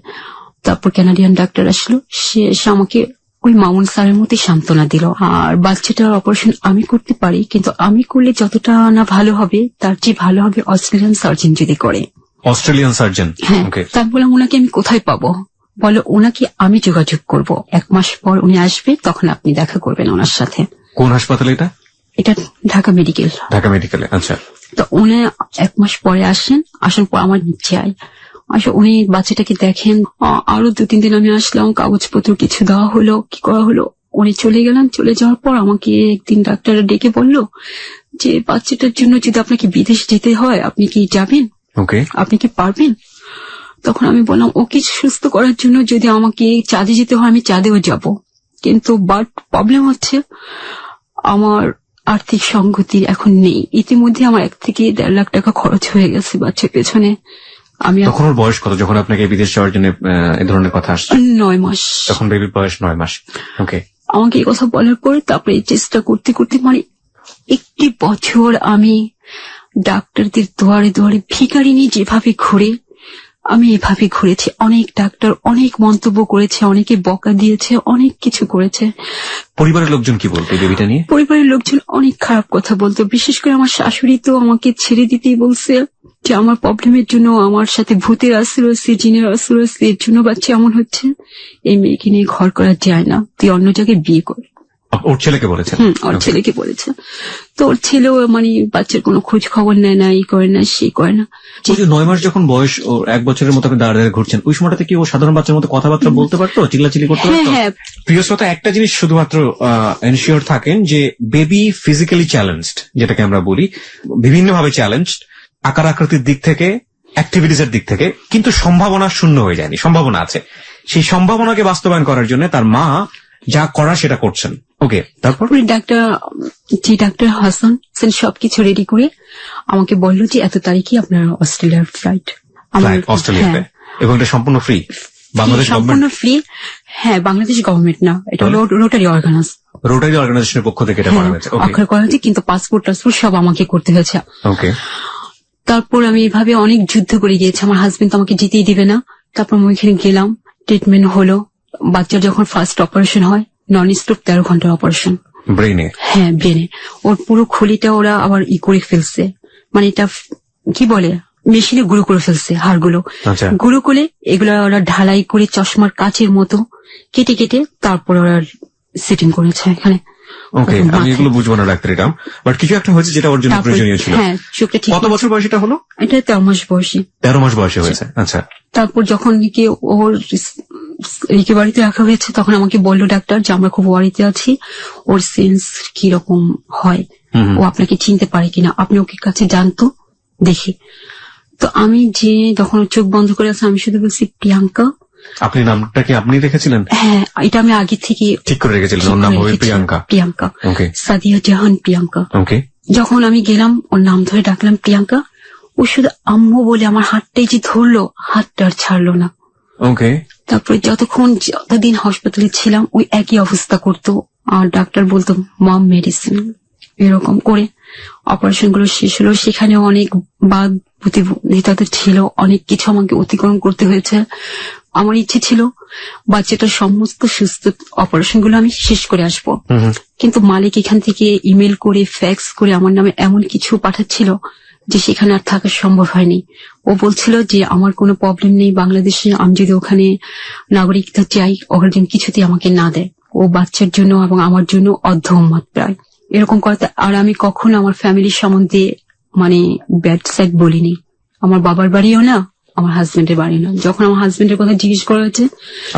তারপর কানাডিয়ান ডাক্তার আসলো, সে আমাকে ওই মামুন স্যারের মধ্যে সান্ত্বনা দিল। আর বাচ্চাটার অপারেশন আমি করতে পারি, কিন্তু আমি করলে যতটা না ভালো হবে তার চেয়ে ভালো হবে অস্ট্রেলিয়ান সার্জন যদি করে। Australian surgeon? হ্যাঁ। তার বললাম ওনাকে আমি কোথায় পাবো? বলো ওনাকে আমি যোগাযোগ করব, 1 মাস পর উনি আসবে, তখন আপনি দেখা করবেন ওনার সাথে। কোন হাসপাতালে এটা? এটা ঢাকা মেডিকেল। ঢাকা মেডিকেলে। আচ্ছা। তো উনি 1 মাস পরে আসার পর আমার চাই উনি বাচ্চাটাকে দেখেন। আরো 2-3 দিন আমি আসলাম, কাগজপত্র কিছু দেওয়া হলো, কি করা হলো, উনি চলে গেলেন। চলে যাওয়ার পর আমাকে একদিন ডাক্তার ডেকে বলল যে বাচ্চাটার জন্য যদি আপনাকে বিদেশ যেতে হয় আপনি কি যাবেন? ওকে। আপনি কি পারবেন? তখন আমি বললাম ওকে সুস্থ করার জন্য যদি আমাকে চাঁদে যেতে হয় আমি চাঁদেও যাব, কিন্তু বাট প্রবলেম হচ্ছে আমার আর্থিক সংগতি এখন নেই। ইতিমধ্যে আমার 1 থেকে 1.5 লাখ টাকা খরচ হয়ে গেছে বাচ্চার পেছনে। আমি তখন ওর বয়স কত যখন আপনাকে বিদেশ যাওয়ার জন্য এই ধরনের কথা আসছে? 9 মাস। তখন বেবির বয়স 9 মাস। ওকে। আমাকে এই কথা বলার পরে তারপরে চেষ্টা করতে করতে মানে 1 বছর আমি ডাক্তারদের দুয়ারে দুয়ারে ভিখারিনী যেভাবে ঘুরে আমি এভাবে ঘুরেছি। অনেক ডাক্তার অনেক মন্তব্য করেছে, অনেকে বকা দিয়েছে, অনেক কিছু করেছে। পরিবারের লোকজন কি বলতো বেবিটা নিয়ে? পরিবারের লোকজন অনেক খারাপ কথা বলতো, বিশেষ করে আমার শাশুড়ি তো আমাকে ছেড়ে দিতেই বলছে যে আমার প্রবলেমের জন্য আমার সাথে ভূতের আসর আছে, জিনের আসর আছে, এর জন্য বাচ্চা এমন হচ্ছে, এই মেয়েকে নিয়ে ঘর করা যায় না, তুই অন্য জায়গায় বিয়ে কর। ওর ছেলেকে বলেছে? ওর ছেলেকে বলেছে। তো ওর ছেলেও মানে বাচ্চার কোনো খোঁজ খবর নেয় না, এই করে না সেই করে না। 9 মাস যখন বয়স, ওর 1 বছরের মতো দাঁড়িয়ে দাঁড়িয়ে ঘুরছেন, ওই সময়টাতে কি ও সাধারণ বাচ্চার মতো কথাবার্তা বলতে পারতো, চিল্লাচিল্লি করতে পারতো? হ্যাঁ। প্রিয় শ্রোতা, একটা জিনিস শুধুমাত্র এনশিওর থাকেন যে বেবি ফিজিক্যালি চ্যালেঞ্জড, যেটাকে আমরা বলি, বিভিন্নভাবে চ্যালেঞ্জড, আকার আকৃতির দিক থেকে, অ্যাক্টিভিটিস এর দিক থেকে, কিন্তু সম্ভাবনা শূন্য হয়ে যায়নি, সম্ভাবনা আছে। সেই সম্ভাবনাকে বাস্তবায়ন করার জন্য তার মা যা করা সেটা করছেন। ওকে। তারপর ডাক্তার হাসান সবকিছু রেডি করে আমাকে বললো যে এত তারিখে আপনার অস্ট্রেলিয়ার ফ্লাইট। অস্ট্রেলিয়াতে? এবং এটা সম্পূর্ণ ফ্রি? বাংলাদেশ সম্পূর্ণ ফ্রি? হ্যাঁ, বাংলাদেশ গভর্নমেন্ট না, এটা রোটারি অর্গানাইজেশনের পক্ষ থেকে এটা করা হয়েছে। অক্ষর করা হয়েছে, কিন্তু পাসপোর্ট সব আমাকে করতে হয়েছে। ওকে। তারপর আমি এভাবে অনেক যুদ্ধ করে গিয়েছি, আমার হাজবেন্ড তো আমাকে যেতেই দিবে না। তারপর আমি ওইখানে গেলাম, ট্রিটমেন্ট হলো। বাচ্চার যখন ফার্স্ট অপারেশন হয়, নন স্টপ 13 ঘন্টার অপারেশন ব্রেনে। হ্যাঁ, ব্রেনে। ওর পুরো খুলিটা ওরা আবার করে ফেলছে, মানে এটা কি বলে, মেশিনে গুঁড়ো করে ফেলছে হাড়গুলো। গুঁড়ো করে এগুলো ওরা ঢালাই করে চশমার কাচের মতো কেটে কেটে তারপর ওরা সেটিং করেছে এখানে। ওকে, আমি এগুলো বুঝবো না ডাক্তার, এটা বাট কিছু একটা হয়েছে যেটা ওর জন্য প্রয়োজনীয় ছিল। হ্যাঁ, চোখটা ঠিক। কত বছর বয়সে এটা হলো? এটা 13 মাস বয়সে। 13 মাস বয়সে হয়েছে। আচ্ছা। তারপর যখন ওর বাড়িতে রাখা হয়েছে তখন আমাকে বললো ডাক্তার যে আমরা খুব ওয়ারিতে আছি, ওর সেন্স কিরকম হয়। ও আপনাকে চিনতে পারে কিনা, আপনি ওকে কাছে জানতো দেখি। তো আমি যে তখন চোখ বন্ধ করে আছে, আমি শুধু বলছি প্রিয়াঙ্কা। আপনি নামটা কি আপনি রেখেছিলেন? হ্যাঁ, এটা আমি আগে থেকে ঠিক করে রেখেছিলেন, ওর নাম হবে প্রিয়াঙ্কা। প্রিয়াঙ্কা, ওকে, সাদিয়া জাহান প্রিয়াঙ্কা। ওকে। যখন আমি গেলাম, ওর নাম ধরে ডাকলাম প্রিয়াঙ্কা, ও শুধু আম্মু বলে আমার হাতটাই যে ধরলো, হাতটা আর ছাড়লো না। ওকে। তারপরে যতদিন হসপিটালে ছিলাম ওই একই অবস্থা করতো, আর ডাক্তার বলতো মম মেডিসিন, এরকম করে অপারেশন গুলো শেষ হলো। সেখানে অনেক বাদ প্রতিবন্ধিতা ছিল, অনেক কিছু আমাকে অতিক্রম করতে হয়েছে। আমার ইচ্ছে ছিল বাচ্চাটার সমস্ত সুস্থ অপারেশন গুলো আমি শেষ করে আসবো, কিন্তু মালিক এখান থেকে ইমেল করে ফ্যাক্স করে আমার নামে এমন কিছু পাঠাচ্ছিল যে সেখানে আর থাকা সম্ভব হয়নি। ও বলছিল যে আমার কোনো প্রবলেম নেই বাংলাদেশে, আমি যদি ওখানে নাগরিকতা চাই ওখানে যেন কিছুতেই আমাকে না দেয়। ও বাচ্চার জন্য এবং আমার জন্য অর্ধমত প্রায় এরকম করতে। আর আমি কখনো আমার ফ্যামিলির সম্বন্ধে মানে ব্যাড সাইড বলিনি, আমার বাবার বাড়িও না, আমার হাজবেন্ডের বাড়ি না। যখন আমার হাজবেন্ডের কথা জিজ্ঞেস করা হয়েছে,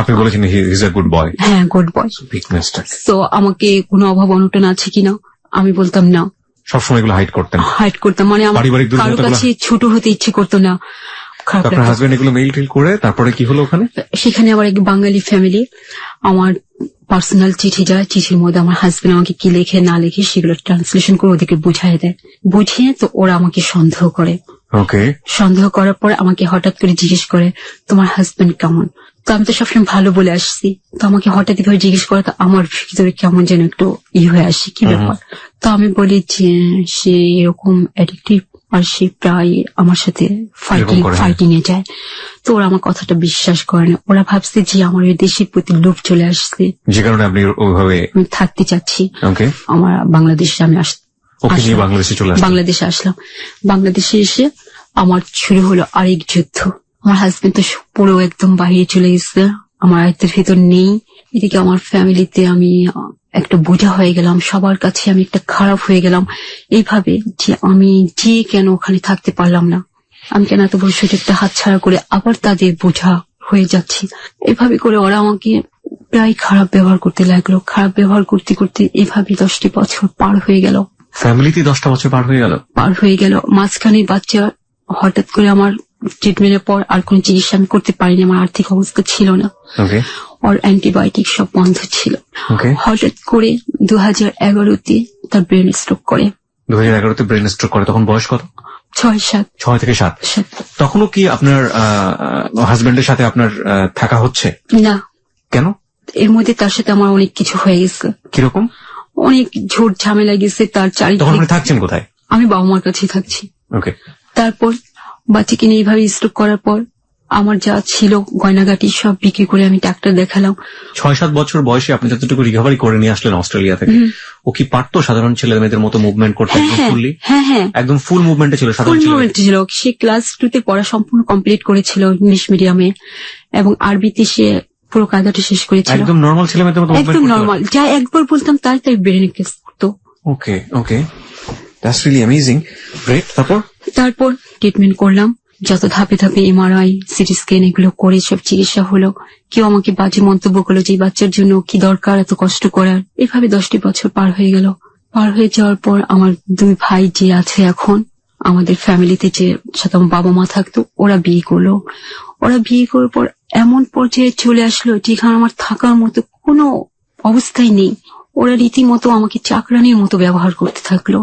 আপনি বলেছেন he is a good boy. হ্যাঁ, গুড বয়। তো আমাকে কোনো অভাব অনটন আছে কিনা আমি বলতাম না, সবসময় এগুলো হাইড করতাম। মানে আমার কারো কাছে ছোট হতে ইচ্ছে করতো না। আপনার হাজবেন্ড এগুলো মেইল টেল করে তারপরে কি হলো ওখানে? সেখানে আবার এক বাঙালি ফ্যামিলি, আমার পার্সোনাল চিঠি যায়, চিঠির মধ্যে আমার হাজবেন্ড আমাকে কি লেখে না লেখে সেগুলো ট্রান্সলেশন করে ওদেরকে বুঝাই দেয়। বুঝিয়ে তো ওরা আমাকে সন্দেহ করে। ওকে। সন্দেহ করার পর আমাকে হঠাৎ করে জিজ্ঞেস করে তোমার হাজবেন্ড কেমন। তো আমি তো সবসময় ভালো বলে আসছি, তো আমাকে হঠাৎ করে জিজ্ঞেস করে, তো আমার ভিতরে কেমন যেন একটু হয়ে আসে, কি ব্যাপার। তো আমি বলি যে সে এরকম অ্যাডিকটিভ, আর সে প্রায় আমার সাথে ফাইটিং এ যায়। তো ওরা আমার কথাটা বিশ্বাস করে না, ওরা ভাবছে যে আমার ওই দেশের প্রতি লোভ চলে আসছে, যে কারণে আপনি ওইভাবে আমি থাকতে চাচ্ছি। আমার বাংলাদেশে আমি বাংলাদেশে আসলাম। বাংলাদেশে এসে আমার শুরু হলো আরেক যুদ্ধ। আমার হাজবেন্ড তো পুরো একদম বাইরে চলে গেছে, আমার আয়ত্তের ভেতর নেই। এদিকে আমার ফ্যামিলিতে আমি একটা বোঝা হয়ে গেলাম, সবার কাছে আমি একটা খারাপ হয়ে গেলাম, এইভাবে যে আমি যে কেন ওখানে থাকতে পারলাম না, আমি কেন এত বড় সুযোগটা হাতছাড়া করে আবার তাদের বোঝা হয়ে যাচ্ছি। এভাবে করে ওরা আমাকে প্রায় খারাপ ব্যবহার করতে লাগলো। খারাপ ব্যবহার করতে করতে এভাবে 10টি বছর পার হয়ে গেল। ফ্যামিলিতে 10টা বছর পার হয়ে গেল। মাঝখানে বাচ্চা হঠাৎ করে আমার ট্রিটমেন্টের পর আর কোন চিকিৎসা আমি করতে পারিনি, আমার আর্থিক অবস্থা ছিল না, ওর অ্যান্টিবায়োটিক সব বন্ধ ছিল। হঠাৎ করে 2011-তে তার ব্রেন স্ট্রোক করে। 2011-তে ব্রেন স্ট্রোক করে, তখন বয়স কত? 6 থেকে 7। তখনও কি আপনার হাজবেন্ডের সাথে আপনার থাকা হচ্ছে না? কেন? এর মধ্যে তার সাথে আমার অনেক কিছু হয়ে গেছে। কিরকম? অনেক ঝোট ঝামেলা গেছে তার চারিদিকে। তখন আপনি থাকছেন কোথায়? আমি বাবা মার কাছেই থাকছি। তারপর বাচ্চাকে নিয়ে এইভাবে স্ট্রোক করার পর আমার যা ছিল গয়নাগাটি সব বিক্রি করে আমি ডাক্তার দেখালাম। 6-7 বছর বয়সে আপনি যতটুকু রিকভারি করে নিয়ে আসলেন অস্ট্রেলিয়া থেকে, ও কি পারতো সাধারণ ছেলে মেয়েদের মতো মুভমেন্ট করতে? হ্যাঁ, একদম ফুল মুভমেন্টে ছিল। সে ক্লাস 2-তে পড়া সম্পূর্ণ কমপ্লিট করেছিল ইংলিশ মিডিয়ামে, এবং আরবিতে সে পুরো কায়দাটা শেষ করেছিল। একদম নর্মাল ছেলে মেয়েদের মতো, একদম নর্মাল, যা একবার বলতাম তাই ব্রেনে কেস করতো। ওকে, দ্যাটস রিয়েলি অ্যামেজিং। গ্রেট। তারপর ট্রিটমেন্ট করলাম, যত ধাপে ধাপে এমআরআই, সিটি স্ক্যান এগুলো করে সব চিকিৎসা হলো। কেউ আমাকে বাজে মন্তব্য করলো যে বাচ্চার জন্য কি দরকার এত কষ্ট করার। এভাবে 10টি বছর পার হয়ে গেল। পার হয়ে যাওয়ার পর আমার 2 ভাই যে আছে এখন আমাদের ফ্যামিলিতে, যে সাথে আমার বাবা মা থাকতো, ওরা বিয়ে করলো। ওরা বিয়ে করার পর এমন পর্যায়ে চলে আসলো যেখানে আমার থাকার মতো কোনো অবস্থাই নেই। ওরা রীতিমতো আমাকে চাকরানির মতো ব্যবহার করতে থাকলো,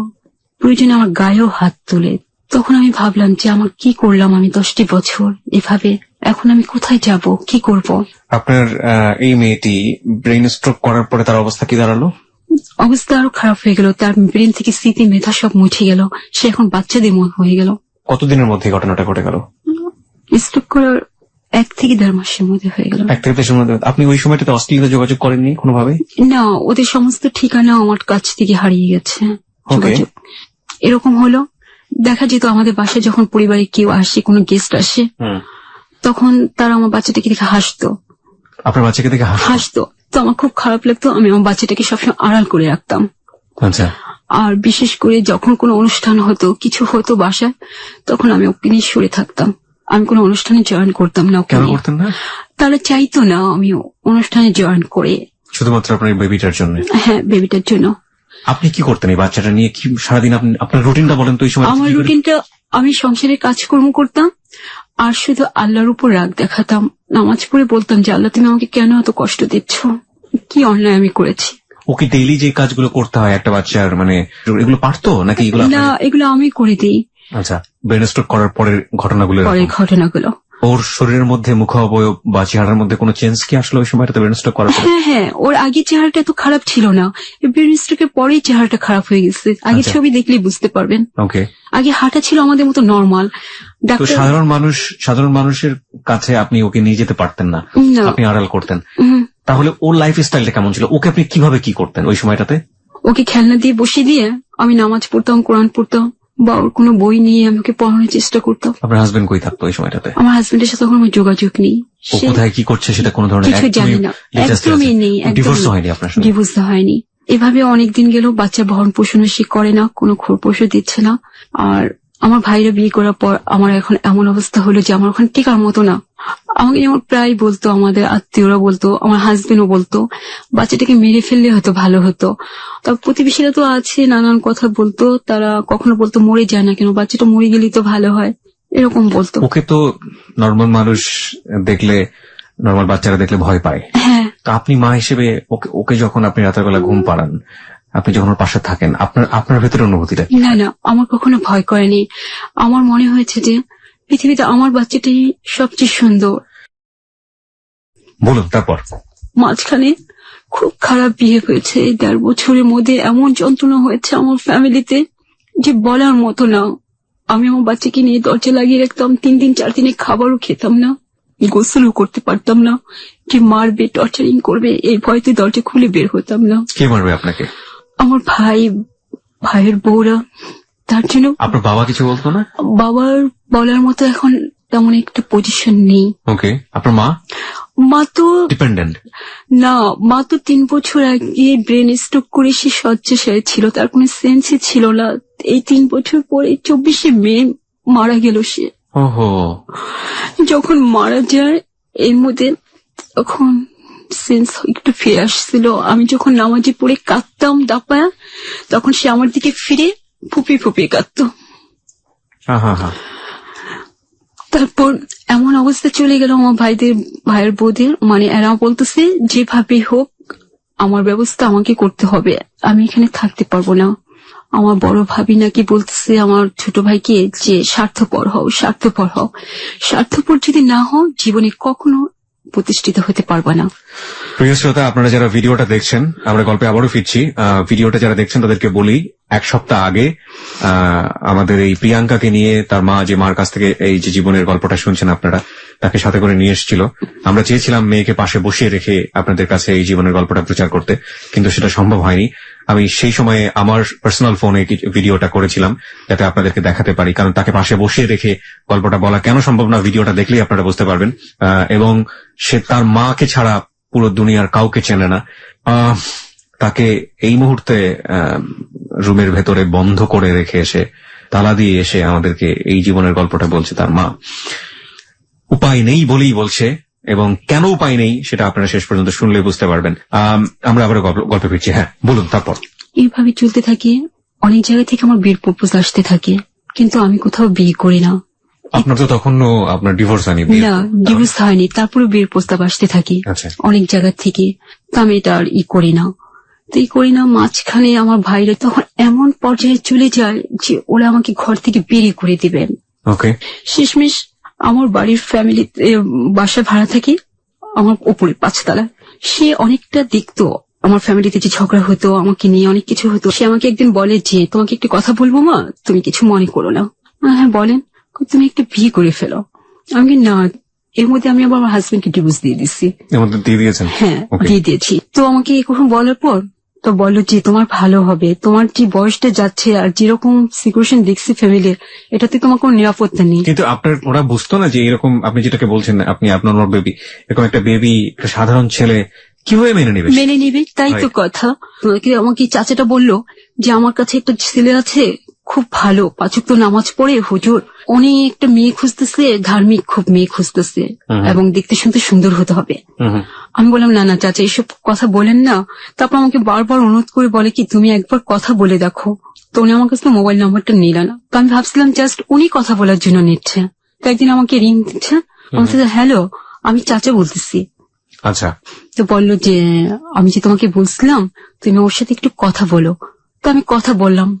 প্রয়োজনে আমার গায়েও হাত তুলে। তখন আমি ভাবলাম যে আমার কি করলাম আমি 10টি বছর এভাবে, এখন আমি কোথায় যাব, কি করব। আপনার এই মেয়েটি ব্রেন স্ট্রোক করার পরে তার অবস্থা কি দাঁড়ালো? অবস্থা আরো খারাপ হয়ে গেল, তার ব্রেন থেকে স্মৃতি মেধা সব মুছে গেল, সে এখন বাচ্চাদের মন হয়ে গেল। কতদিনের মধ্যে ঘটনাটা ঘটে গেল? স্ট্রোক করার 1 থেকে 1.5 মাসের মধ্যে হয়ে গেল। 1 থেকে 1.5 মাসের মধ্যে। আপনি ওই সময়টাতে অস্ট্রেলিয়াতে যোগাযোগ করেননি কোনোভাবে? না, ওদের সমস্ত ঠিকানা আমার কাছ থেকে হারিয়ে গেছে। এরকম হলো, দেখা যেত আমাদের বাসায় যখন পরিবারে কেউ আসে, কোনো গেস্ট আসে, তখন তারা আমার বাচ্চাটাকে দেখে হাসতো। আপনার বাচ্চাকে দেখে হাসতো? তো আমার খুব খারাপ লাগতো, আমি আমার বাচ্চাটাকে সবসময় আড়াল করে রাখতাম। আর বিশেষ করে যখন কোনো অনুষ্ঠান হতো, কিছু হতো বাসায়, তখন আমি ওকে নিয়ে সরে থাকতাম। আমি কোনো অনুষ্ঠানে জয়েন করতাম না। কেন করতেন না? তারা চাইতো না আমি অনুষ্ঠানে জয়েন করে। শুধুমাত্র আপনার বেবিটার জন্য? হ্যাঁ, বেবিটার জন্য। আপনি কি করতেন এই বাচ্চাটা নিয়ে? কি সারাদিন আপনার রুটিনটা বলেন তো এই সময়? আমার রুটিনটা, আমি সংসারের কাজকর্ম করতাম আর শুধু আল্লাহর উপর রাগ দেখাতাম। নামাজ পড়ে বলতাম যে আল্লাহ তুমি আমাকে কেন এত কষ্ট দিচ্ছ, কি অন্যায় আমি করেছি। ওকে ডেইলি যে কাজগুলো করতে হয় একটা বাচ্চার, মানে এগুলো পারতো নাকি? এগুলো না, এগুলো আমি করে দিই। আচ্ছা, ব্রেন স্ট্রোক করার পরের ঘটনাগুলো? ওর শরীরের মধ্যে মুখ অবয়ব বা চেহারার মধ্যে কোনো চেঞ্জ কি আসলে ওই সময়টাতে ব্রেন স্ট্রোক করার পরে? হ্যাঁ, ওর আগে চেহারাটা এত খারাপ ছিল না, ব্রেন স্ট্রোকের পরেই চেহারাটা খারাপ হয়ে গেছে। আগে ছবি দেখলেই বুঝতে পারবেন। ওকে। আগে হাঁটা ছিল আমাদের মতো নর্মাল। তো সাধারণ মানুষের কাছে আপনি ওকে নিয়ে যেতে পারতেন না, আপনি আড়াল করতেন। তাহলে ওর লাইফ স্টাইলটা কেমন ছিল? ওকে আপনি কিভাবে কি করতেন ওই সময়টাতে? ওকে খেলনা দিয়ে বসিয়ে দিয়ে আমি নামাজ পড়তাম, কোরআন পড়তাম, বা ওর কোনো বই নিয়ে আমাকে পড়ানোর চেষ্টা করতাম। আপনার হাজবেন্ড কই থাকতো ওই সময়টাতে? আমার হাজবেন্ডের সাথে কোনো যোগাযোগ নেই। ও কোথায় কি করছে সেটা কোনো ধরনের কিছু জানি না, একদমই নেই। ডিভোর্স হয়নি আপনার সাথে? ডিভোর্স হয়নি। এভাবে অনেকদিন গেল, বাচ্চা ভরণ পোষণও সে করে না, কোনো খোরপোষও দিচ্ছে না। আর আমার ভাইরা বিয়ে করার পর আমার এখন এমন অবস্থা হলো যে আমার ওখানে টিকার মতো না। আমাকে যেমন প্রায় বলতো, আমাদের আত্মীয়রা বলতো, আমার হাজবেন্ডও বলতো বাচ্চাটাকে মেরে ফেললে হয়তো ভালো হতো। তার প্রতিবেশীরা তো আছে, নানান কথা বলতো। তারা কখনো বলতো মরে যায় না কেন, বাচ্চাটা মরে গেলেই তো ভালো হয়, এরকম বলতো। ওকে তো নর্মাল মানুষ দেখলে, নর্মাল বাচ্চারা দেখলে ভয় পায়। হ্যাঁ। তো আপনি মা হিসেবে ওকে যখন আপনি রাতের বেলা ঘুম পাড়ান, আপনি যখন ওর পাশে থাকেন, আপনার ভেতরে অনুভূতিটা? না, আমার কখনো ভয় করেনি। আমার মনে হয়েছে যে পৃথিবীতে আমার বাচ্চাটাই সবচেয়ে সুন্দর। বলুন তারপর। মাঝখানে খুব খারাপ বিয়ে হয়েছে। 1.5 বছরের মধ্যে এমন যন্ত্রণা হয়েছে আমার ফ্যামিলিতে যে বলার মতো না। আমি আমার বাচ্চাকে নিয়ে দরজা লাগিয়ে রাখতাম, 3 দিন 4 দিনে খাবারও খেতাম না, গোসলও করতে পারতাম না। যে মারবে, টর্চারিং করবে, এই ভয়তে দরজা খুলে বের হতাম না। কে মারবে আপনাকে? আমার ভাইয়ের বউরা। তার জন্য আপনার বাবা কিছু বলতো না? বাবার বলার মতো এখন তেমন একটা পজিশন নেই। ওকে। আপনার মা তো ডিপেন্ডেন্ট না, মা তো 3 বছর আগে ব্রেন স্ট্রোক করে সে শয্যাশায়ী ছিল, তার কোনো সেন্সই ছিল না। এই 3 বছর পরে 24শে মে মারা গেল সে। ওহো। যখন মারা যায় এর মধ্যে তখন সেন্স একটু ফিরে আসছিল। আমি যখন নামাজে পড়ে কাঁদতাম দাপায়া, তখন সে আমার দিকে ফিরে ফুপিয়ে কাঁদতো। তারপর এমন অবস্থা চলে গেল আমার ভাইয়ের বউদের, মানে এরা বলতেছে যেভাবে হোক আমার ব্যবস্থা আমাকে করতে হবে, আমি এখানে থাকতে পারবো না। আমার বড় ভাবি নাকি বলতেছে আমার ছোট ভাইকে যে স্বার্থপর হও। স্বার্থপর যদি না হও জীবনে কখনো প্রতিষ্ঠিত হতে পারবে না। প্রিয় শ্রোতা, আপনারা যারা ভিডিওটা দেখছেন, আমরা গল্পে আবারও ফিরছি। ভিডিওটা যারা দেখছেন তাদেরকে বলি, 1 সপ্তাহ আগে আমাদের এই প্রিয়াঙ্কাকে নিয়ে তার মা, যে মার কাছ থেকে এই যে জীবনের গল্পটা শুনছেন আপনারা, তাকে সাথে করে নিয়ে এসেছিল। আমরা চেয়েছিলাম মেয়েকে পাশে বসিয়ে রেখে আপনাদের কাছে এই জীবনের গল্পটা প্রচার করতে, কিন্তু সেটা সম্ভব হয়নি। আমি সেই সময়ে আমার পার্সোনাল ফোনে ভিডিওটা করেছিলাম যাতে আপনাদেরকে দেখাতে পারি, কারণ তাকে পাশে বসিয়ে রেখে গল্পটা বলা কেন সম্ভব না, ভিডিওটা দেখলেই আপনারা বুঝতে পারবেন। এবং সে তার মাকে ছাড়া পুরো দুনিয়ার কাউকে চেনে না। তাকে এই মুহূর্তে রুমের ভেতরে বন্ধ করে রেখে এসে, তালা দিয়ে এসে আমাদেরকে এই জীবনের গল্পটা বলছে তার মা। উপায় নেই বলেই বলছে, এবং কেন উপায় নেই সেটা আপনারা শেষ পর্যন্ত শুনলে বুঝতে পারবেন। আমরা আবার গল্পে ফিরছি। হ্যাঁ, বলুন তারপর। এইভাবে চলতে থাকে, অনেক জায়গা থেকে আমার বিয়ের প্রপোজ আসতে থাকে, কিন্তু আমি কোথাও বিয়ে করি না। আপনার তো তখনও আপনার ডিভোর্স হয়নি? না, ডিভোর্স হয়নি, তারপরে বিয়ের প্রস্তাব আসতে থাকে অনেক জায়গা থেকে। তো আমি এটা আর করি না। মাঝখানে আমার ভাইরা তখন এমন পর্যায়ে চলে যায় যে ওরা আমাকে ঘর থেকে বেরিয়ে করে দিবেন। শেষমেশ আমার বাড়ির ফ্যামিলি বাসা ভাড়া থাকে আমার উপরে 5 তলা। সে অনেকটা দেখতো আমার ফ্যামিলিতে যে ঝগড়া হতো, আমাকে নিয়ে অনেক কিছু হতো। সে আমাকে একদিন বলে যে তোমাকে একটু কথা বলবো মা, তুমি কিছু মনে করো না। হ্যাঁ বলেন। তুমি একটা বিয়ে করে ফেলো। আমি না, এর মধ্যে আমি আবার আমার হাজবেন্ডকে ডিভোর্স দিয়ে দিচ্ছি। হ্যাঁ, দিয়ে দিয়েছি। তো আমাকে কখন বলার পর তো বললো যে তোমার ভালো হবে, তোমার যে বয়সটা যাচ্ছে আর যেরকম সিচুয়েশন দেখছি ফ্যামিলির, এটাতে তোমার কোনো নিরাপত্তা নেই। কিন্তু আপনার ওরা বুঝতো না যে এরকম, আপনি যেটাকে বলছেন আপনি আপনার বেবি, এরকম একটা বেবি, একটা সাধারণ ছেলে কিভাবে মেনে নিবে? তাই তো কথা। আমাকে চাচাটা বললো যে আমার কাছে একটা ছেলে আছে, খুব ভালো, 5 ওয়াক্ত নামাজ পড়ে হুজুর, অনেকটা মেয়ে খুঁজতেছে, ধার্মিক খুব মেয়ে খুঁজতেছে এবং দেখতে শুনতে সুন্দর হতে হবে। আমি বললাম না না চাচা, এসব কথা বলেন না। তারপর আমাকে বারবার অনুরোধ করে বলে কি তুমি একবার কথা বলে দেখো। তো উনি আমার কাছে মোবাইল নাম্বারটা নিল না। তো আমি ভাবছিলাম জাস্ট উনি কথা বলার জন্য নিচ্ছে। তো একদিন আমাকে রিং দিচ্ছে, আমি হ্যালো, আমি চাচা বলতেছি। আচ্ছা। তো বললো যে আমি যে তোমাকে বলছিলাম তুমি ওর সাথে একটু কথা বলো। তো আমি কথা বললাম।